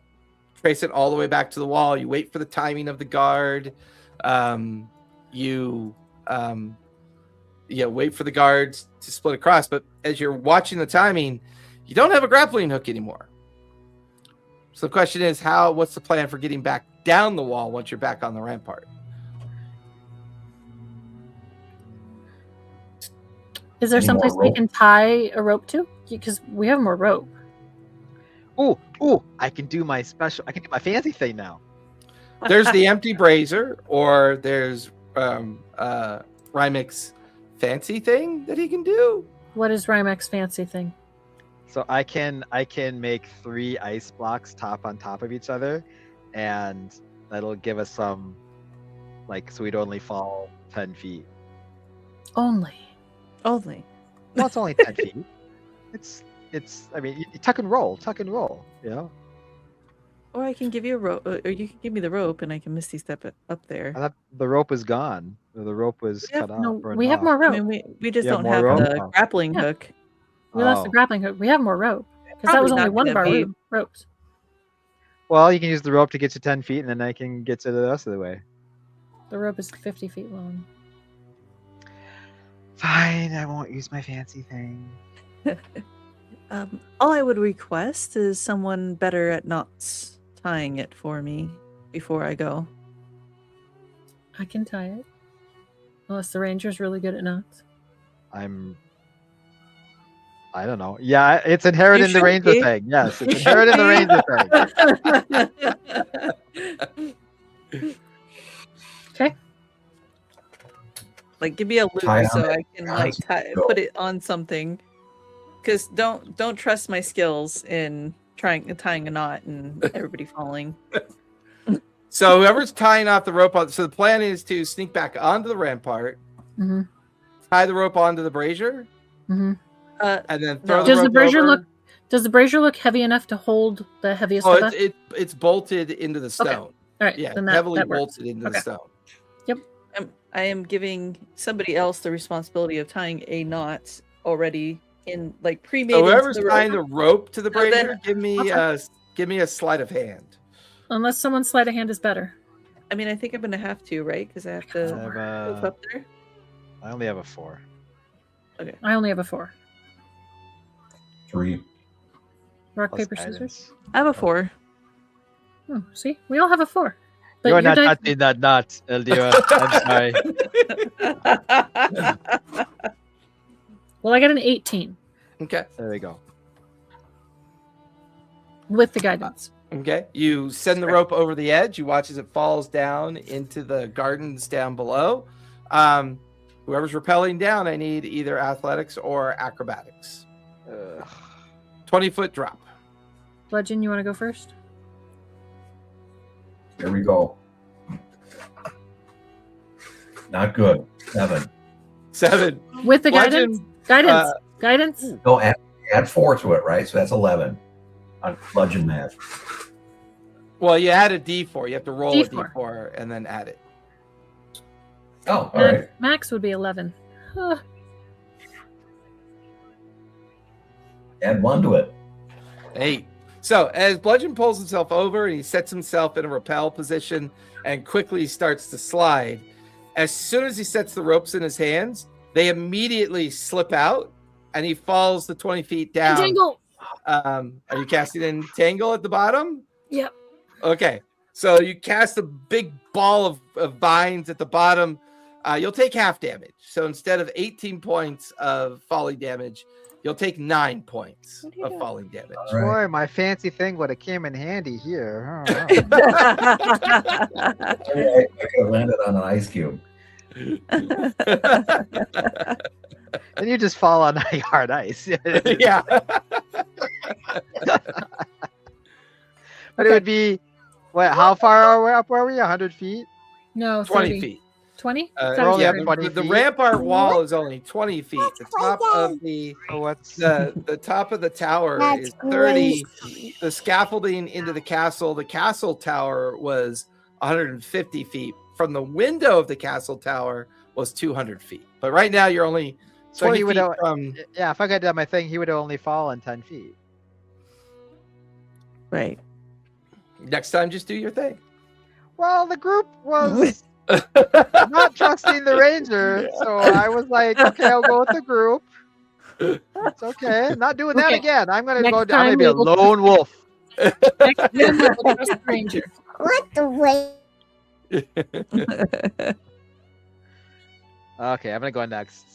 trace it all the way back to the wall. You wait for the timing of the guard. You wait for the guards to split across. But as you're watching the timing, you don't have a grappling hook anymore. So the question is, what's the plan for getting back down the wall once you're back on the rampart? Is there Any someplace more we rope? can tie a rope to? Because we have more rope. Oh, I can do my fancy thing now. There's the empty brazier, or there's Rymick's fancy thing that he can do. What is Rymax's fancy thing? So I can make 3 ice blocks top on top of each other, and that'll give us some, so we'd only fall 10 feet. Only. Only. Well, it's only 10 feet. It's I mean, you tuck and roll, you know. Or I can give you a rope, or you can give me the rope, and I can misty step it up there. I thought the rope was gone. The rope was We have- cut off. No, burned we have off. more I rope. mean, we just You have don't more have rope? the Oh. grappling Yeah. hook. We lost the Oh. grappling hook. We have more rope because that was Probably only not one of gonna our be- ropes. Well, you can use the rope to get you 10 feet, and then I can get you the rest of the way. The rope is 50 feet long. Fine, I won't use my fancy thing. All I would request is someone better at knots tying it for me before I go. I can tie it. Unless the ranger's really good at knots. I don't know. Yeah, it's inherent You in the should ranger be. thing. Yes, You it's should inherent in the be. ranger thing. Okay. Like, give me a loop Tie it so on I can like Go. put it on something. Because don't trust my skills in tying a knot and everybody falling. So whoever's tying off the rope, so the plan is to sneak back onto the rampart, Mm-hmm. tie the rope onto the brazier, Mm-hmm. and then throw No. the Does rope the brazier over. look? Does the brazier look heavy enough to hold the heaviest Oh, of us? it's bolted into the stone. All right. Yeah, then heavily that works. bolted into the Okay. stone. I am giving somebody else the responsibility of tying a knot already in like pre-made. So into whoever's the rope. tying the rope to the So then- brazier, give me a sleight of hand. Unless someone's sleight of hand is better. I mean, I think I'm gonna have to, right? Because I have I, to have, move up there. I only have a 4. I only have a 4. 3. Rock, plus paper, scissors. guidance. I have a 4. Oh, see, we all have a 4. But You're not dice- touching that knot, Eldira. I'm sorry. Well, I got an 18 Okay. There we go. with the guidance. Okay. You send the rope over the edge. You watch as it falls down into the gardens down below. Whoever's rappelling down, I need either athletics or acrobatics. 20-foot drop. Bludgeon, you want to go first? Here we go. Not good. 7. 7. With the Bludgeon, guidance. Guidance. No, add 4 to it, right? So that's 11 on bludgeon math. Well, you add a D4. You have to roll D4. a D4 and then add it. Oh, all right. Max would be 11. Huh. Add 1 to it. 8. So as Bludgeon pulls himself over and he sets himself in a rappel position and quickly starts to slide, as soon as he sets the ropes in his hands, they immediately slip out and he falls the 20 feet down. Entangle. Are you casting Entangle at the bottom? Yep. Okay. So you cast a big ball of vines at the bottom. You'll take half damage. So instead of 18 points of falling damage, you'll take 9 points What are you of doing? falling damage. All right. Boy, my fancy thing would have came in handy here. I could have landed on an ice cube. Then you just fall on hard ice. Yeah. But it would be, what? How far are we up? Were we? 100 feet? No, 20 30. feet. 20? Yeah, only the, 20 the feet. rampart wall is only 20 feet. The top of the What's the top of the tower is 30. The scaffolding into the castle tower was 150 feet. From the window of the castle tower was 200 feet. But right now you're only So 20 he would feet have- from. Yeah, if I could have done my thing, he would have only fallen 10 feet. Right. Next time, just do your thing. Well, the group was not trusting the ranger, so I was like, okay, I'll go with the group. It's okay. Not doing that Okay. again. I'm gonna Next go. I'm time gonna be a we will- lone wolf. Next time we will trust the ranger. Okay, I'm gonna go next.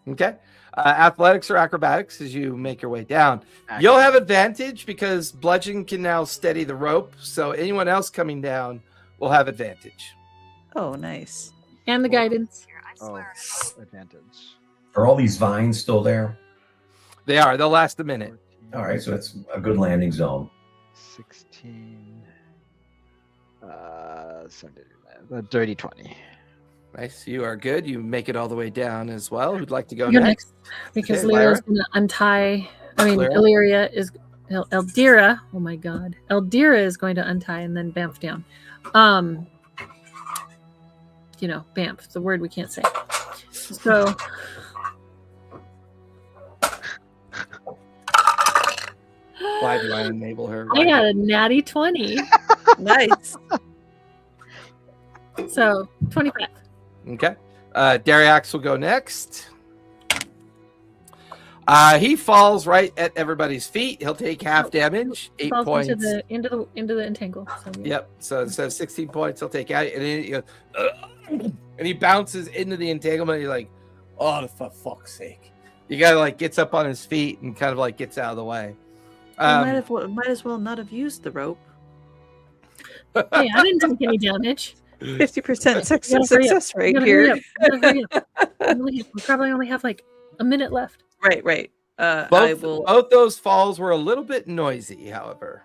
Okay. Athletics or acrobatics as you make your way down. You'll have advantage because Bludgeon can now steady the rope. So anyone else coming down will have advantage. Oh, nice. And the guidance. Oh, advantage. Are all these vines still there? They are. They'll last a minute. 14, All right, so it's a good landing zone. 16. 30, 20. Nice. You are good. You make it all the way down as well. Who'd like to go You're next? next. Because Okay, Lyra's Lyra. going to untie Illyria is Eldira. Oh my god, Eldira is going to untie and then bamf down. Bamf, the word we can't say. So. Why do I enable her? I got a natty 20. Nice. So 25. Okay. Dariax will go next. He falls right at everybody's feet. He'll take half damage, 8 Falls points. into the entangle. So, yeah. Yep. So instead of 16 points, he'll take out, and then he goes, and he bounces into the entanglement. You're like, oh, for fuck's sake! You gotta like gets up on his feet and kind of like gets out of the way. Might as well not have used the rope. Hey, I didn't take any damage. 50% You gotta success rate You gotta here. hurry up. You gotta hurry up. We probably only have like a minute left. Right. I Both will. those falls were a little bit noisy, however.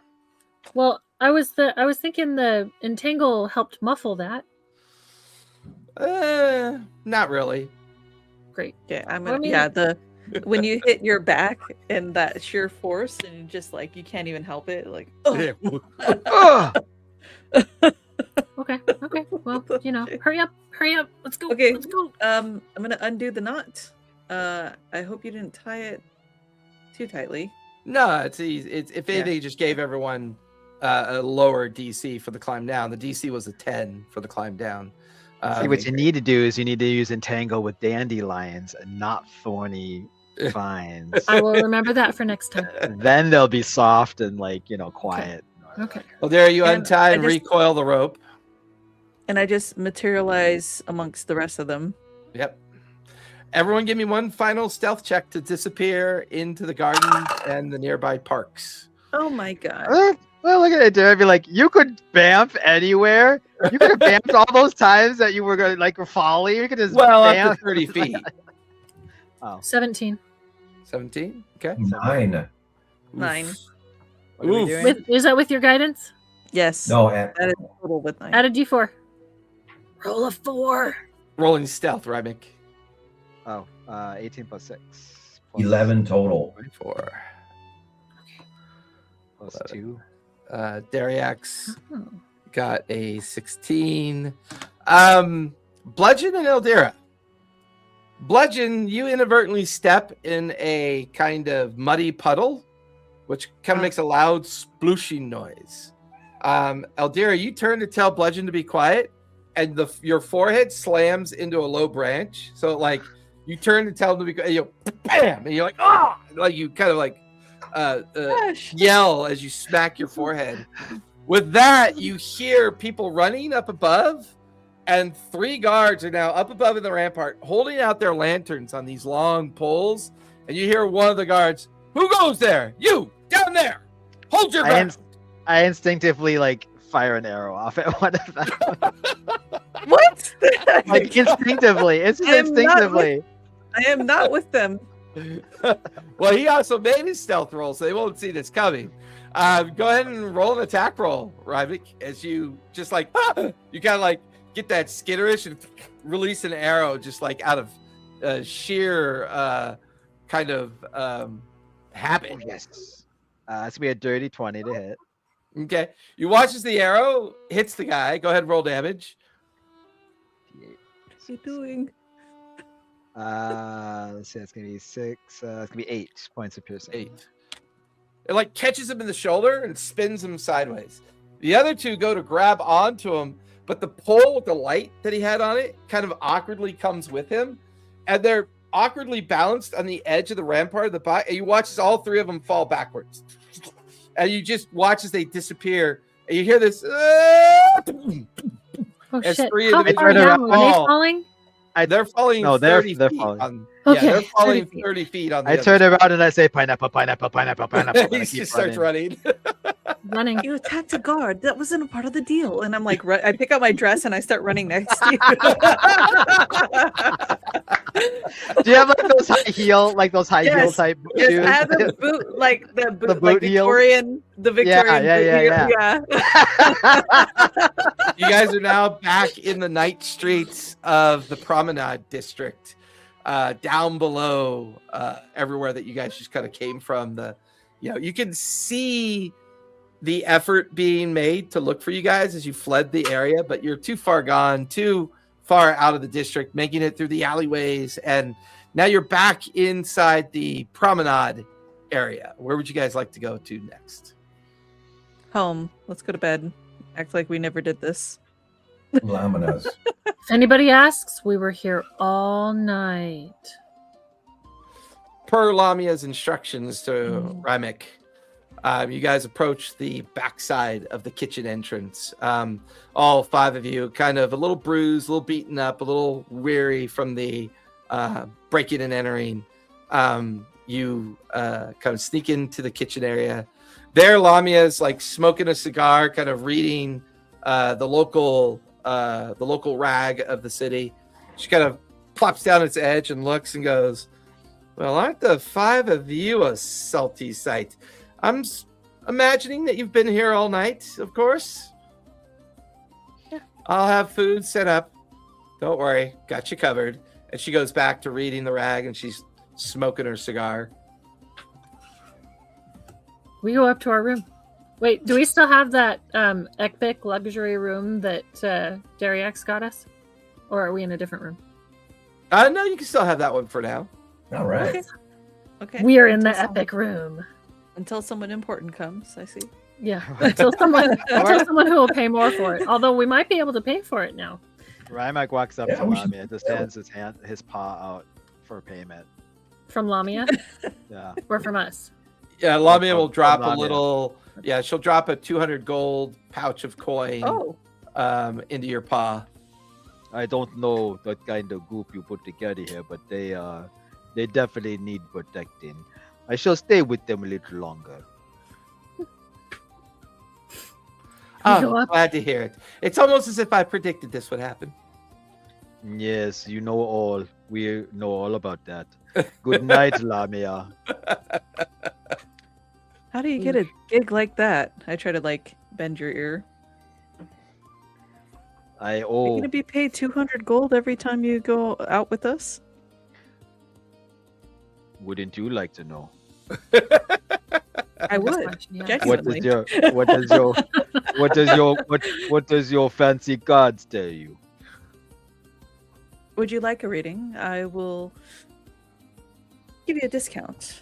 Well, I was thinking the entangle helped muffle that. Not really. Great. Yeah, I'm Well, gonna. I mean- When you hit your back and that sheer force, and you just like you can't even help it. Like, oh, Ugh. Okay. Well, hurry up. Let's go. Okay. Let's go. I'm gonna undo the knot. I hope you didn't tie it too tightly. No, it's easy. If anything, just gave everyone a lower DC for the climb down. The DC was a 10 for the climb down. See, what you need to do is you need to use entangle with dandelions and not thorny vines. I will remember that for next time. Then they'll be soft and quiet. Okay. Well, there you And untie I and just- recoil the rope. And I just materialize amongst the rest of them. Yep. Everyone, give me one final stealth check to disappear into the garden and the nearby parks. Oh my god. Well, look at it, dude. I'd be like, you could bamf anywhere. You could have bamfed all those times that you were going to folly. You could just Well, up bamf. to 30 feet. 17. 17. Okay. 9. 9. What are we Oof. doing? Is that with your guidance? Yes. No, That is total with 9. Add a d4. Roll a 4. Rolling stealth, Rymick. 18 plus 6. 11 total. 24. Plus 2. Dariax Oh. got a 16. Bludgeon and Eldira. Bludgeon, you inadvertently step in a kind of muddy puddle, which kind of makes a loud splooshing noise. Eldira, you turn to tell Bludgeon to be quiet, and your forehead slams into a low branch. So like you turn to tell him to be quiet, you go, bam, and you're like, ah, like you kind of like Gosh. yell as you smack your forehead. With that, you hear people running up above, and 3 guards are now up above in the rampart holding out their lanterns on these long poles. And you hear one of the guards, "Who goes there? You down there! Hold your ground!" I instinctively fire an arrow off at one of them. What? Instinctively. It's just I am not instinctively. I am not with them. Well, he also made his stealth roll, so they won't see this coming. Go ahead and roll an attack roll, Ryvik, as you just you kind of get that skitterish and release an arrow just out of sheer kind of habit. Yes. It's going to be a dirty 20 to hit. Okay. You watch as the arrow hits the guy. Go ahead and roll damage. What's he doing? Let's see. It's going to be 6. It's going to be 8 points of piercing. 8. It catches him in the shoulder and spins him sideways. The other 2 go to grab onto him, but the pole with the light that he had on it kind of awkwardly comes with him, and they're awkwardly balanced on the edge of the rampart of the back. And you watch as all 3 of them fall backwards, and you just watch as they disappear. And you hear this. Oh As shit! 3 How of the far individuals down are they fall. falling? They're falling. No, they're 30 feet falling. on- Okay, yeah, they're falling 30 feet. 30 feet on. The I other turn around and I say pineapple, pineapple, pineapple, pineapple. and I he keep just starts running. Running. You attacked a guard. That wasn't a part of the deal. And I'm like, I pick up my dress and I start running next to you. Do you have those high heel, those high heel Yes, type Yes, shoes? I have the boot, the boot, The boot heel? Victorian, the Victorian Yeah, boot heel. You guys are now back in the night streets of the Promenade District. down below, everywhere that you guys just kind of came from. You can see the effort being made to look for you guys as you fled the area, but you're too far gone, too far out of the district, making it through the alleyways, and now you're back inside the promenade area. Where would you guys like to go to next? Home. Let's go to bed. Act like we never did this. Laminas. If anybody asks, we were here all night. Per Lamia's instructions to Ramek, you guys approach the backside of the kitchen entrance. All 5 of you kind of a little bruised, a little beaten up, a little weary from the breaking and entering. You kind of sneak into the kitchen area. There, Lamia's like smoking a cigar, kind of reading the local rag of the city. She kind of plops down its edge and looks and goes, "Well, aren't the 5 of you a salty sight? I'm imagining that you've been here all night, of course. Yeah. I'll have food set up. Don't worry, got you covered." And she goes back to reading the rag, and she's smoking her cigar. We go up to our room. Wait, do we still have that epic luxury room that Dariax got us? Or are we in a different room? No, you can still have that one for now. All right. Okay. Okay. We are in the Until someone- epic room. Until someone important comes, I see. Yeah, until someone who will pay more for it. Although we might be able to pay for it now. Rymak walks up Yeah, to we should- Lamia and just hands his paw out for payment. From Lamia Yeah. or from us? Yeah, Lamia will from drop a Lamia. little. Yeah, she'll drop a 200 gold pouch of coin Oh, into your paw. I don't know what kind of group you put together here, but they definitely need protecting. I shall stay with them a little longer. We go Oh, up. glad to hear it. It's almost as if I predicted this would happen. Yes, you know all. We know all about that. Good night, Lamia. how do you get a gig like that? I try to like bend your ear. I You're owe. gonna be paid 200 gold every time you go out with us? Wouldn't you like to know? I would. Yeah. Genuinely. What does your fancy cards tell you? Would you like a reading? I will give you a discount.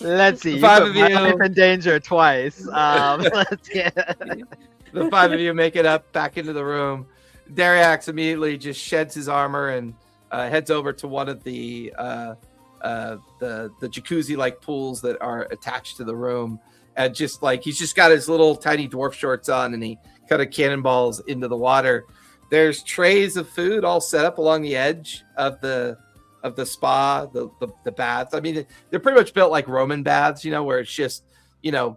Let's see. The You 5 put of my you- life in danger twice. Let's get. The 5 of you make it up back into the room. Dariax immediately just sheds his armor and heads over to one of the jacuzzi-like pools that are attached to the room, and just like he's just got his little tiny dwarf shorts on, and he kind of cannonballs into the water. There's trays of food all set up along the edge of the spa, the baths. I mean, they're pretty much built like Roman baths, where it's just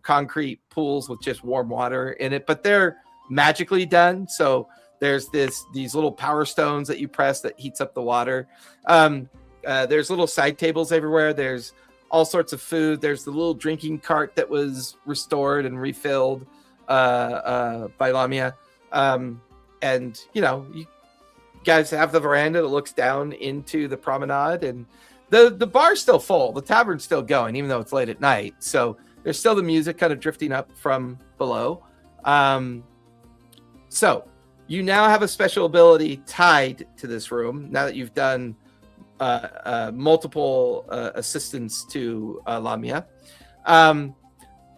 concrete pools with just warm water in it, but they're magically done. So there's these little power stones that you press that heats up the water. There's little side tables everywhere. There's all sorts of food. There's the little drinking cart that was restored and refilled by Lamia. And you guys have the veranda that looks down into the promenade, and the bar's still full. The tavern's still going, even though it's late at night. So there's still the music kind of drifting up from below. So you now have a special ability tied to this room now that you've done multiple assistance to Lamia.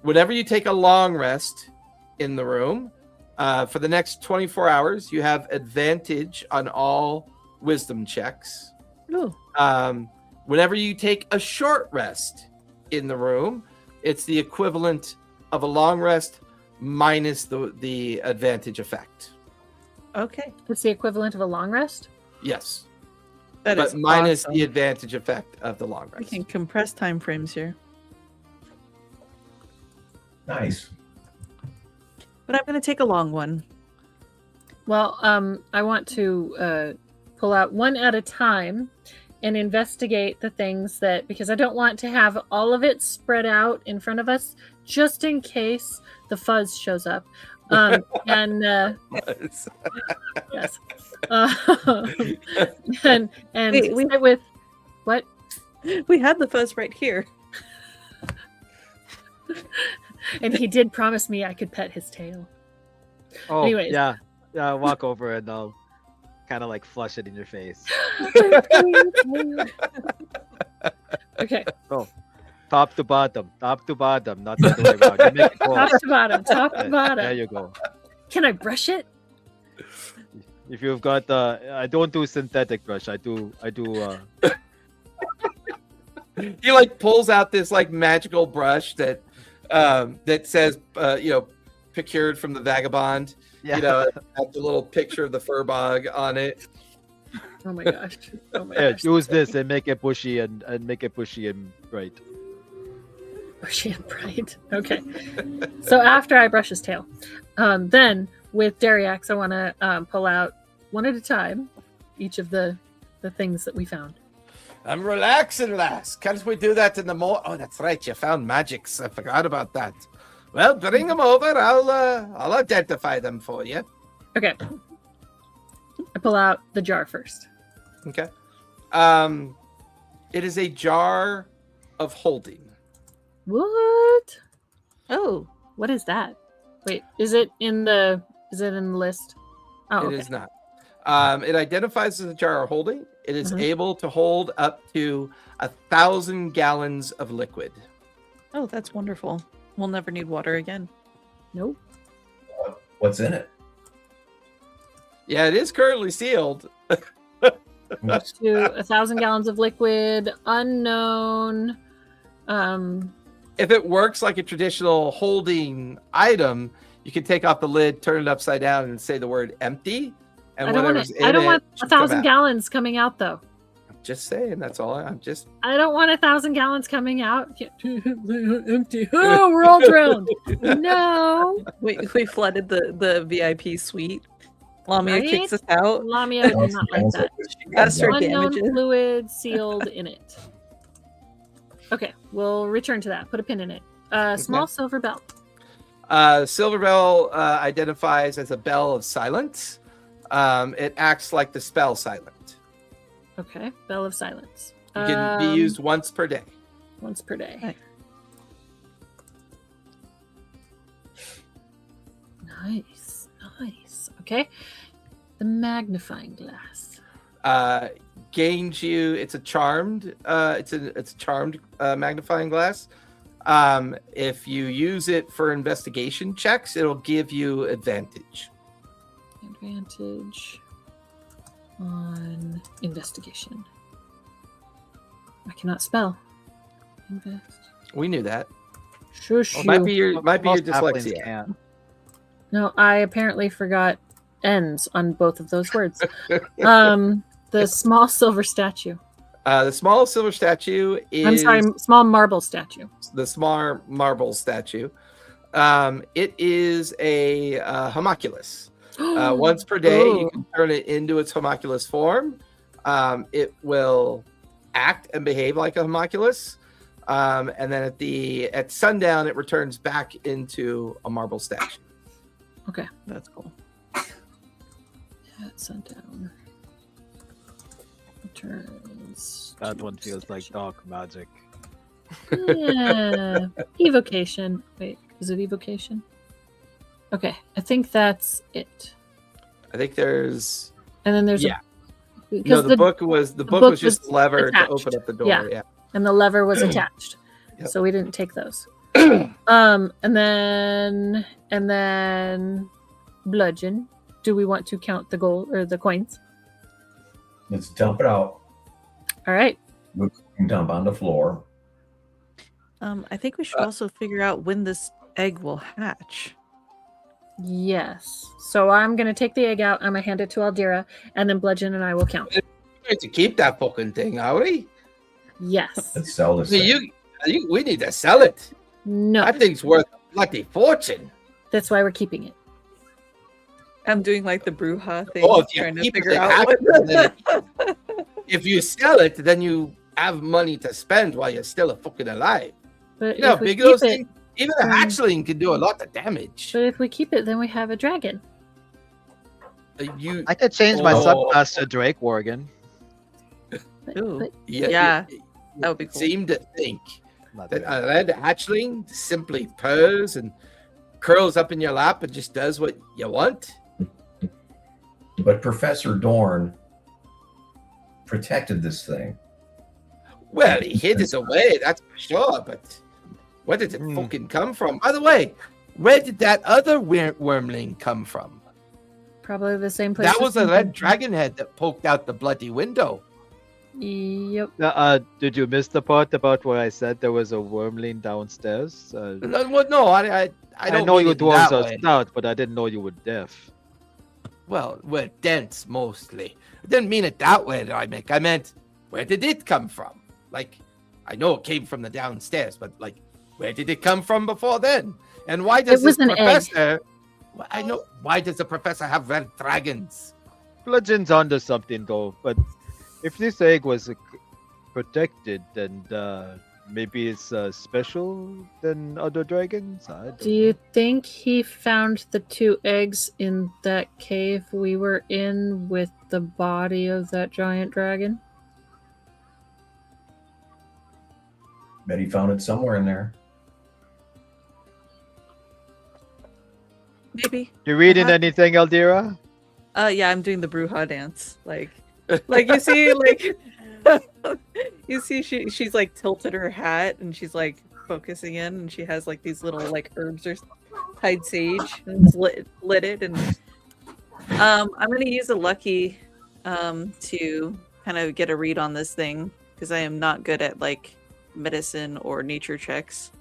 Whenever you take a long rest in the room, for the next 24 hours, you have advantage on all wisdom checks. Ooh. Whenever you take a short rest in the room, it's the equivalent of a long rest minus the advantage effect. Okay. It's the equivalent of a long rest. Yes. That But is minus awesome. the advantage effect of the long We rest. can compress time frames here. Nice. But I'm going to take a long one. Well, I want to pull out one at a time and investigate the things because I don't want to have all of it spread out in front of us just in case the fuzz shows up. And yes. And Wait, we- sit with what? We had the fuzz right here. And he did promise me I could pet his tail. Oh, Anyways. yeah. Yeah, walk over and I'll kind of like flush it in your face. Okay. Top to bottom, not the other way around. You make it go. Top to bottom, top to There bottom. you go. Can I brush it? If you've got, I don't do synthetic brush. I do. He like pulls out this like magical brush that that says procured from the vagabond. Yeah. You know, has the little picture of the fur bug on it. Oh my gosh. Oh my Yeah, gosh. use this and make it bushy and make it bushy and bright. Bushy and bright. Okay. So after I brush his tail, then with Dariax, I want to pull out one at a time each of the things that we found. I'm relaxing, lass. Can't we do that in the morning? Oh, that's right. You found magics. I forgot about that. Well, bring them over. I'll identify them for you. Okay. I pull out the jar first. Okay. It is a jar of holding. What? Oh, What is that? Wait, is it in the list? Oh, It okay. is not. It identifies as a jar of holding. It is Mhm. able to hold up to 1,000 gallons of liquid. oh, that's wonderful. We'll never need water again. Nope. What's in it? Yeah, it is currently sealed. Up to 1,000 gallons of liquid, unknown. If it works like a traditional holding item, you can take off the lid, turn it upside down, and say the word empty. And I don't want whatever's it. I don't in want it should come 1,000 out. gallons coming out though. I'm just saying. That's all. I'm just. I don't want 1,000 gallons coming out. Empty. Oh, we're all drowned. No. We flooded the VIP suite. Lamia Right? kicks us out. Lamia did not like that. That's her Unknown damages. fluid sealed in it. Okay, we'll return to that. Put a pin in it. Small silver bell. Silver bell identifies as a bell of silence. It acts like the spell silent. Okay, bell of silence. It can be used once per day. Once per day. Nice. Nice. Okay. The magnifying glass. Gains you. It's a charmed. It's a charmed magnifying glass. If you use it for investigation checks, it'll give you advantage. Advantage on investigation. I cannot spell. Invest. We knew that. Shush. Might be your Most halflings dyslexia. can't. No, I apparently forgot N's on both of those words. The small silver statue. The small silver statue is. I'm sorry, small marble statue. The small marble statue. It is a homunculus. Once per day, you Ooh. can turn it into its homunculus form. It will act and behave like a homunculus. And then at sundown, it returns back into a marble statue. Okay. That's cool. At sundown. Returns. That one feels like dark magic. Yeah. Evocation. Wait, is it evocation? Okay, I think that's it. I think there's. And then there's Yeah. a No, because the book was book just was a lever attached. to open up the door. Yeah. Yeah. and the lever was attached. Yep. So we didn't take those. And then bludgeon. Do we want to count the gold or the coins? Let's dump it out. All right. We can dump on the floor. I think we should also figure out when this egg will hatch. Yes. So I'm gonna take the egg out. I'm gonna hand it to Eldira, and then bludgeon and I will count. We need to keep that fucking thing, are we? Yes. Let's sell this. See, thing. we need to sell it. No. That thing's worth a bloody fortune. That's why we're keeping it. I'm doing like the Bruja thing, Oh, if you trying to keep figure it, out what. if you sell it, then you have money to spend while you're still fucking alive. But You know how if we big keep those it, things? Even a hatchling can do a lot of damage. But if we keep it, then we have a dragon. You, I could change my Oh. subclass to Drake Worgen. Ooh. But Yeah, you that would be cool. seem to think Not that bad. a red hatchling simply purrs and curls up in your lap and just does what you want. But Professor Dorn protected this thing. Well, he hid it away, that's for sure, but where did it fucking come from? By the way, where did that other wormling come from? probably the same place. That as was a red the- dragon head that poked out the bloody window. Yep. Did you miss the part about where I said there was a wormling downstairs? No, I don't know mean you it dwarves that are way. stout, but I didn't know you were deaf. Well, we're dense mostly. I didn't mean it that way, Mick. I meant, where did it come from? Like, I know it came from the downstairs, but like, where did it come from before then? And why does was this an egg. professor? Well, I know. Why does the professor have red dragons? Bludgeon's onto something though, but if this egg was protected, then maybe it's special than other dragons. I don't Do you think he found the 2 eggs in that cave we were in with the body of that giant dragon? Bet he found it somewhere in there. Maybe. You reading Uh-huh. anything, Eldira? Yeah, I'm doing the Bruja dance. Like you see, like you see, she's like tilted her hat and she's like focusing in, and she has like these little like herbs or tied sage and it's lit it, and I'm gonna use a lucky to kind of get a read on this thing because I am not good at like medicine or nature checks.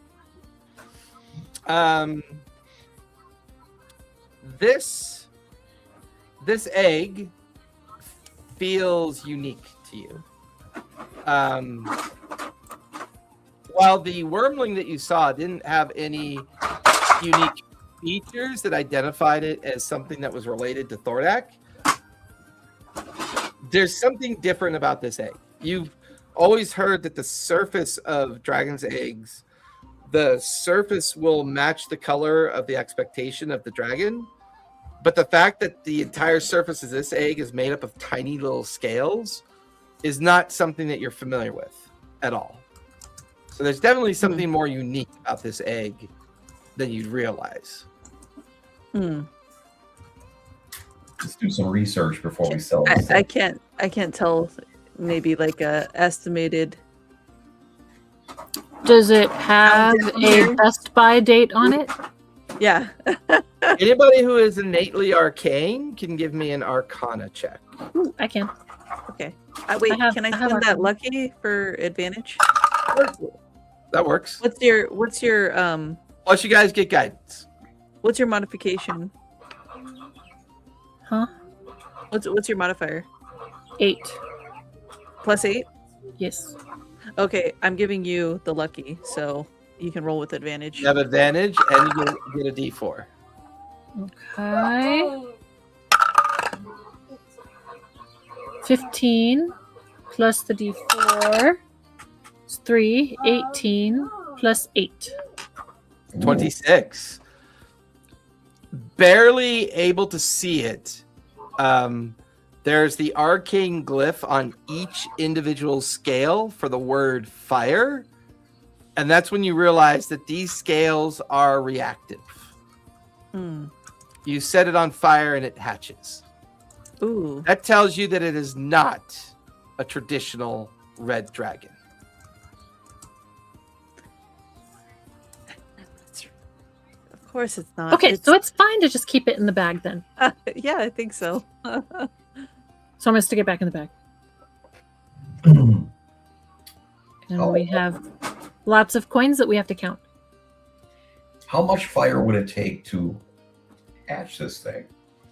This egg feels unique to you. While the wormling that you saw didn't have any unique features that identified it as something that was related to Thordack, there's something different about this egg. You've always heard that the surface of dragon's eggs, the surface will match the color of the expectation of the dragon. But the fact that the entire surface of this egg is made up of tiny little scales is not something that you're familiar with at all. So there's definitely something more unique about this egg than you'd realize. Hmm. Let's do some research before we sell this. I can't tell. Maybe like a estimated. Does it have a Best Buy date on it? Yeah. Anybody who is innately arcane can give me an Arcana check. Ooh, I can. Okay. Wait, I have- can I I have spend that Arcana. lucky for advantage? That works. What's your Plus, you guys get guidance. what's your modification? Huh? What's your modifier? 8. +8? Yes. Okay, I'm giving you the lucky, so you can roll with advantage. You have advantage, and you get a D4. Okay. 15 plus the D4 is 3. 18 plus 8. 26. Barely able to see it. There's the arcane glyph on each individual scale for the word fire. And that's when you realize that these scales are reactive. Hmm. You set it on fire and it hatches. Ooh. That tells you that it is not a traditional red dragon. Of course it's not. Okay, so it's fine to just keep it in the bag then. yeah, I think so. So I'm going to stick it back in the bag. And we have lots of coins that we have to count. How much fire would it take to hatch this thing?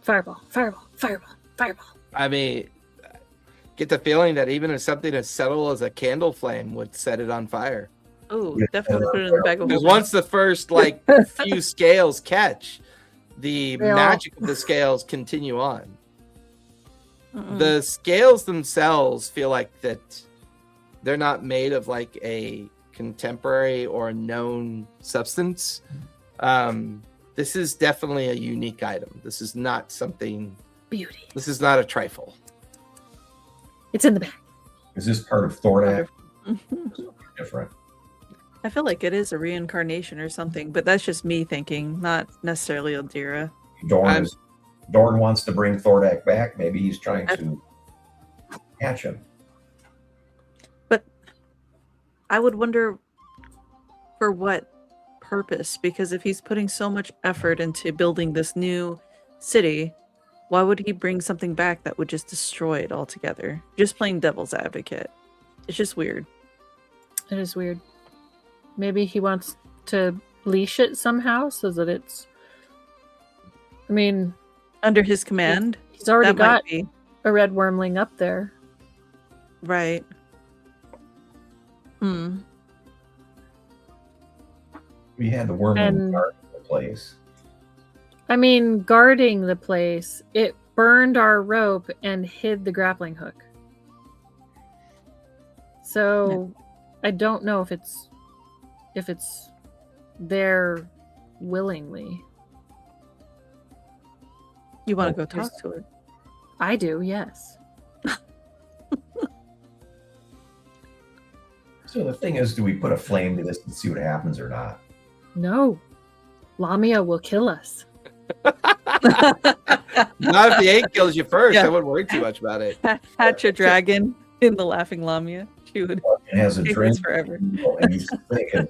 Fireball, fireball, fireball, fireball. I mean, get the feeling that even if something as subtle as a candle flame would set it on fire. Ooh, Yeah, definitely put it in the bag of Because holding. once the first few scales catch, the They all- magic of the scales continue on. Mm-mm. The scales themselves feel like that they're not made of like a contemporary or known substance. This is definitely a unique item. This is not something. Beauty. This is not a trifle. It's in the bag. Is this part of Thordack? Different. I feel like it is a reincarnation or something, but that's just me thinking, not necessarily Eldira. Dorn wants to bring Thordack back. Maybe he's trying to catch him. But I would wonder for what purpose, because if he's putting so much effort into building this new city, why would he bring something back that would just destroy it altogether? Just playing devil's advocate. It's just weird. It is weird. Maybe he wants to leash it somehow so that it's. I mean, Under his command? he's already That might got be. a red wormling up there. Right. Hmm. We had the worm And- guard the place. I mean, guarding the place, it burned our rope and hid the grappling hook. So I don't know if it's there willingly. You want to Oh, go talk to it? I do, yes. So the thing is, do we put a flame to this and see what happens or not? No. Lamia will kill us. Not if the egg kills you first. Yeah. I wouldn't worry too much about it. Hatch a dragon in the Laughing Lamia. She would It has a take drink this forever. and he's thinking,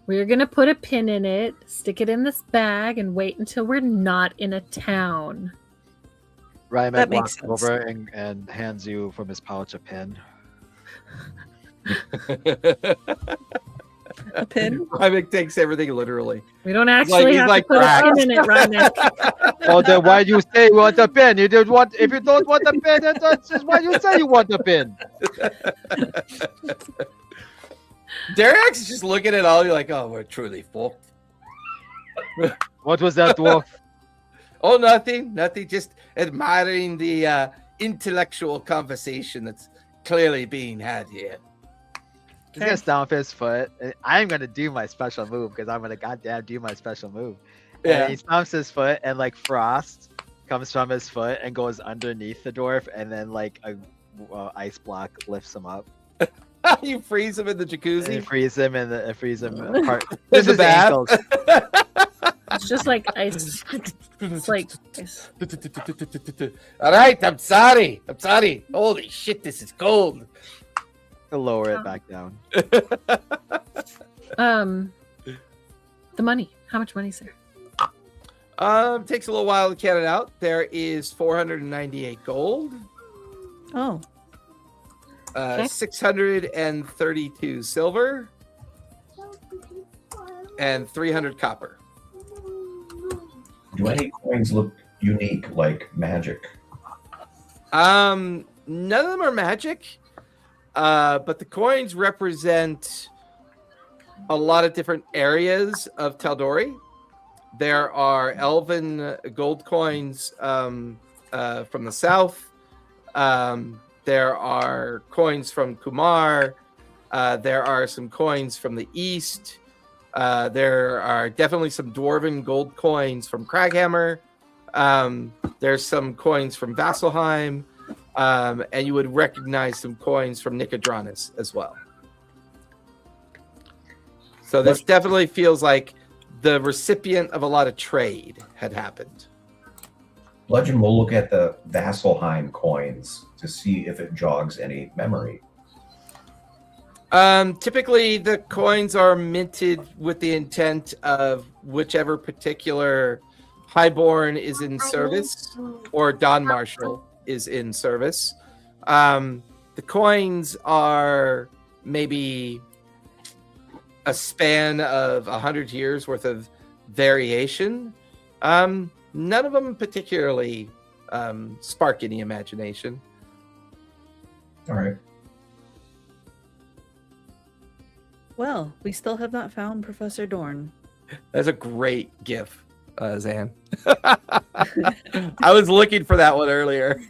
We're going to put a pin in it, stick it in this bag, and wait until we're not in a town. Rymek That makes walks sense. over and hands you from his pouch a pen. A pin? Rymek takes everything literally. We don't actually he's have like to put cracked. a pin in it, Rymek. Oh, then why do you say you want a pen? You don't want. If you don't want a pen, then that's just why you say you want a pen. Derek's is just looking at all you like, oh, we're truly fucked. What was that, dwarf? Oh, nothing. Just admiring the intellectual conversation that's clearly being had here. He's gonna stomp his foot. And I'm gonna do my special move because I'm gonna goddamn do my special move. Yeah. And he stomps his foot, and like frost comes from his foot and goes underneath the dwarf, and then like a ice block lifts him up. You freeze him in the And jacuzzi. freeze him and freeze him apart. In Just the his bath. ankles. It's just like ice. It's like ice. All right, I'm sorry. Holy shit, this is cold. To lower it back down. The money. How much money is there? Takes a little while to count it out. There is 498 gold, Oh. Okay. 632 silver, and 300 copper. do any coins look unique, like magic? None of them are magic, but the coins represent a lot of different areas of Taldori. There are elven gold coins from the south. There are coins from Kumar. There are some coins from the east. There are definitely some dwarven gold coins from Craghammer. There's some coins from Vasselheim. And you would recognize some coins from Nicodranus as well. So this definitely feels like the recipient of a lot of trade had happened. Legend will look at the Vasselheim coins to see if it jogs any memory. Typically, the coins are minted with the intent of whichever particular highborn is in service or Don Marshal is in service. The coins are maybe a span of 100 years worth of variation. None of them particularly spark any imagination. All right. Well, we still have not found Professor Dorn. That's a great gif, Zan. I was looking for that one earlier.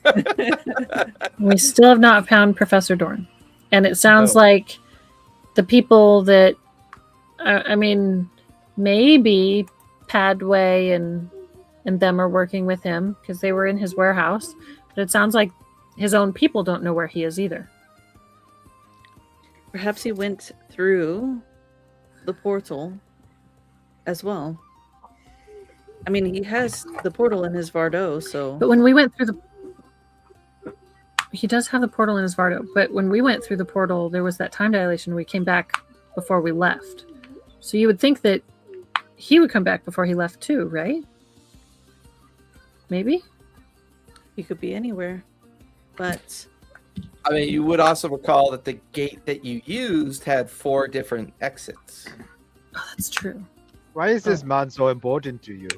We still have not found Professor Dorn. And it sounds No. like the people that, I mean, maybe Padway and them are working with him because they were in his warehouse. But it sounds like his own people don't know where he is either. Perhaps he went through the portal as well. I mean, he has the portal in his Vardo, so. But when we went through he does have the portal in his Vardo. But when we went through the portal, there was that time dilation. We came back before we left. So you would think that he would come back before he left too, right? Maybe? He could be anywhere. But I mean, you would also recall that the gate that you used had 4 different exits. Oh, that's true. Why is this man so important to you?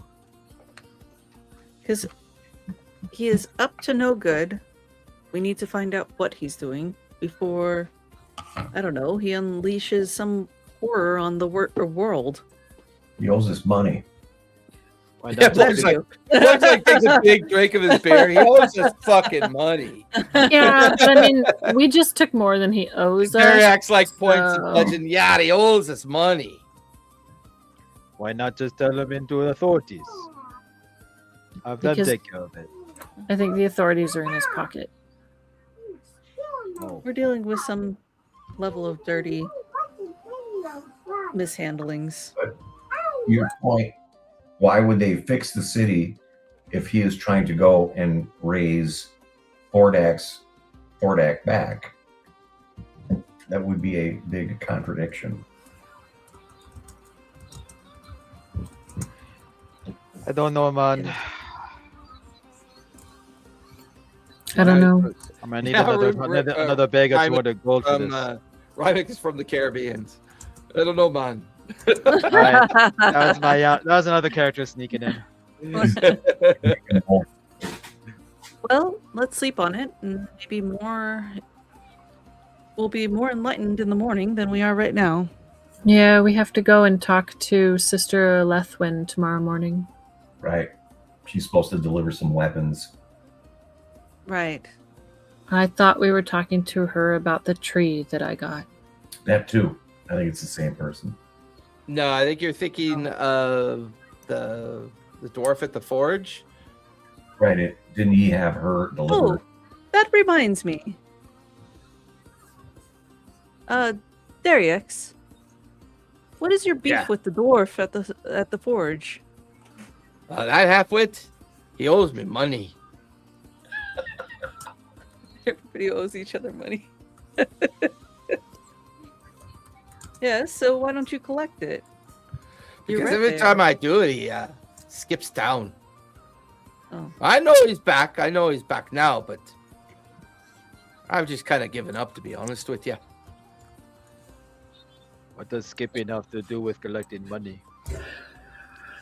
because he is up to no good. We need to find out what he's doing before, I don't know, he unleashes some horror on the world. He owes us money. Why Yeah, not looks like takes a big drink of his beer. He owes us fucking money. Yeah, but I mean, we just took more than he owes Terry us. acts like points so- of legend. Yeah, he owes us money. Why not just tell him into the authorities? Have them Because- take care of it. I think the authorities are in his pocket. Oh. We're dealing with some level of dirty mishandlings. Your point, why would they fix the city if he is trying to go and raise Thordack back? That would be a big contradiction. I don't know, man. I don't know. I'm gonna need Yeah, another bag or two Ryman of the gold for From this. Rymick is from the Caribbean. I don't know, man. Alright, that was another character sneaking in. Well, let's sleep on it, and maybe we'll be more enlightened in the morning than we are right now. Yeah, we have to go and talk to Sister Lethwin tomorrow morning. Right. She's supposed to deliver some weapons. Right. I thought we were talking to her about the tree that I got. That too. I think it's the same person. No, I think you're thinking of the dwarf at the forge. Right. Didn't he have her deliver? Oh, that reminds me. Darius, what is your beef Yeah. with the dwarf at the forge? That halfwit, he owes me money. Everybody owes each other money. Yeah, so why don't you collect it? You're Because right every there. time I do it, he skips town. Oh. I know he's back. I know he's back now, but I've just kind of given up, to be honest with you. What does skipping have to do with collecting money?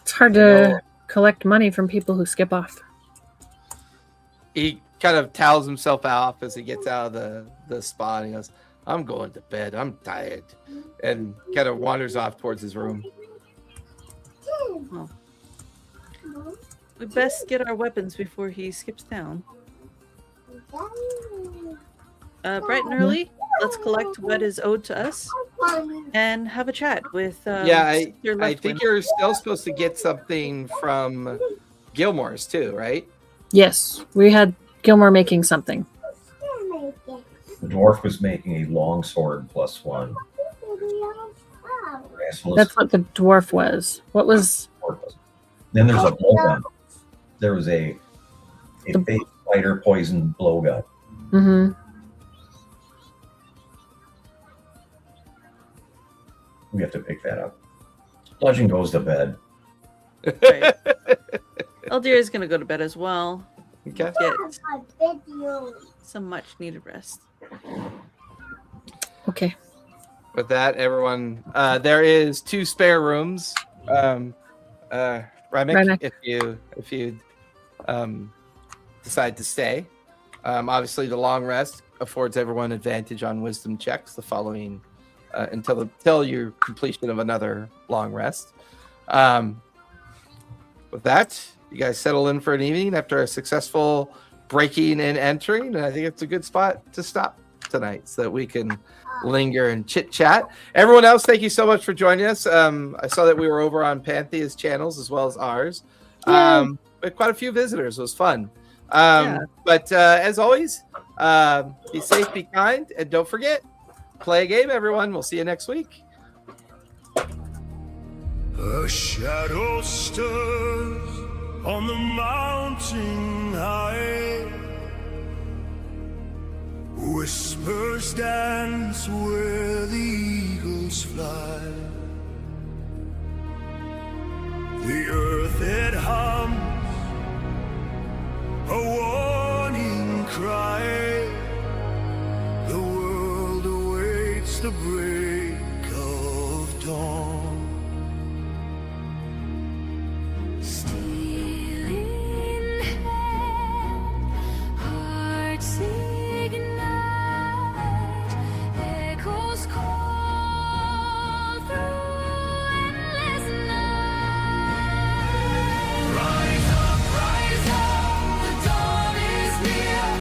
It's hard to collect money from people who skip off. He kind of towels himself off as he gets out of the spot. And he goes, I'm going to bed. I'm tired. And kind of wanders off towards his room. We best get our weapons before he skips town. Bright and early, let's collect what is owed to us and have a chat with I Sister think Lethwin. you're still supposed to get something from Gilmore's too, right? Yes, we had Gilmore making something. The dwarf was making a long sword +1. That's what the dwarf was. What was... Then there's a blowgun. There was a fake spider poison blowgun. Mm-hmm. We have to pick that up. Legend goes to bed. Right. Eldira is gonna go to bed as well. Okay. Get some much needed rest. Okay. With that, everyone, there is 2 spare rooms. Rymick, Rymick. if you decide to stay. Obviously, the long rest affords everyone advantage on wisdom checks the following until your completion of another long rest. With that, you guys settle in for an evening after a successful breaking and entering, and I think it's a good spot to stop. tonight so that we can linger and chit chat. Everyone else, thank you so much for joining us. I saw that we were over on Panthea's channels as well as ours. We had quite a few visitors. It was fun. But as always, be safe, be kind, and don't forget, play a game, everyone. We'll see you next week. A shadow stirs on the mountain high. Whispers dance where the eagles fly.